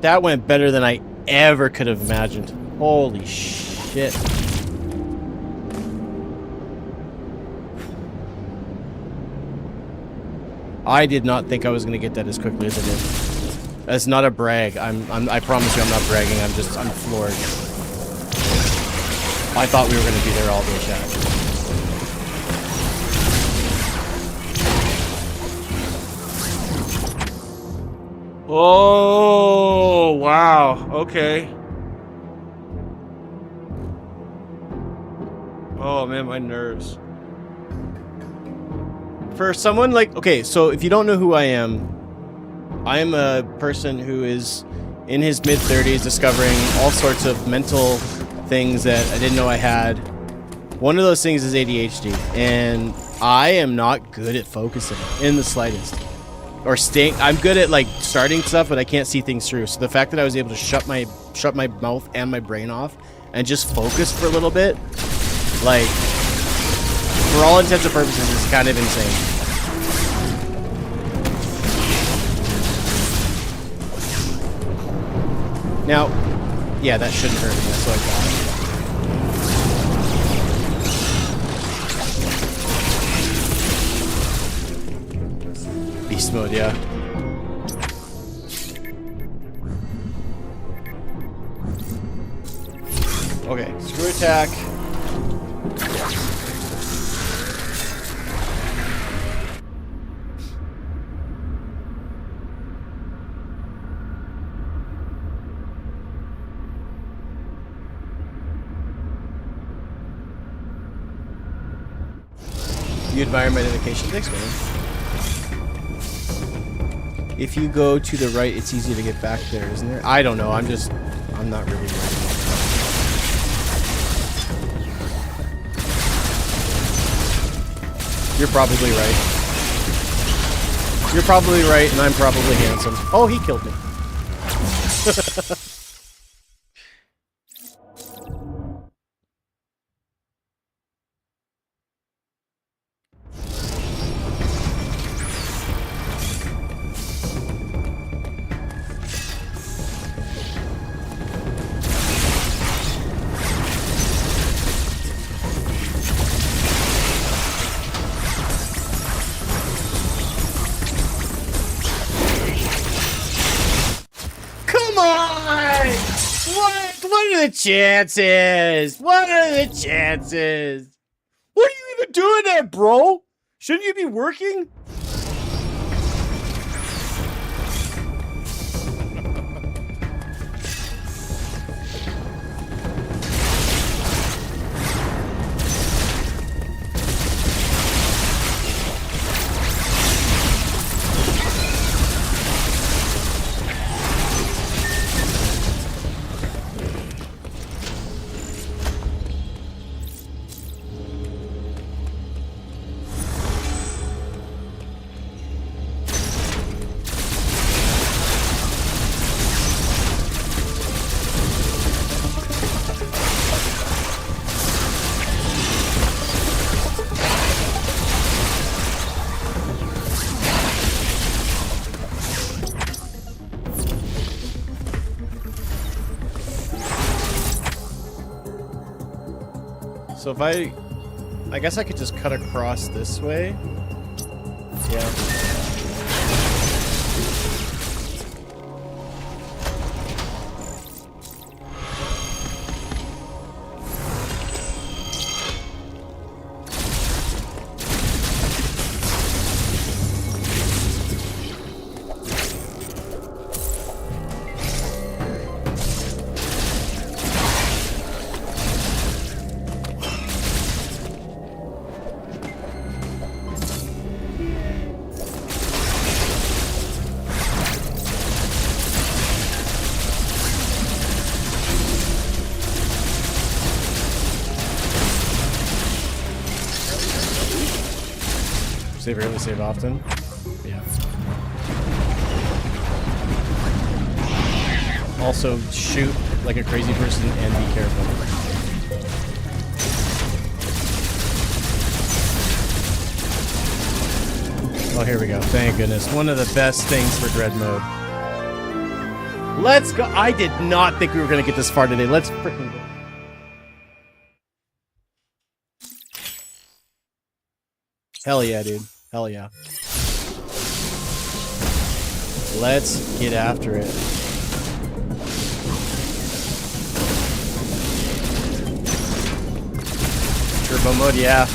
That went better than I ever could have imagined. Holy shit. I did not think I was gonna get that as quickly as I did. That's not a brag. I promise you I'm not bragging. I'm floored. I thought we were gonna be there all day, chat. Oh, wow. Okay. Oh, man, my nerves. For someone like... Okay, so if you don't know who I am a person who is in his mid-30s discovering all sorts of mental things that I didn't know I had. One of those things is ADHD, and I am not good at focusing in the slightest. Or staying... I'm good at, like, starting stuff, but I can't see things through. So the fact that I was able to shut my mouth and my brain off and just focus for a little bit, like, for all intents and purposes, it's kind of insane. Now, yeah, that shouldn't hurt me. That's what I got. Beast mode, yeah. Okay, screw attack. You admire my dedication? Thanks, man. If you go to the right, it's easy to get back there, isn't there? I don't know. I'm not really worried. You're probably right. You're probably right, and I'm probably handsome. Oh, he killed me. What are the chances? What are the chances? What are you even doing there, bro? Shouldn't you be working? So if I guess I could just cut across this way. Yeah. Save early, save often. Yeah. Also, shoot like a crazy person and be careful. Oh, here we go. Thank goodness. One of the best things for Dread mode. Let's go. I did not think we were going to get this far today. Let's freaking go. Hell yeah, dude. Hell yeah. Let's get after it. Turbo mode, yeah.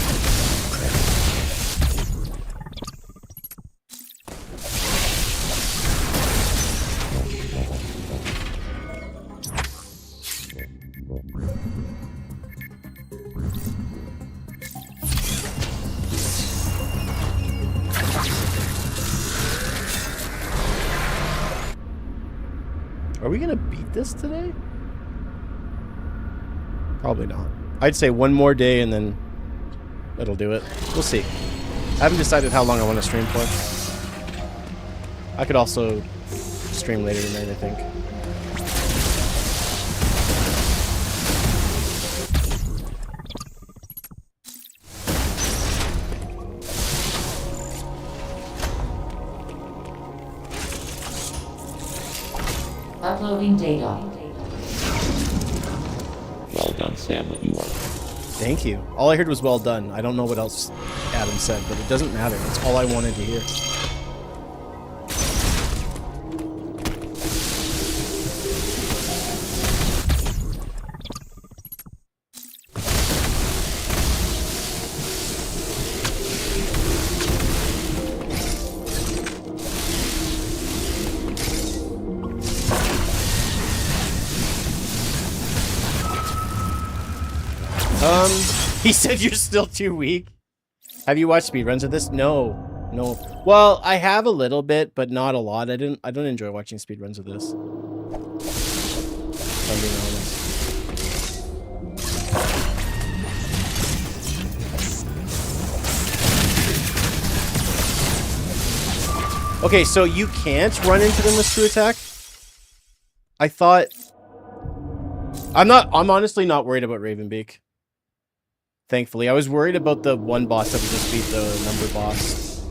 Are we gonna beat this today? Probably not. I'd say one more day and then it'll do it. We'll see. I haven't decided how long I want to stream for. I could also stream later tonight, I think. Uploading data. Well done, Sam. You are. Thank you. All I heard was well done. I don't know what else Adam said, but it doesn't matter. That's all I wanted to hear. He said you're still too weak. Have you watched speedruns of this? No. No. Well, I have a little bit, but not a lot. I don't enjoy watching speedruns of this. If I'm being honest. Okay, so you can't run into them with screw attack? I thought... I'm honestly not worried about Ravenbeak. Thankfully. I was worried about the one boss that we just beat, the number boss.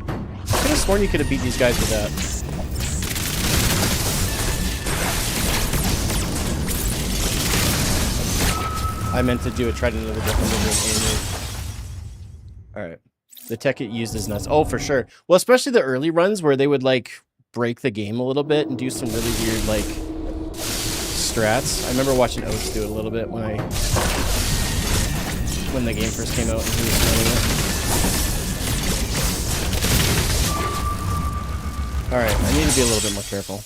I could have sworn you could have beat these guys with that. I meant to do it, tried another different. Alright. The tech it used is nuts. Oh, for sure. Well, especially the early runs where they would, like, break the game a little bit and do some really weird, like, strats. I remember watching Oates do it a little bit when the game first came out and he was running it. Alright, I need to be a little bit more careful.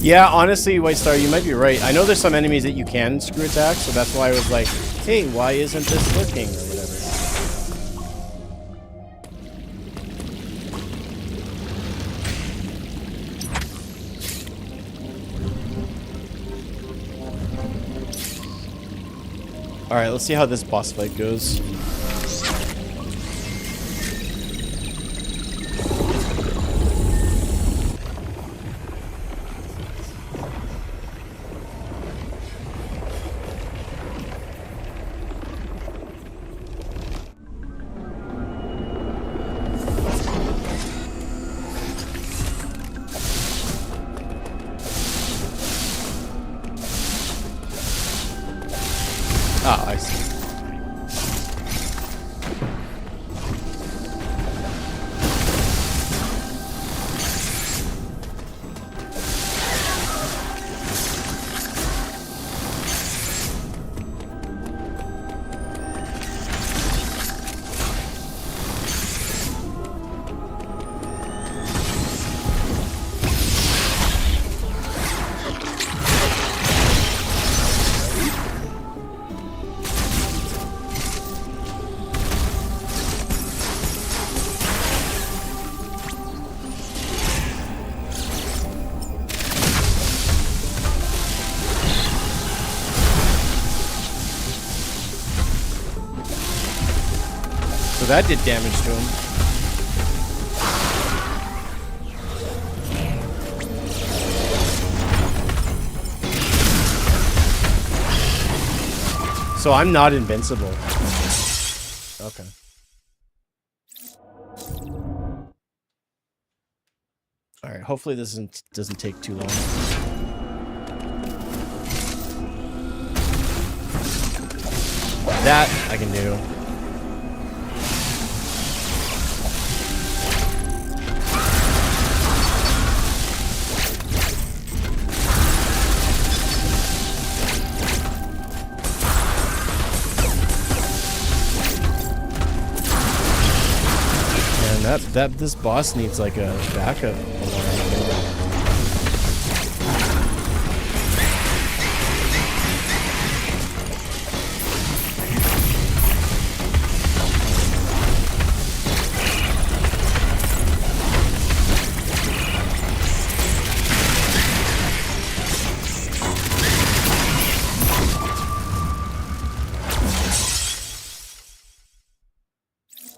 Yeah, honestly, White Star, you might be right. I know there's some enemies that you can screw attack, so that's why I was like, hey, why isn't this working, or whatever. Alright, let's see how this boss fight goes. Ah, I see. that did damage to him. So I'm not invincible. Okay. All right. Hopefully this doesn't take too long. That I can do. And this boss needs like a backup alarm.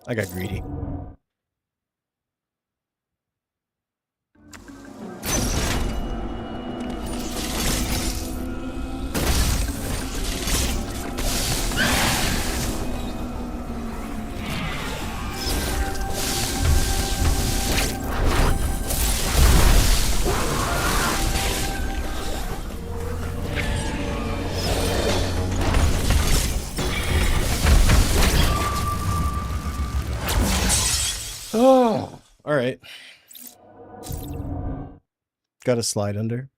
I got greedy. Oh, all right. Got to slide under.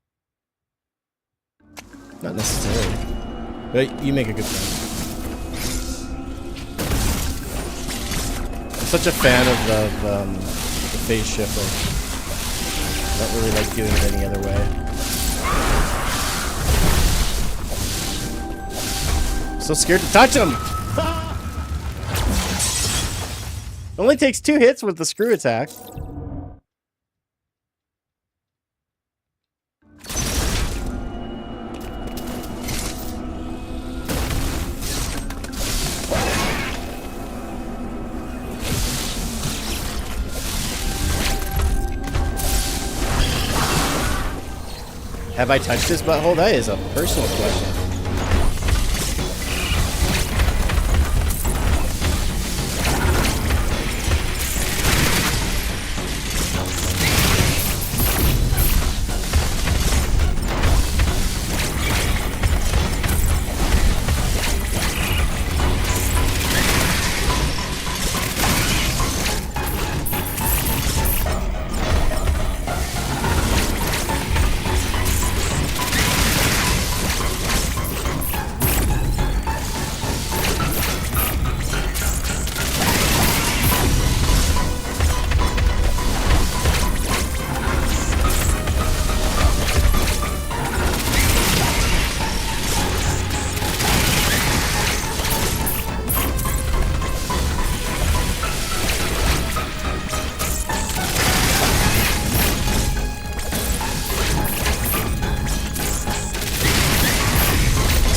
Not necessarily, but you make a good point. I'm such a fan of the phase shift. I don't really like doing it any other way. So scared to touch him. Only takes 2 hits with the screw attack. Have I touched his butthole? That is a personal question.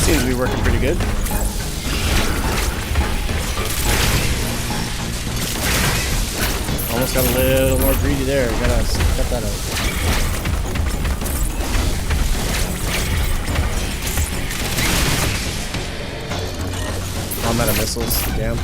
Seems to be working pretty good. Almost got a little more greedy there. We gotta cut that out. I'm out of missiles. Damn.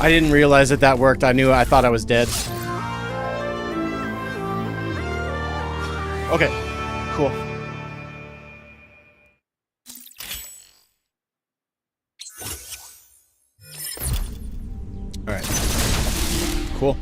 I didn't realize that worked. I thought I was dead. Okay, cool. All right, cool.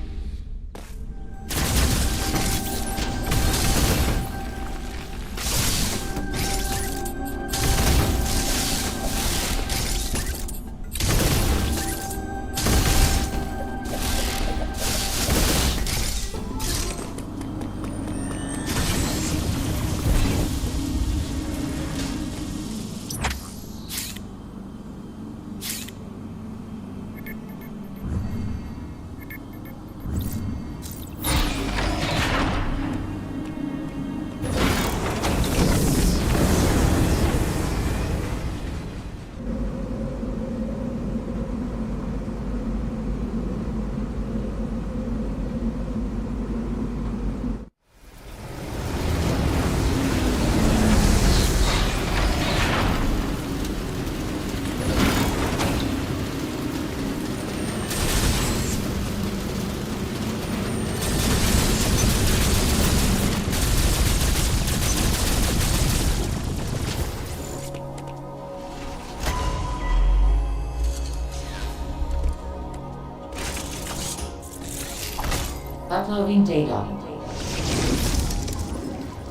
Uploading data.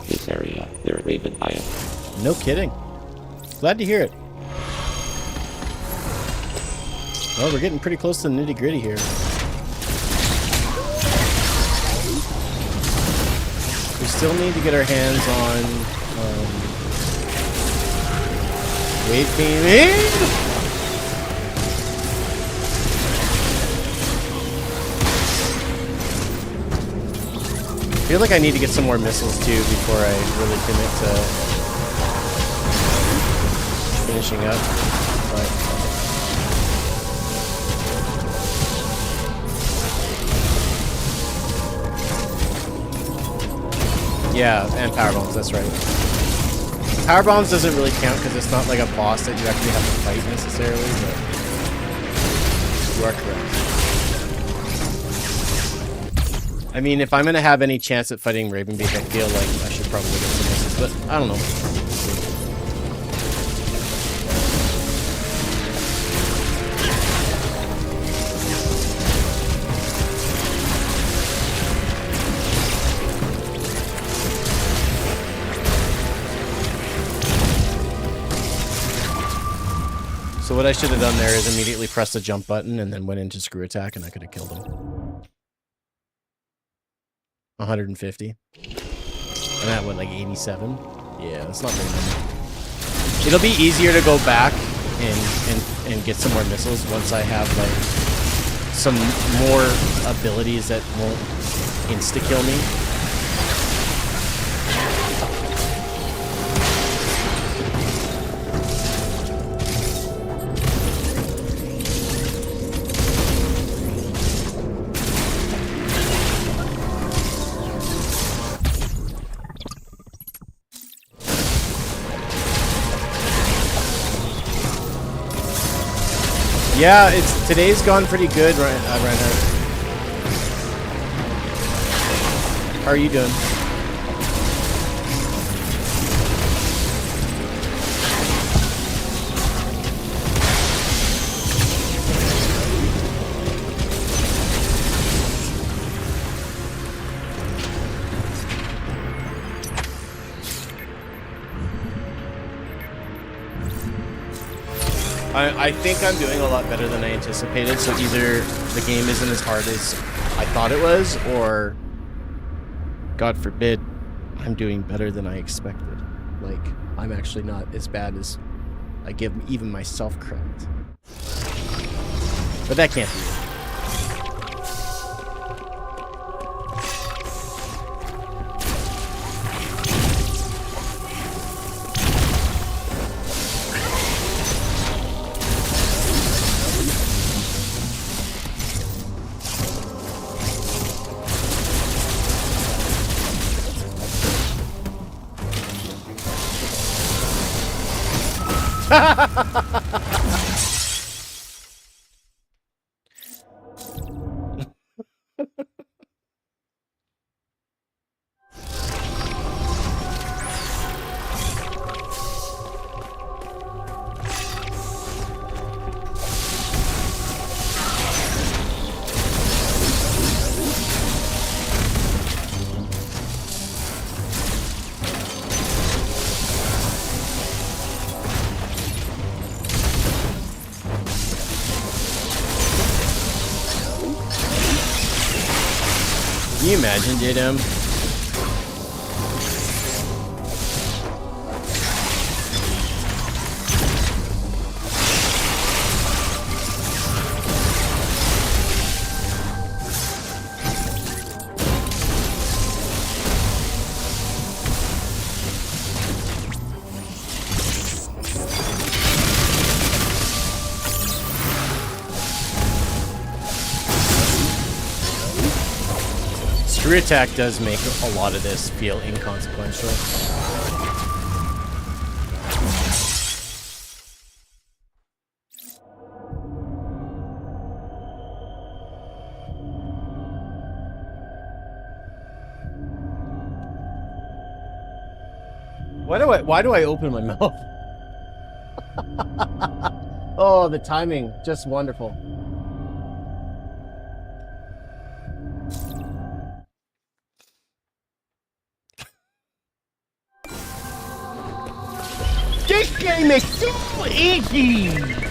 This area, they're Raven biome. No kidding. Glad to hear it. Well, we're getting pretty close to the nitty-gritty here. We still need to get our hands on wave beaming. I feel like I need to get some more missiles too before I really commit to finishing up. But yeah, and power bombs, that's right. Power bombs doesn't really count because it's not like a boss that you actually have to fight necessarily, but you are correct. I mean, if I'm going to have any chance at fighting Ravenbeak, I feel like I should probably get some misses, but I don't know. So what I should have done there is immediately press the jump button and then went into screw attack and I could have killed him. 150. And that went like 87. Yeah, that's not very many. It'll be easier to go back and get some more missiles once I have like some more abilities that won't insta-kill me. Yeah, today's gone pretty good, Reinhardt. How are you doing? I think I'm doing a lot better than I anticipated, so either the game isn't as hard as I thought it was, or, God forbid, I'm doing better than I expected. Like, I'm actually not as bad as I give even myself credit. But that can't be it. Can you imagine, dude? Screw attack does make a lot of this feel inconsequential. Why do I open my mouth? Oh, the timing, just wonderful. game is so easy!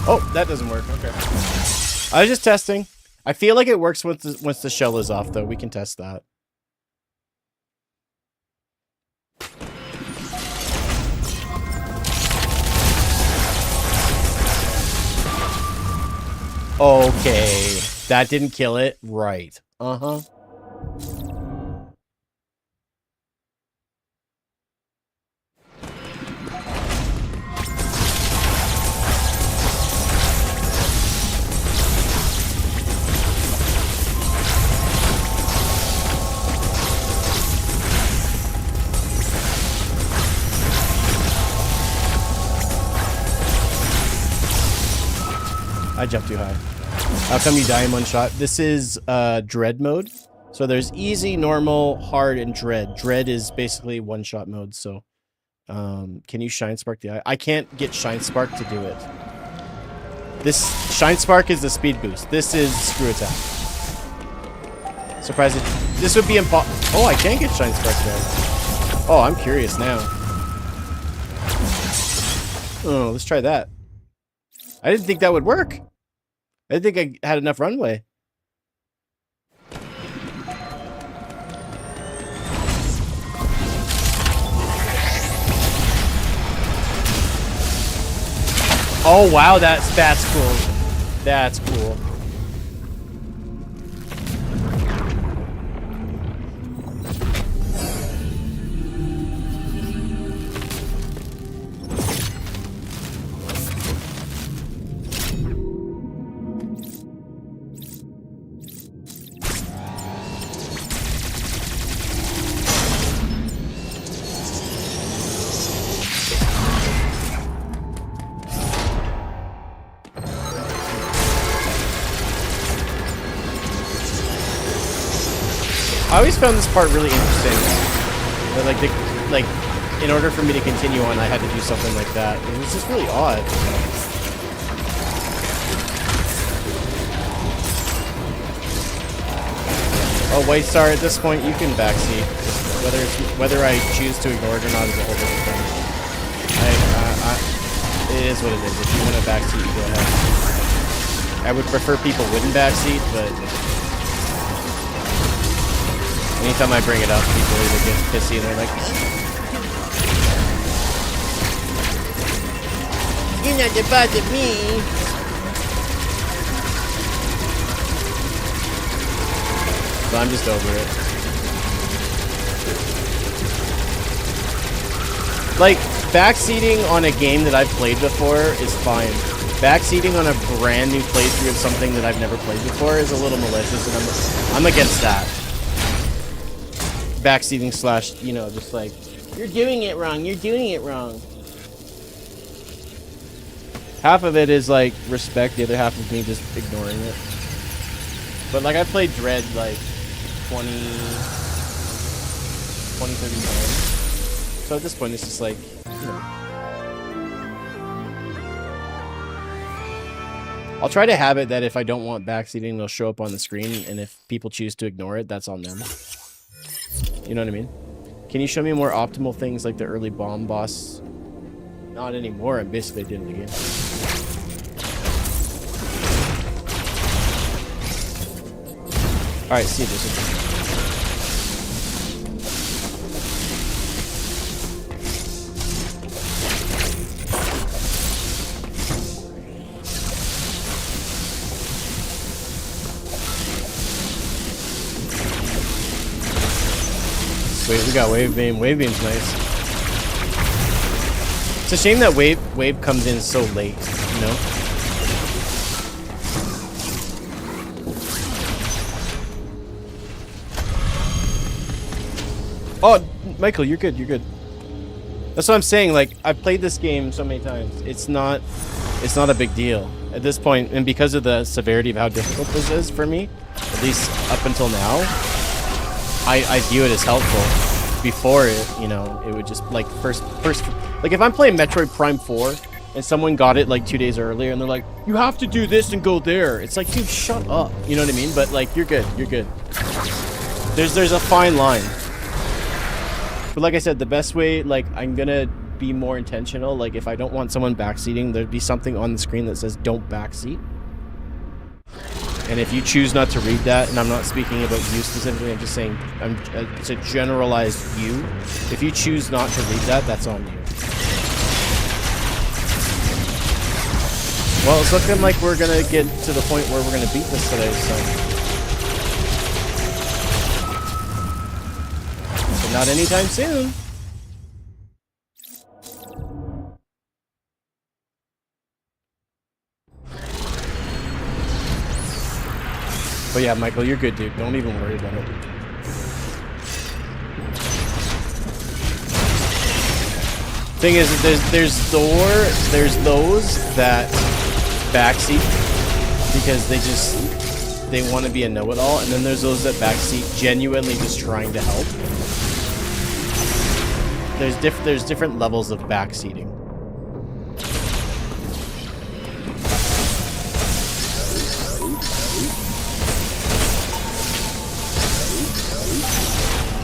Oh, that doesn't work. Okay. I was just testing. I feel like it works once the shell is off, though. We can test that. Okay. That didn't kill it. Right. Uh-huh. I jumped too high. How come you die in one shot? This is dread mode. So there's easy, normal, hard, and dread. Dread is basically one-shot mode, so can you shine spark the eye? I can't get shine spark to do it. This shine spark is the speed boost. This is screw attack. Surprising. This would be impossible. Oh, I can get shine spark there. Oh, I'm curious now. Oh, let's try that. I didn't think that would work. I didn't think I had enough runway. Oh wow, that's cool. That's cool. I always found this part really interesting. But like, in order for me to continue on, I had to do something like that. It was just really odd. Oh, White Star, at this point, you can backseat. Whether I choose to ignore it or not is a whole different thing. It is what it is. If you want to backseat, you go ahead. I would prefer people wouldn't backseat, but anytime I bring it up, people either get pissy and they're like, "You're not the boss of me." So I'm just over it. Like, backseating on a game that I've played before is fine. Backseating on a brand new playthrough of something that I've never played before is a little malicious, and I'm against that. Backseating slash, you know, just like, you're doing it wrong, you're doing it wrong. Half of it is like respect, the other half is me just ignoring it. But like, I played Dread like 20, 30 times. So at this point, it's just like, you know. I'll try to have it that if I don't want backseating, they'll show up on the screen, and if people choose to ignore it, that's on them. You know what I mean? Can you show me more optimal things like the early bomb boss? Not anymore, I'm basically at the end of the game. Alright, see you, Joseph. Wait, we got Wave Beam. Wave Beam's nice. It's a shame that Wave comes in so late, you know? Oh, Michael, you're good, you're good. That's what I'm saying. Like, I've played this game so many times. It's not a big deal at this point, and because of the severity of how difficult this is for me, at least up until now, I view it as helpful. Before it, you know, it would just like first like if I'm playing Metroid Prime 4 and someone got it like 2 days earlier and they're like, you have to do this and go there. It's like, dude, shut up. You know what I mean? But like, you're good. You're good. There's a fine line. But like I said, the best way, like, I'm gonna be more intentional. Like, if I don't want someone backseating, there'd be something on the screen that says don't backseat. And if you choose not to read that, and I'm not speaking about you specifically, I'm just saying it's a generalized view. If you choose not to read that, that's on you. Well, it's looking like we're gonna get to the point where we're gonna beat this today, so. But not anytime soon. But yeah, Michael, you're good, dude. Don't even worry about it. Thing is, there's those that backseat because they want to be a know-it-all, and then there's those that backseat genuinely just trying to help. There's different levels of backseating.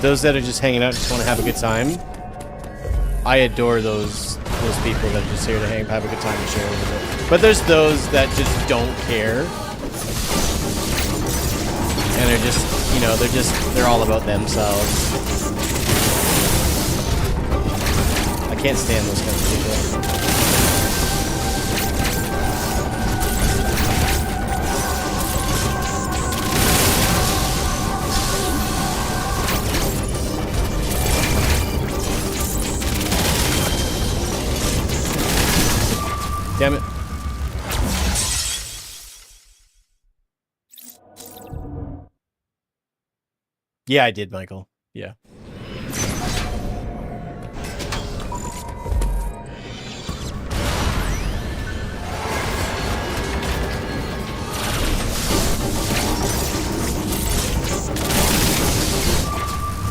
Those that are just hanging out, just want to have a good time. I adore those people that are just here to have a good time and share a little bit. But there's those that just don't care. And they're just, you know, they're all about themselves. I can't stand those kinds of people. Damn it. Yeah, I did, Michael. Yeah.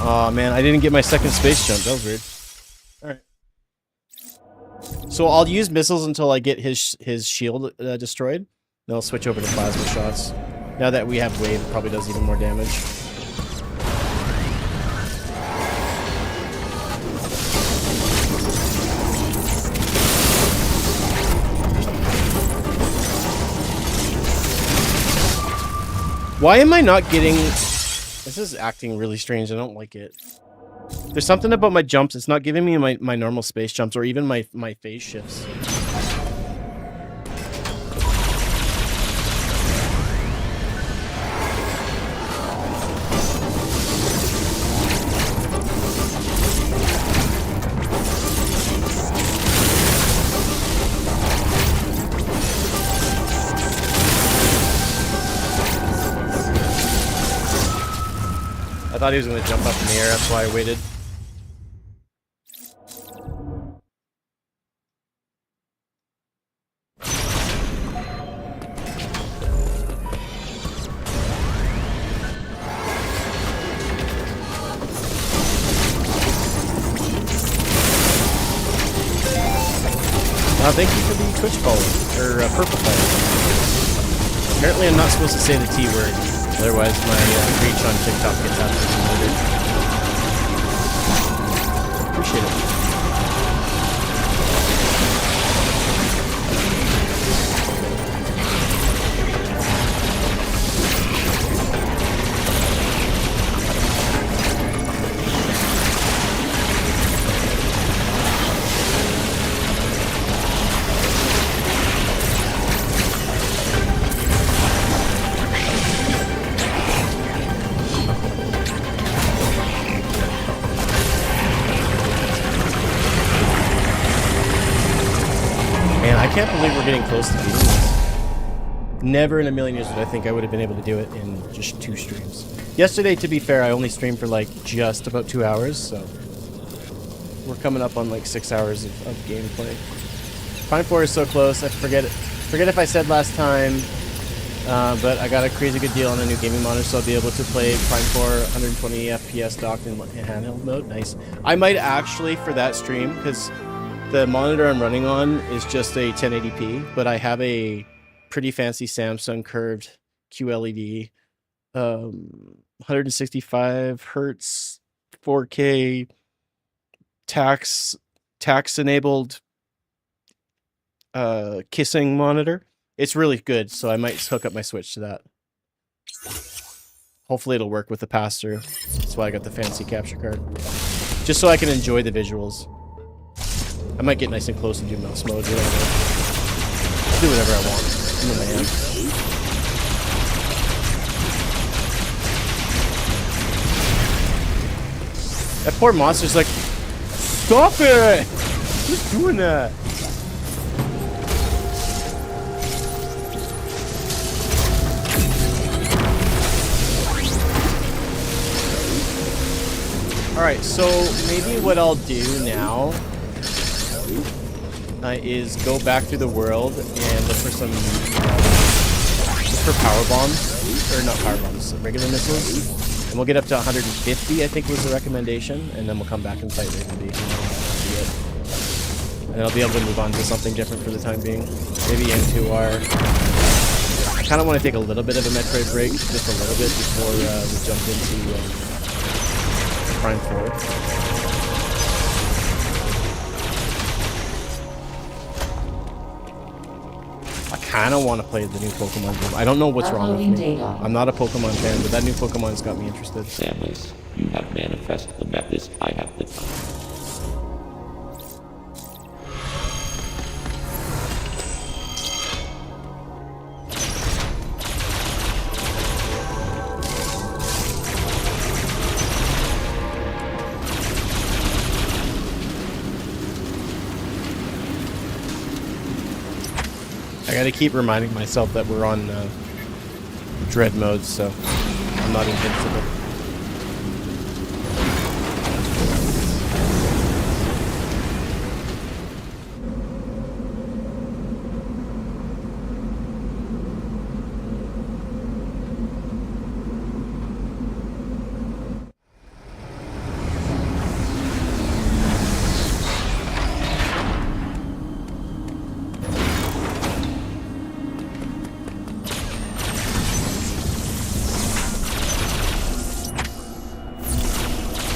Oh man, I didn't get my second space jump. That was weird. Alright. So I'll use missiles until I get his shield destroyed. Then I'll switch over to plasma shots. Now that we have wave, it probably does even more damage. Why am I not getting... This is acting really strange. I don't like it. There's something about my jumps. It's not giving me my normal space jumps or even my phase shifts. I thought he was going to jump up in the air, that's why I waited. Thank you for the Twitch follow, or purple follow. Apparently I'm not supposed to say the T word, otherwise my reach on TikTok gets absolutely murdered. Appreciate it. I can't believe we're getting close to beating this. Never in a million years did I think I would have been able to do it in just 2 streams. Yesterday, to be fair, I only streamed for like just about 2 hours, so We're coming up on like 6 hours of gameplay. Prime 4 is so close. I forget if I said last time, but I got a crazy good deal on a new gaming monitor, so I'll be able to play Prime 4 120 FPS docked in handheld mode. Nice. I might actually, for that stream, because the monitor I'm running on is just a 1080p, but I have a pretty fancy Samsung curved QLED, 165 hertz, 4K, tax enabled kissing monitor. It's really good, so I might hook up my Switch to that. Hopefully it'll work with the pass-through. That's why I got the fancy capture card. Just so I can enjoy the visuals. I might get nice and close and do mouse mode, whatever. Do whatever I want. I'm a man. That poor monster's like, stop it! Who's doing that? Alright, so maybe what I'll do now is go back through the world and look for some power bombs, or not power bombs, regular missiles, and we'll get up to 150, I think was the recommendation, and then we'll come back and fight Raven B. And I'll be able to move on to something different for the time being. Maybe M2R. I kind of want to take a little bit of a Metroid break, just a little bit, before we jump into Prime 4. I kind of want to play the new Pokemon game. I don't know what's wrong with me. I'm not a Pokemon fan, but that new Pokemon's got me interested. Samus, you have manifested the methods I have defined. I gotta keep reminding myself that we're on dread mode, so I'm not invincible.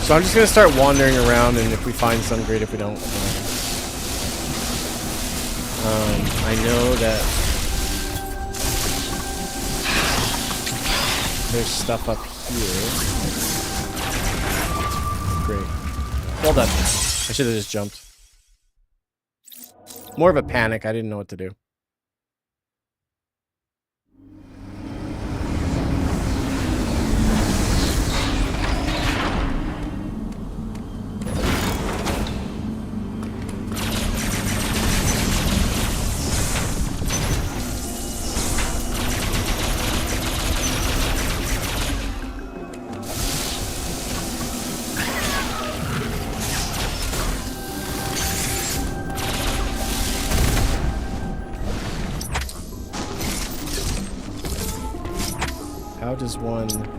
So I'm just gonna start wandering around, and if we find some, great. If we don't, I know that there's stuff up here. Great. Well done. I should have just jumped. More of a panic. I didn't know what to do. How does one do that?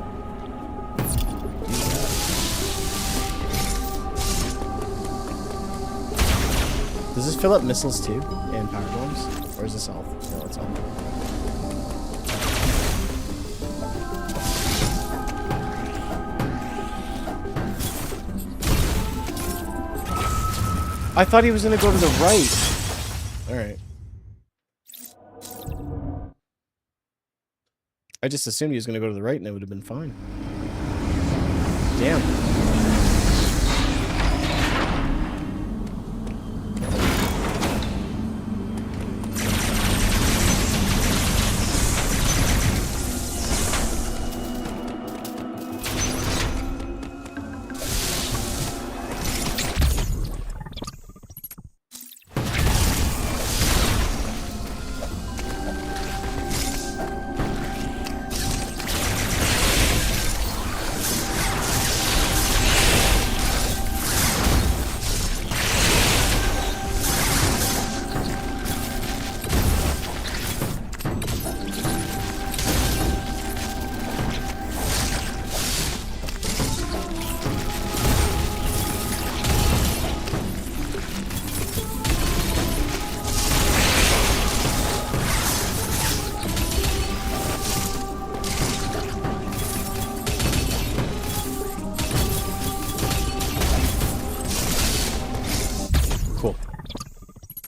Does this fill up missiles too? And power bombs? Or is this health? No, it's health. I thought he was gonna go to the right. Alright. I just assumed he was going to go to the right and it would have been fine. Damn.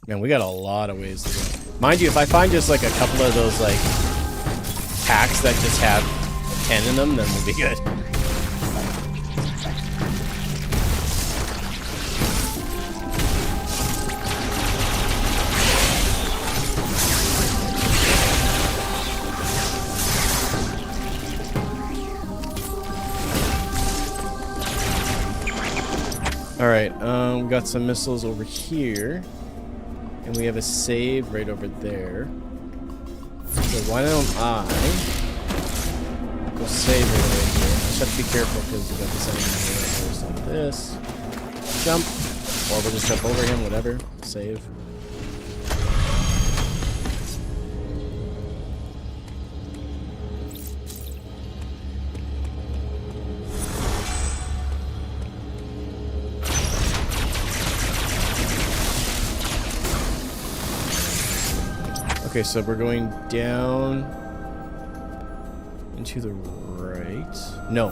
Man, we got a lot of ways to go. Mind you, if I find just like a couple of those like packs that just have 10 in them, then we'll be good. Alright, we got some missiles over here. And we have a save right over there. So why don't I go save right over here? I just have to be careful because we got this enemy here. There's some of this. Jump. Or we'll just jump over him, whatever. Save. Okay, so we're going down into the right. No.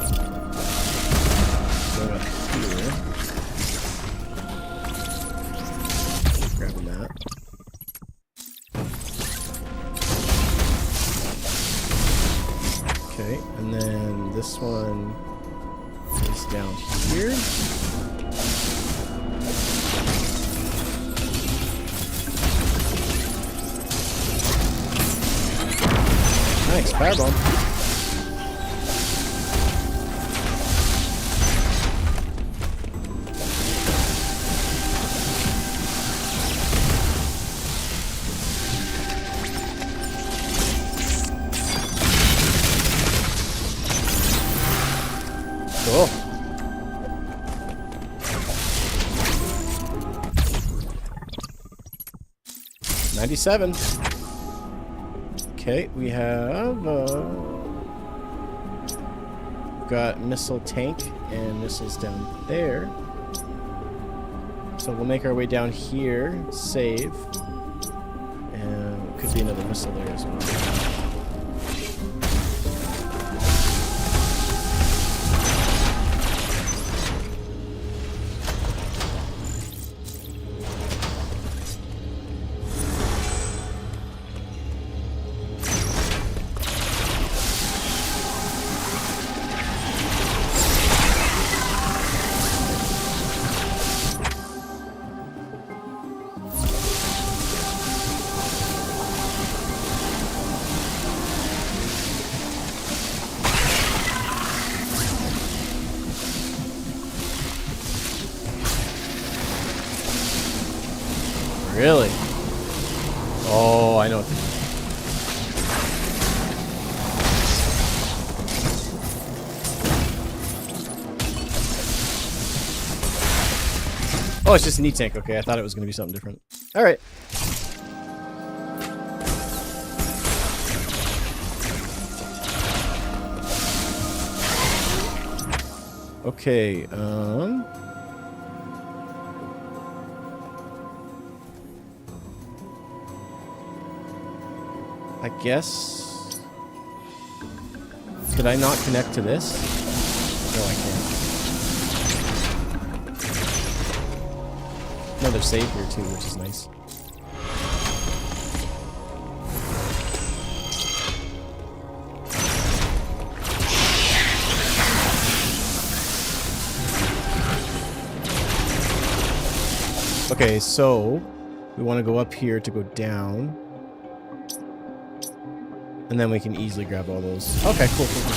Going up here. Grabbing that. Okay, and then this one is down here. Nice, firebomb. Cool. $97. Okay, we have got missile tank and missiles down there. So we'll make our way down here, save, and could be another missile there as well. Really? Oh, I know what to do. Oh, it's just an E-tank. Okay, I thought it was going to be something different. Alright. Okay, I guess... Could I not connect to this? No, I can't. Another save here too, which is nice. Okay, so we want to go up here to go down. And then we can easily grab all those. Okay, cool, cool, cool.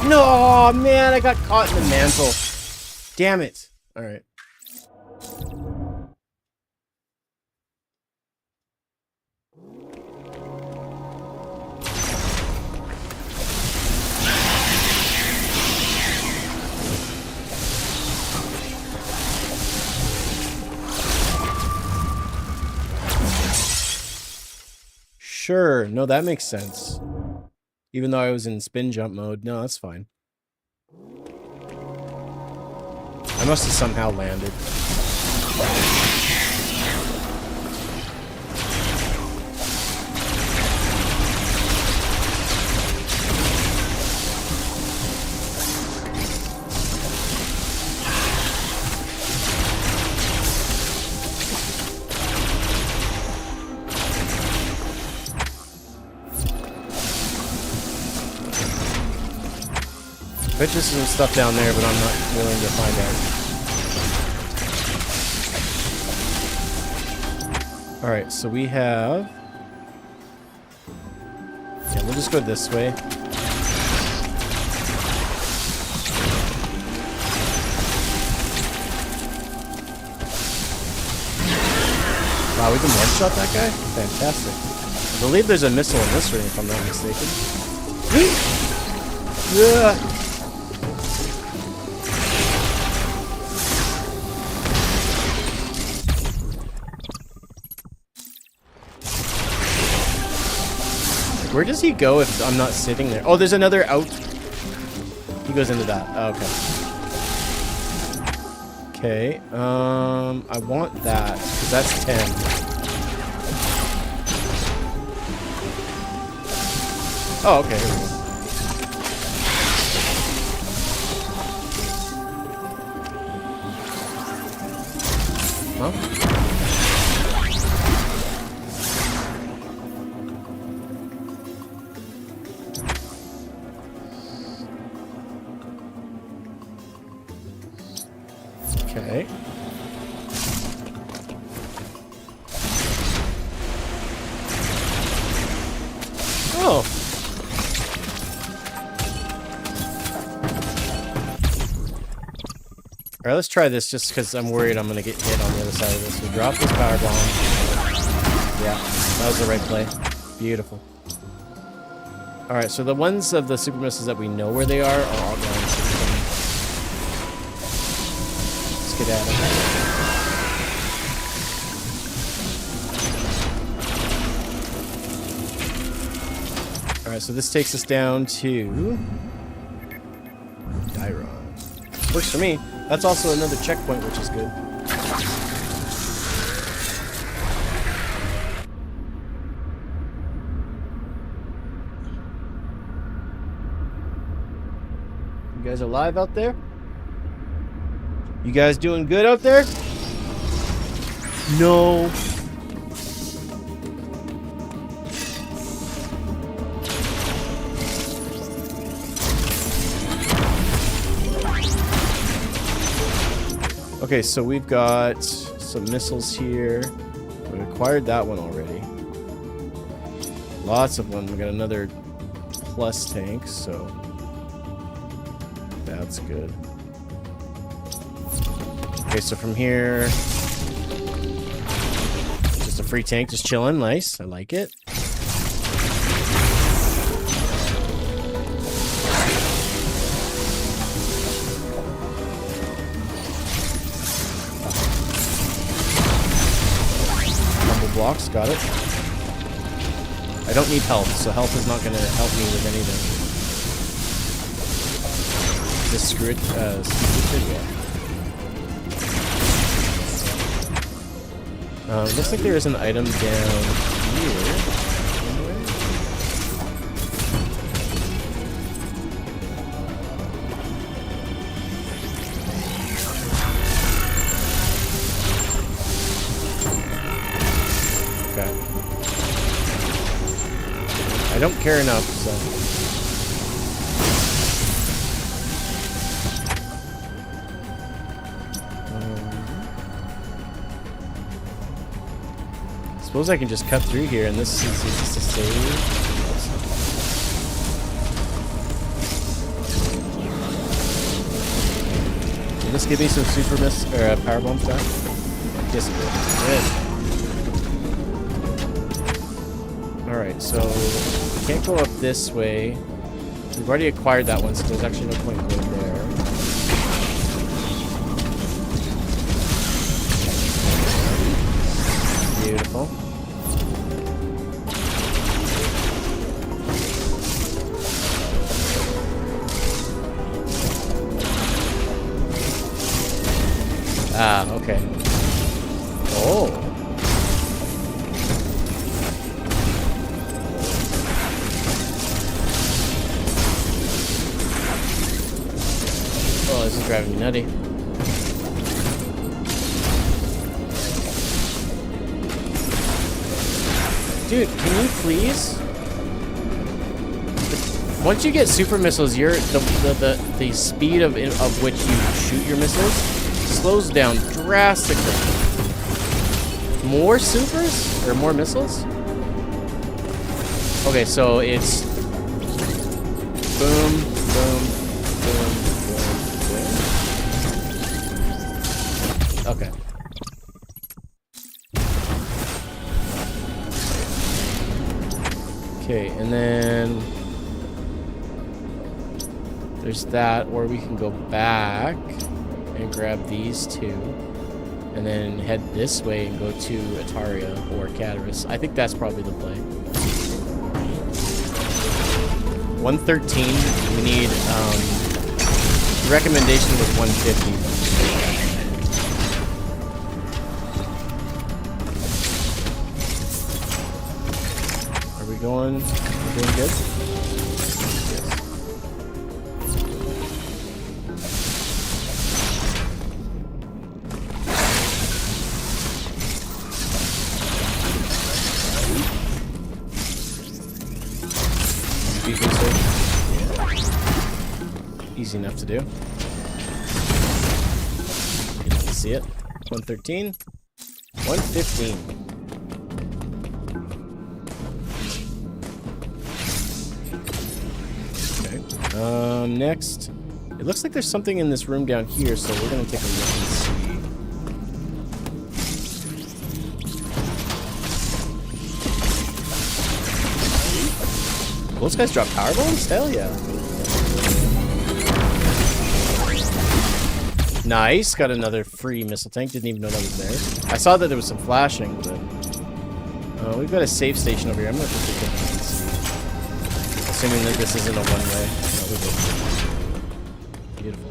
No, man, I got caught in the mantle. Damn it. All right. Sure. No, that makes sense. Even though I was in spin jump mode. No, that's fine. I must have somehow landed. bet you some stuff down there, but I'm not willing to find out. Alright, so we have... Yeah, we'll just go this way. Wow, we can one-shot that guy? Fantastic. I believe there's a missile in this ring, if I'm not mistaken. Yeah. Where does he go if I'm not sitting there? Oh, there's another out. He goes into that. Oh, okay. Okay. I want that because that's 10. Oh, okay. Here we go. Huh? Okay. Oh. Alright, let's try this just because I'm worried I'm going to get hit on the other side of this. We drop this power bomb. Yeah, that was the right play. Beautiful. Alright, so the ones of the super missiles that we know where they are all gone. Let's get at them. Alright, so this takes us down to... Dyron. Works for me. That's also another checkpoint, which is good. You guys alive out there? You guys doing good out there? No. Okay, so we've got some missiles here. We acquired that one already. Lots of them. We got another plus tank, so that's good. Okay, so from here, just a free tank, just chilling. Nice, I like it. Blocks, got it. I don't need health, so health is not going to help me with anything. Just screw it, looks like there is an item down here. I don't care enough, so... I suppose I can just cut through here, and this is just a save. Will this give me some super miss or power bombs back? Yes, it will. Good. Alright, so we can't go up this way. We've already acquired that one, so there's actually no point going there. Beautiful. Ah, okay. Oh. Oh, this is driving me nutty. Dude, can you please? Once you get super missiles, the speed of which you shoot your missiles slows down drastically. More supers or more missiles? Okay, so it's boom, boom, boom, boom, boom. Okay. Okay, and then there's that, or we can go back and grab these two, and then head this way and go to Ataria or Cataris. I think that's probably the play. 113. We need. The recommendation was 150. We're doing good? Yes. Speed booster. Yeah. Easy enough to do. You didn't see it. 113. 115. Next, it looks like there's something in this room down here, so we're gonna take a look and see. Those guys drop power bombs? Hell yeah. Nice, got another free missile tank. Didn't even know that was there. I saw that there was some flashing, but we've got a save station over here. I'm gonna have to take a look and see. Assuming that this isn't a one-way. Beautiful.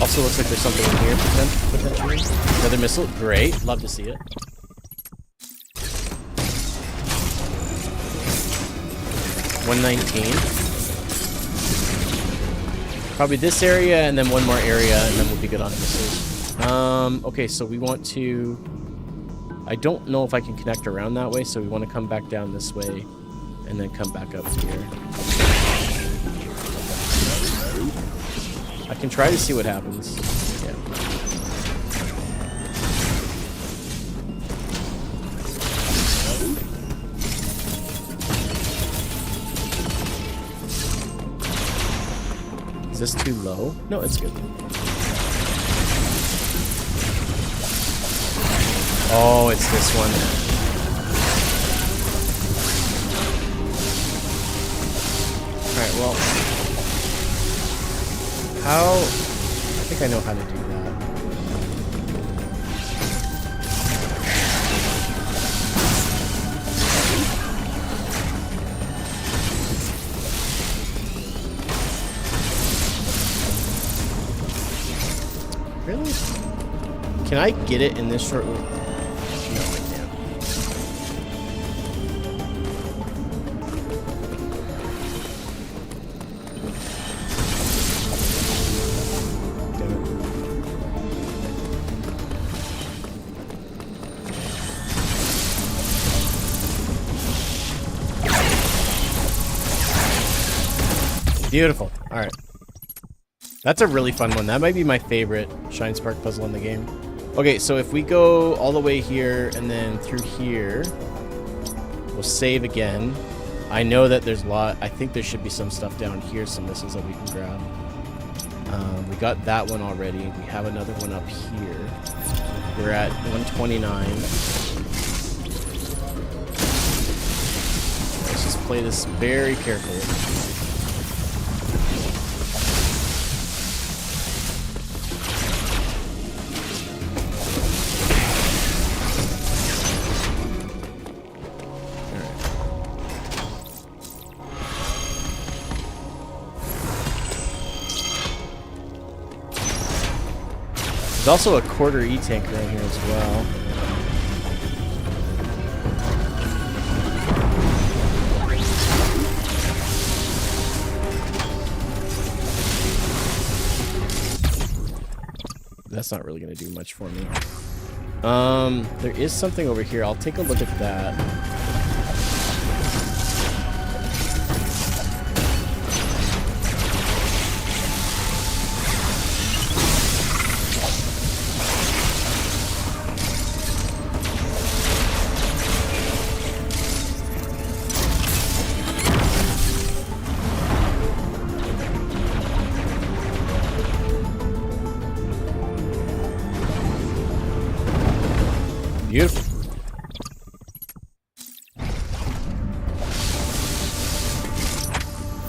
Also looks like there's something in here potentially. Another missile. Great. Love to see it. $119. Probably this area and then one more area and then we'll be good on missiles. Okay, so we want to... I don't know if I can connect around that way, so we want to come back down this way and then come back up here. I can try to see what happens. Yeah. Is this too low? No, it's good. Oh, it's this one. Alright, well. How... I think I know how to do that. Really? Can I get it in this short... No, I can't. Damn it. Beautiful. All right. That's a really fun one. That might be my favorite Shine Spark puzzle in the game. Okay, so if we go all the way here and then through here, we'll save again. I know that there's a lot. I think there should be some stuff down here, some missiles that we can grab. We got that one already. We have another one up here. We're at 129. Let's just play this very carefully. There's also a quarter E-tank right here as well. that's not really going to do much for me. There is something over here. I'll take a look at that. Beautiful.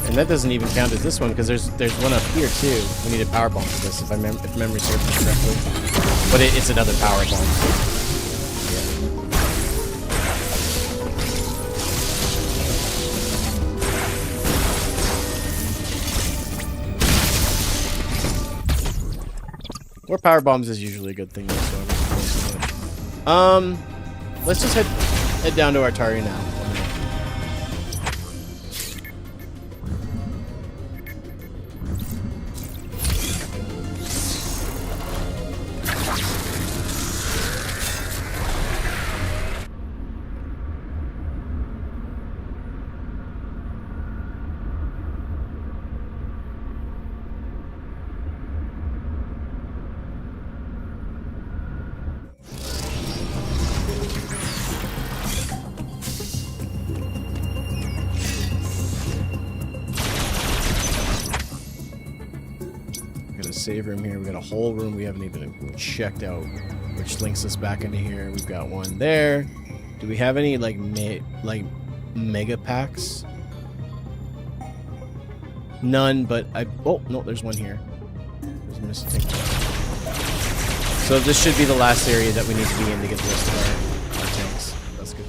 And that doesn't even count as this one because there's one up here too. We need a power bomb for this if memory serves me correctly. But it's another power bomb. Yeah. More power bombs is usually a good thing. Let's just head down to our Atari now. Save room here. We got a whole room we haven't even checked out, which links us back into here. We've got one there. Do we have any like mega packs? None, but oh no, there's one here. There's a missing. So this should be the last area that we need to be in to get the rest of our tanks. That's good.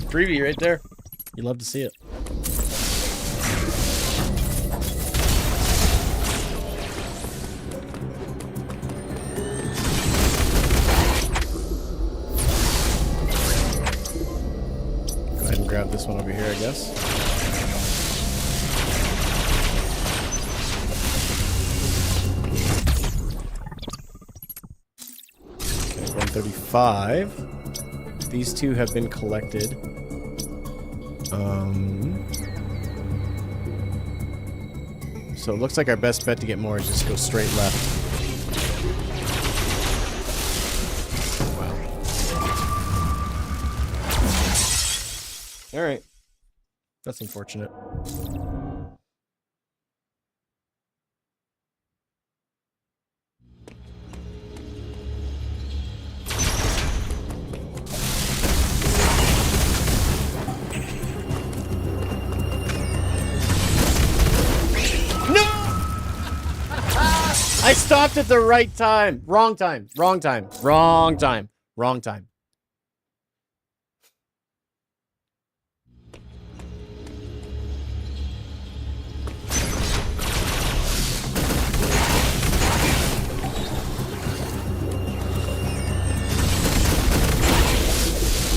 Freebie right there. You love to see it. Go ahead and grab this one over here, I guess. Okay, 135. These two have been collected. So it looks like our best bet to get more is just go straight left. Wow. Alright. That's unfortunate. I stopped at the right time. Wrong time. Wrong time. Wrong time. Wrong time.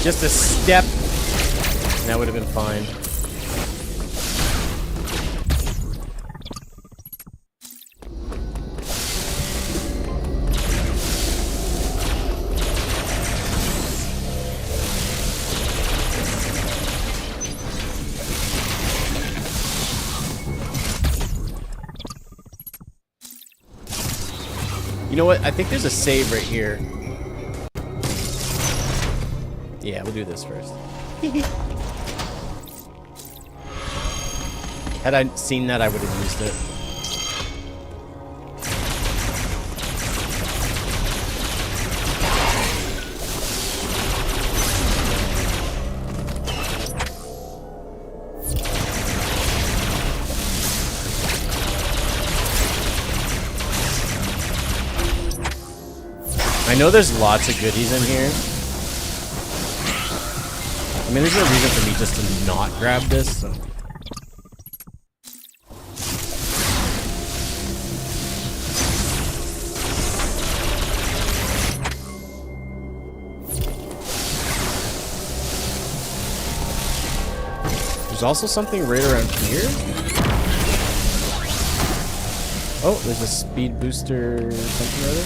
Just a step. And that would have been fine. You know what? I think there's a save right here. Yeah, we'll do this first. Had I seen that, I would have used it. know there's lots of goodies in here. I mean, there's no reason for me just to not grab this, so. There's also something right around here. Oh, there's a speed booster something or other.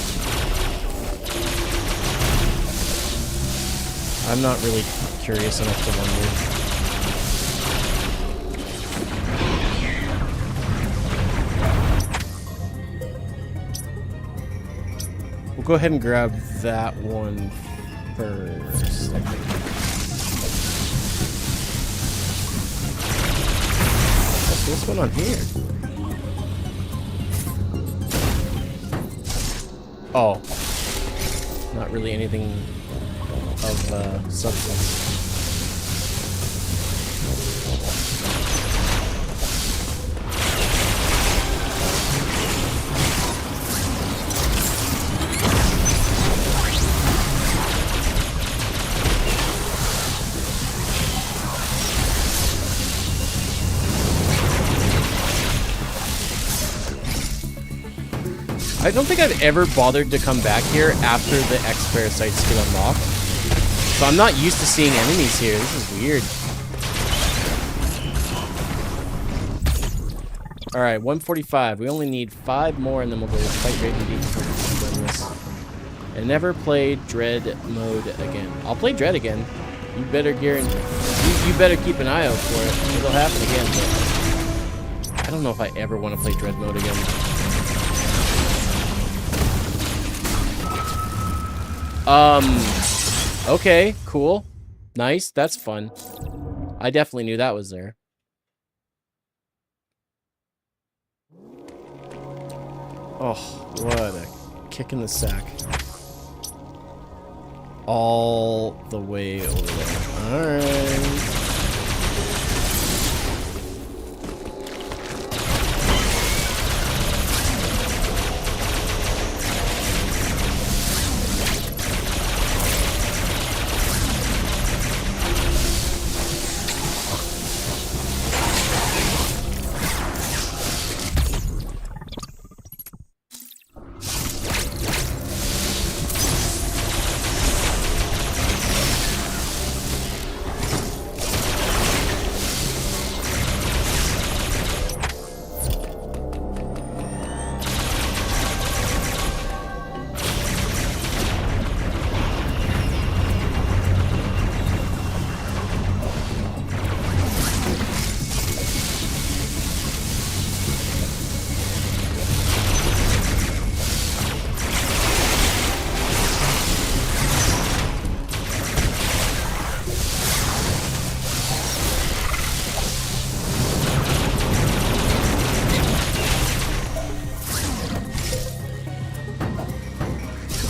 I'm not really curious enough to wonder. We'll go ahead and grab that one first, I think. What's going on here? Oh. Not really anything of substance. I don't think I've ever bothered to come back here after the X-Parasites get unlocked. So I'm not used to seeing enemies here. This is weird. Alright, 145. We only need 5 more and then we'll go fight Raven Deep before we're done this. And never play Dread mode again. I'll play Dread again. You better guarantee. You better keep an eye out for it. It'll happen again, but I don't know if I ever want to play Dread mode again. Okay, cool. Nice, that's fun. I definitely knew that was there. Oh, what a kick in the sack. All the way over there. Alright.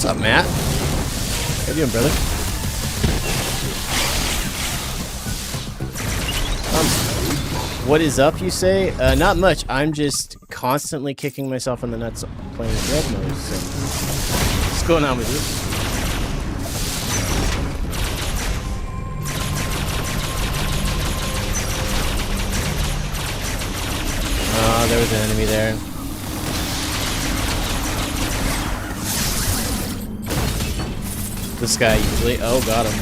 What's up, Matt? How you doing, brother? What is up, you say? Not much. I'm just constantly kicking myself in the nuts playing Dread mode, so... What's going on with you? Oh, there was an enemy there. This guy usually... Oh, got him.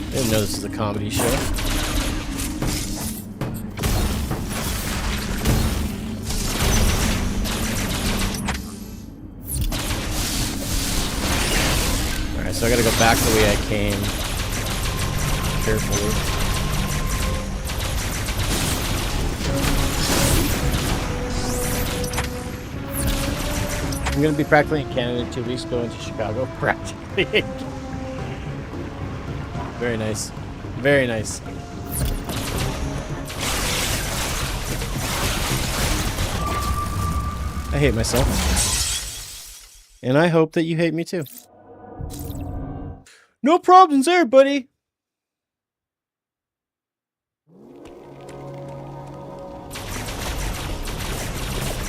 I didn't know this was a comedy show. Alright, so I gotta go back the way I came. Carefully. I'm gonna be practically in Canada in 2 weeks, going to Chicago. Practically. Very nice. Very nice. I hate myself. And I hope that you hate me too. No problems there, buddy.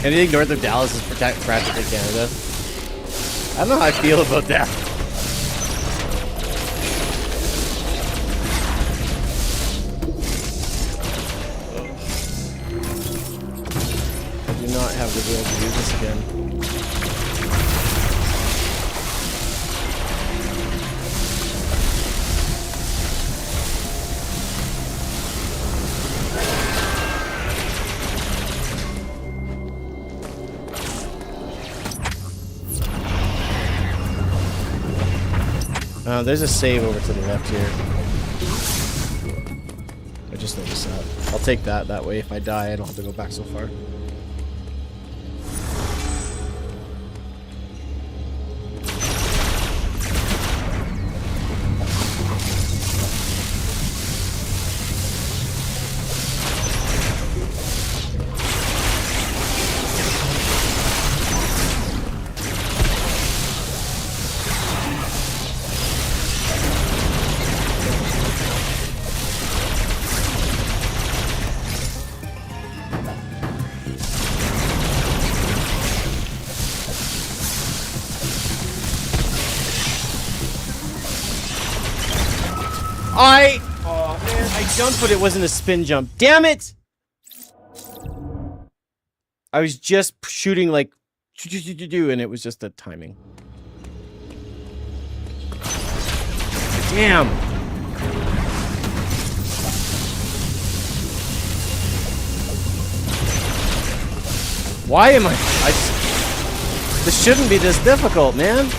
Anything north of Dallas is practically Canada. I don't know how I feel about that. I do not have the will to do this again. There's a save over to the left here. I just noticed that. I'll take that. That way, if I die, I don't have to go back so far. Oh man, I jumped, but it wasn't a spin jump. Damn it! I was just shooting like, and it was just a timing. Damn! Why am I this shouldn't be this difficult, man.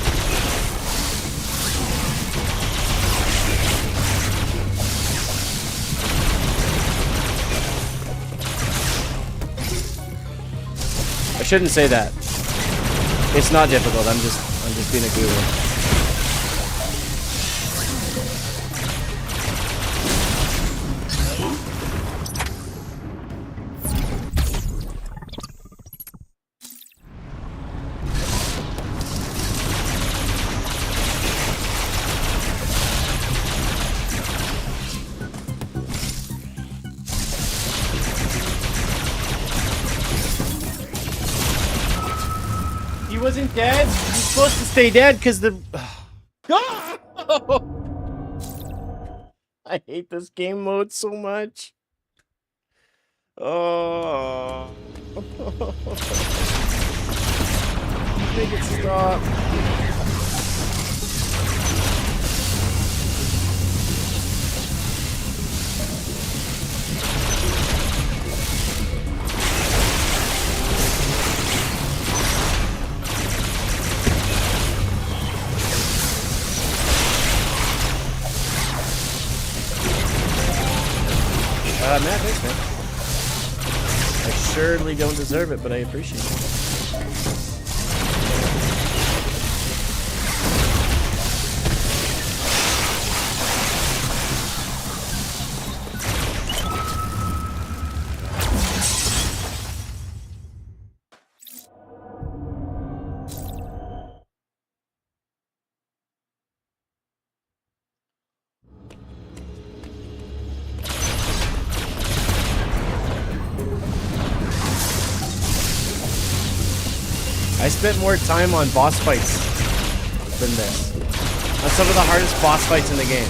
I shouldn't say that. It's not difficult. I'm just being a guru. He wasn't dead. He's supposed to stay dead because the. I hate this game mode so much. Oh. Make it stop. Matt, thanks, man. I surely don't deserve it, but I appreciate it. I spent more time on boss fights than this. On some of the hardest boss fights in the game.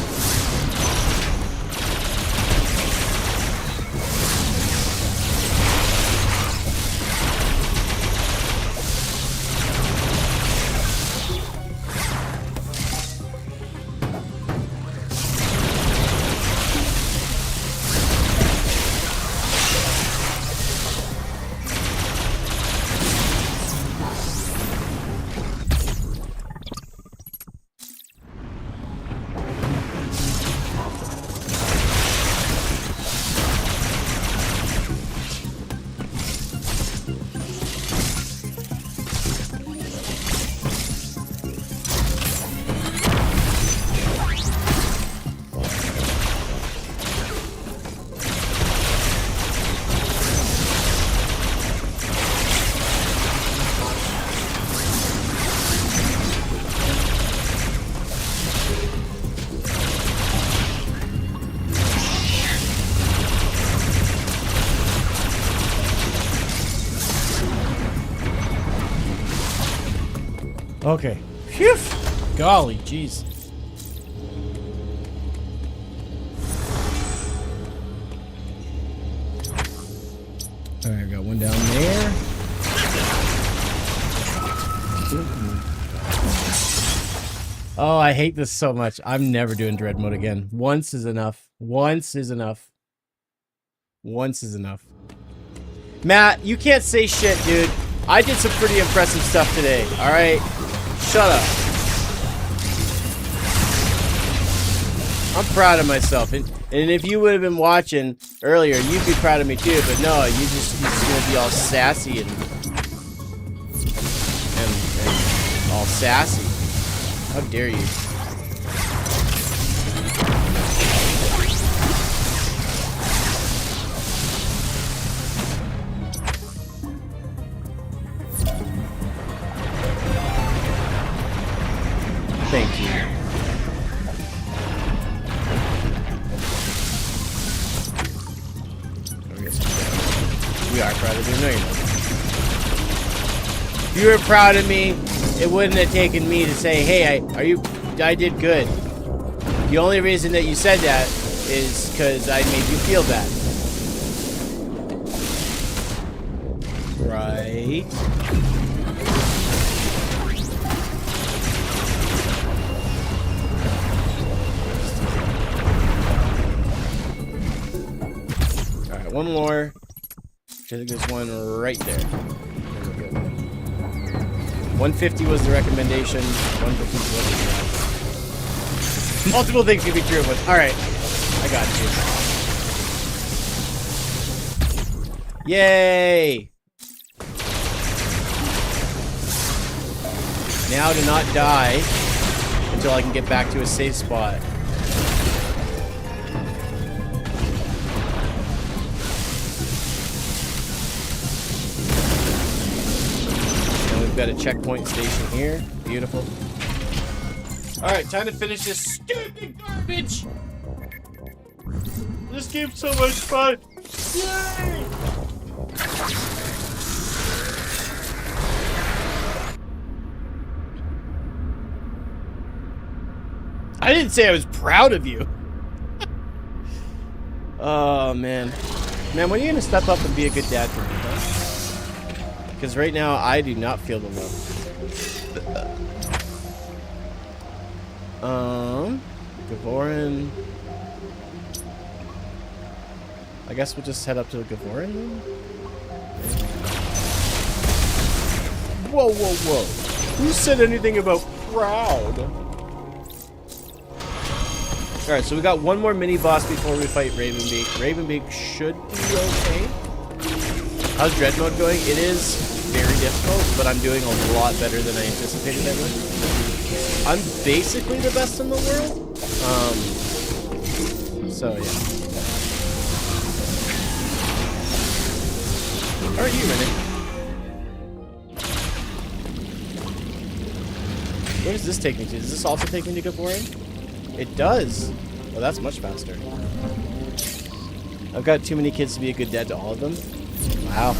Okay. Phew. Golly, jeez. Alright, I got one down there. Oh, I hate this so much. I'm never doing dread mode again. Once is enough. Once is enough. Once is enough. Matt, you can't say shit, dude. I did some pretty impressive stuff today, alright? Shut up. I'm proud of myself. And if you would have been watching earlier, you'd be proud of me too, but no, you're just gonna be all sassy and all sassy. How dare you? Thank you. We are proud of you. No, you're not. If you were proud of me, it wouldn't have taken me to say, hey, I did good. The only reason that you said that is because I made you feel bad. Right? Alright, one more. I think there's one right there. 150 was the recommendation. 150 was the multiple things can be true, but alright. I got you. Yay! Now to not die until I can get back to a safe spot. We've got a checkpoint station here. Beautiful. Alright, time to finish this stupid garbage! This game's so much fun! Yay! I didn't say I was proud of you. Oh, man. Man, when are you gonna step up and be a good dad for me, huh? Because right now, I do not feel the love. Gavorin. I guess we'll just head up to the Gavorin then? Whoa, whoa, whoa. Who said anything about proud? Alright, so we got one more mini-boss before we fight Ravenbeak. Ravenbeak should be okay. How's Dread Mode going? It is very difficult, but I'm doing a lot better than I anticipated I would. I'm basically the best in the world. So yeah. How are you, Rennie? Where does this take me to? Does this also take me to Gavorin? It does. Well, that's much faster. I've got too many kids to be a good dad to all of them. Wow.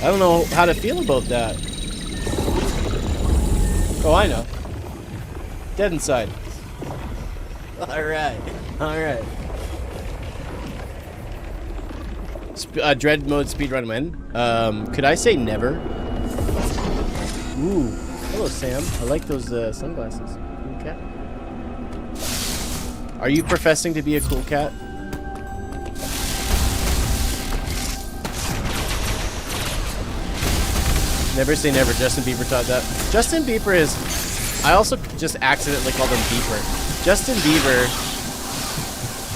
I don't know how to feel about that. Oh, I know. Dead inside. Alright. Alright. Dread mode speedrun win. Could I say never? Ooh. Hello, Sam. I like those sunglasses. Cool cat. Are you professing to be a cool cat? Never say never. Justin Bieber taught that. Justin Bieber is... I also just accidentally called him Bieber. Justin Bieber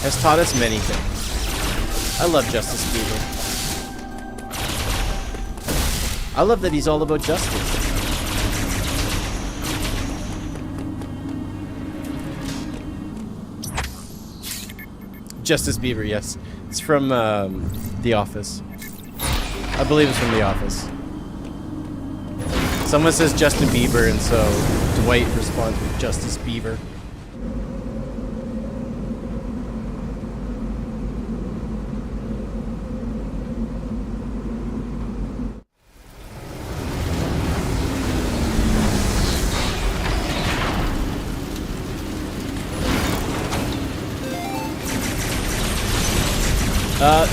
has taught us many things. I love Justice Bieber. I love that he's all about justice. Justice Bieber, yes. It's from The Office. I believe it's from The Office. Someone says Justin Bieber, and so Dwight responds with Justice Bieber.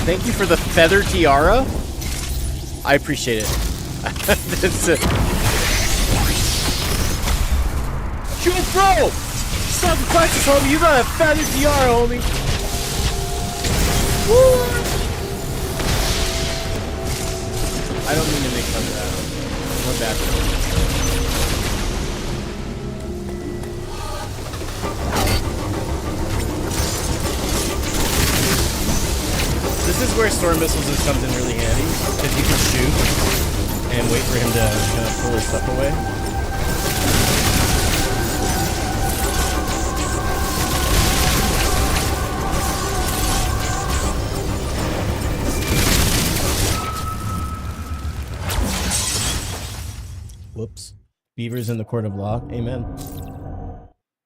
Thank you for the feather tiara. I appreciate it. That's it. Yo, bro! Stop the practice, homie. You got a feather tiara, homie. Woo! I don't mean to make fun of that. My bad. This is where storm missiles has come in really handy, because you can shoot and wait for him to kind of pull his stuff away. Whoops. Beavers in the court of law. Amen.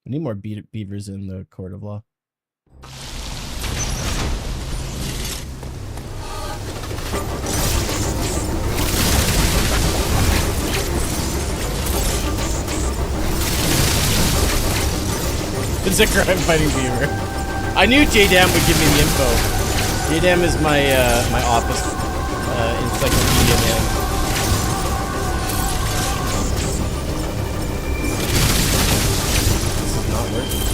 We need more beavers in the court of law. It's a crime fighting beaver. I knew JDam would give me the info. JDam is my my office encyclopedia man. This is not working.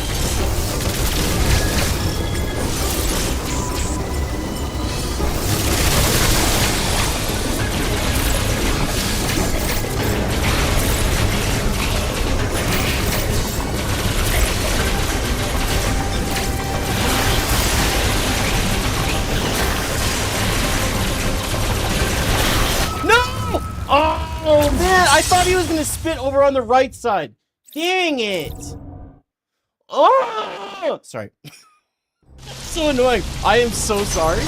Oh man, I thought he was gonna spit over on the right side. Dang it! Oh, sorry. So annoying. I am so sorry.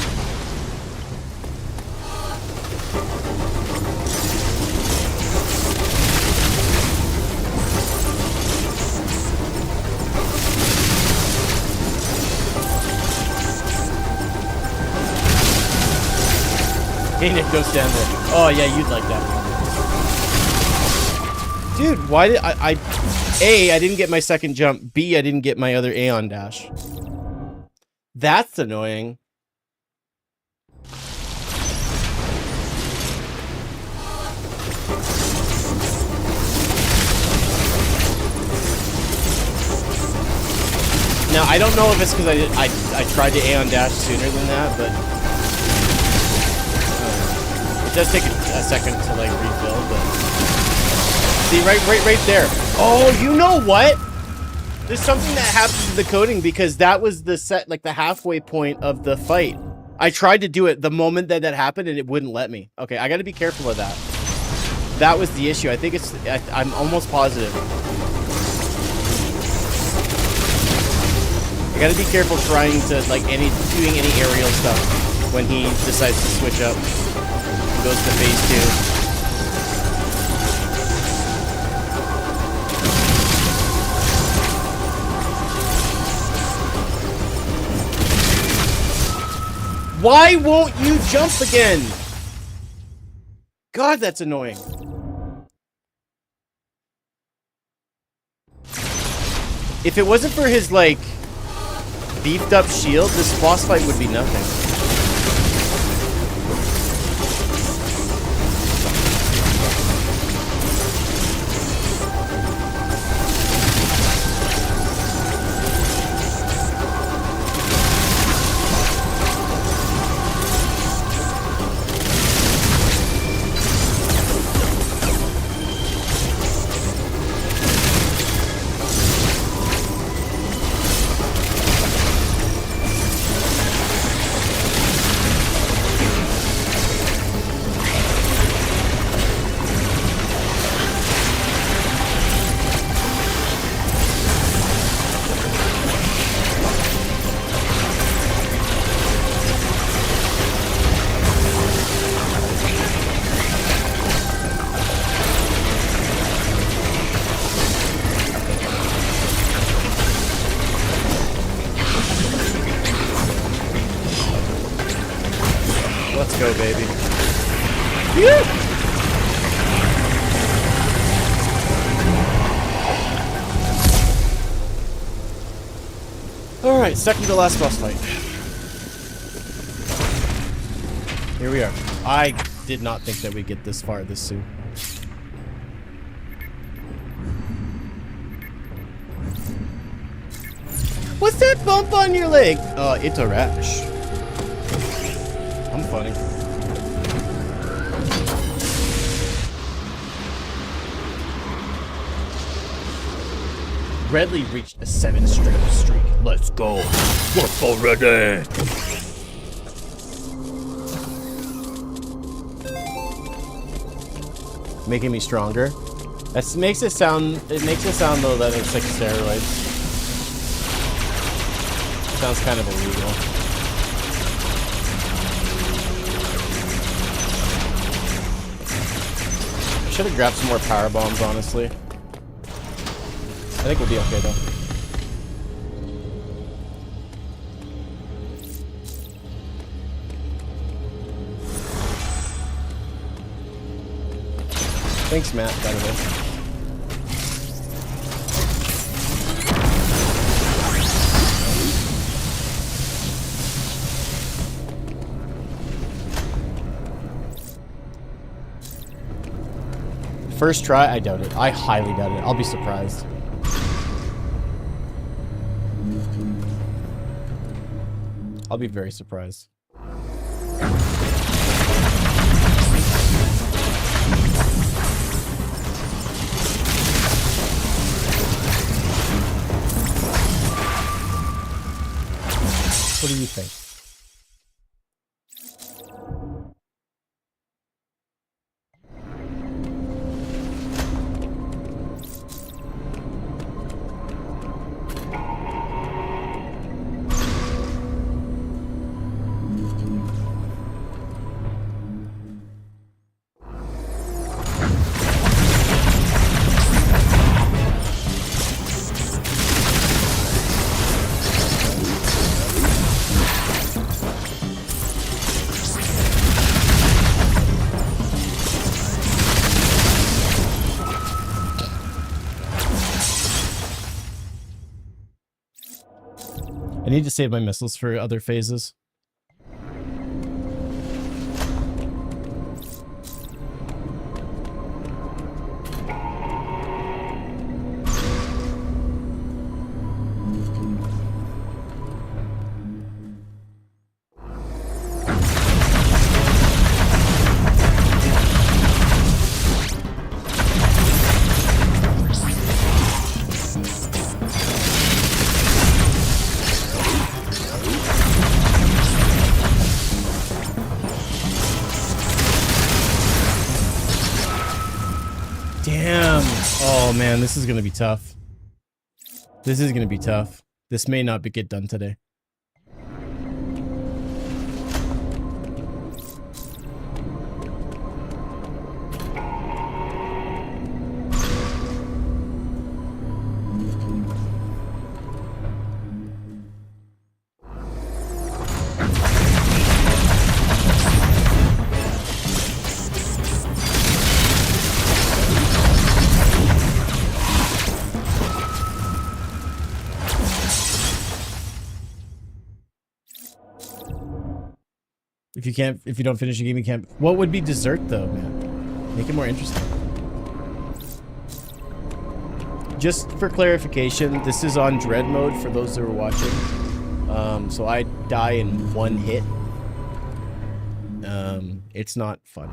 Hey Nick, go stand there. Oh yeah, you'd like that. Dude, why did I A, I didn't get my second jump. B, I didn't get my other Aeon dash. That's annoying. Now, I don't know if it's because I tried to Aeon dash sooner than that, but it does take a second to like refill, but see right there. Oh, you know what? There's something that happened to the coding because that was the set, like the halfway point of the fight. I tried to do it the moment that happened and it wouldn't let me. Okay, I got to be careful of that. That was the issue. I think it's, I'm almost positive. I got to be careful trying to like doing any aerial stuff when he decides to switch up. Goes to phase 2. Why won't you jump again? God, that's annoying. If it wasn't for his, like, beefed up shield, this boss fight would be nothing. Let's go, baby. Yeah! Alright, second to last boss fight. Here we are. I did not think that we'd get this far this soon. What's that bump on your leg? It's a rash. I'm funny. Redley reached a 7-strip streak. Let's go. Work already. Making me stronger. That makes it sound. It makes it sound though that it's like steroids. Sounds kind of illegal. Should have grabbed some more power bombs, honestly. I think we'll be okay though. Thanks, Matt, by the way. First try, I doubt it. I highly doubt it. I'll be surprised. I'll be very surprised. What do you think? I need to save my missiles for other phases. Damn. Oh man, this is gonna be tough. This is gonna be tough. This may not get done today. If you don't finish the game, you can't. What would be dessert though, man? Make it more interesting. Just for clarification, this is on dread mode for those that are watching. So I die in one hit. It's not fun.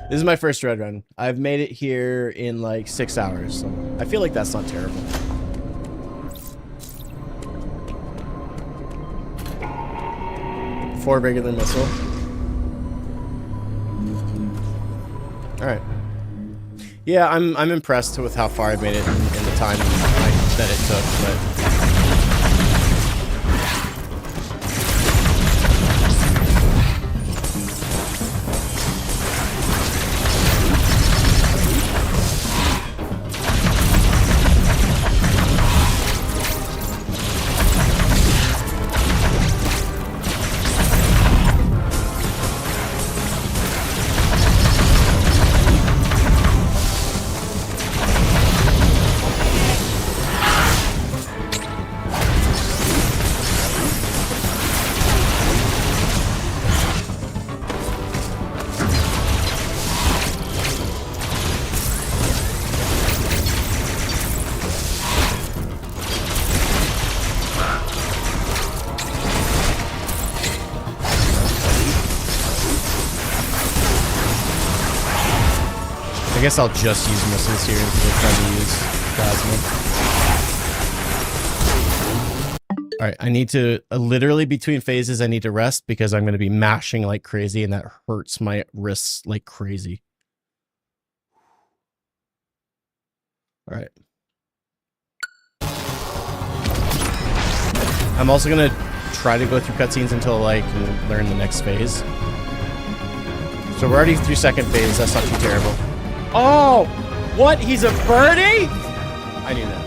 This is my first dread run. I've made it here in like 6 hours, so I feel like that's not terrible. Four regular missile. All right. Yeah, I'm impressed with how far I made it in the time that it took, but. guess I'll just use missiles here instead of trying to use plasma. Alright, I need to, literally between phases, I need to rest because I'm going to be mashing like crazy and that hurts my wrists like crazy. Alright. I'm also going to try to go through cutscenes until I can learn the next phase. So we're already through second phase, that's not too terrible. Oh! What? He's a birdie? I knew that.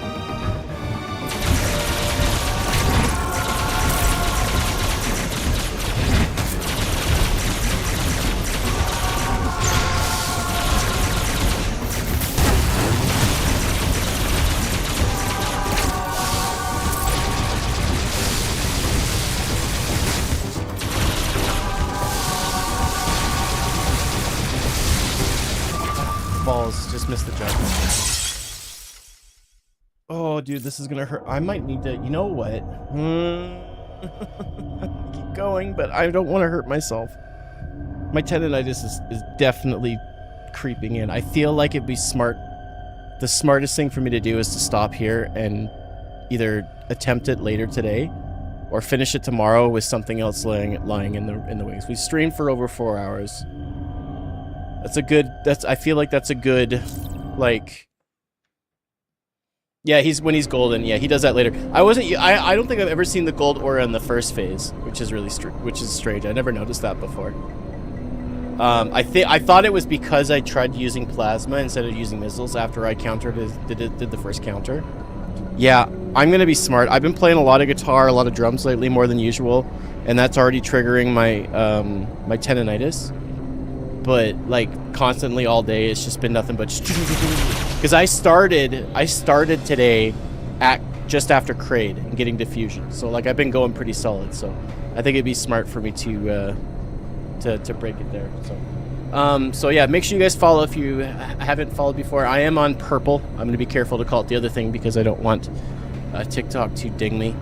Balls, just missed the jump. Oh, dude, this is gonna hurt. I might need to, you know what? Keep going, but I don't want to hurt myself. My tendonitis is definitely creeping in. I feel like it'd be smart. The smartest thing for me to do is to stop here and either attempt it later today or finish it tomorrow with something else lying in the wings. We streamed for over 4 hours. That's a good, I feel like that's a good, like, yeah, when he's golden, yeah, he does that later. I don't think I've ever seen the gold aura in the first phase, which is really, strange. I never noticed that before. I thought it was because I tried using plasma instead of using missiles after I did the first counter. Yeah, I'm gonna be smart. I've been playing a lot of guitar, a lot of drums lately, more than usual, and that's already triggering my, my tendonitis. But like constantly all day, it's just been nothing but because I started today at just after Kraid and getting diffusion. So like I've been going pretty solid. So I think it'd be smart for me to break it there. So yeah, make sure you guys follow if you haven't followed before. I am on purple. I'm gonna be careful to call it the other thing because I don't want TikTok to ding me.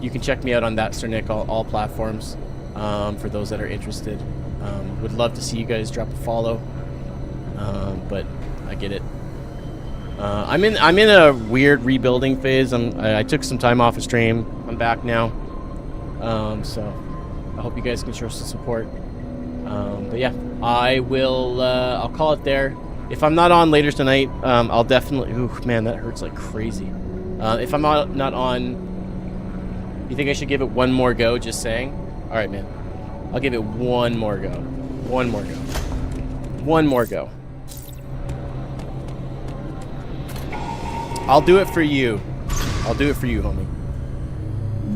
You can check me out on that Sir Nick all platforms for those that are interested. Would love to see you guys drop a follow, but I get it. I'm in a weird rebuilding phase. I took some time off of stream. I'm back now, so I hope you guys can show some support. But yeah, I'll call it there. If I'm not on later tonight, I'll definitely. Ooh, man, that hurts like crazy. If I'm not on, you think I should give it one more go? Just saying. All right, man. I'll give it one more go. One more go. One more go. I'll do it for you. I'll do it for you, homie.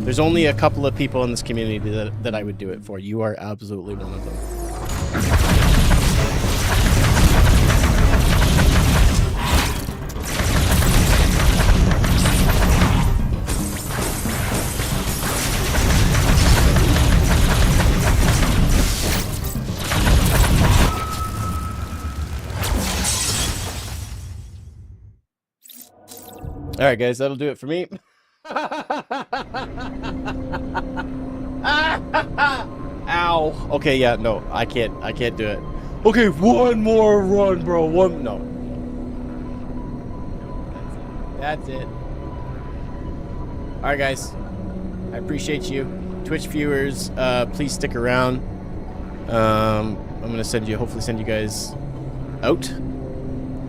There's only a couple of people in this community that I would do it for. You are absolutely one of them. All right, guys, that'll do it for me. Ow. Okay, yeah, no, I can't do it. Okay, one more run, bro. No. That's it. All right, guys. I appreciate you. Twitch viewers, please stick around. I'm gonna hopefully send you guys out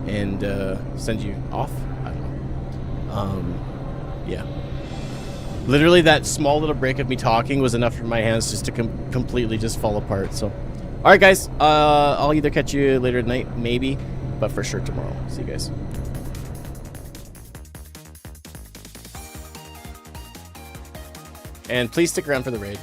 and send you off. Yeah. Literally, that small little break of me talking was enough for my hands just to completely just fall apart. So, all right, guys. I'll either catch you later tonight, maybe, but for sure tomorrow. See you guys. And please stick around for the raid.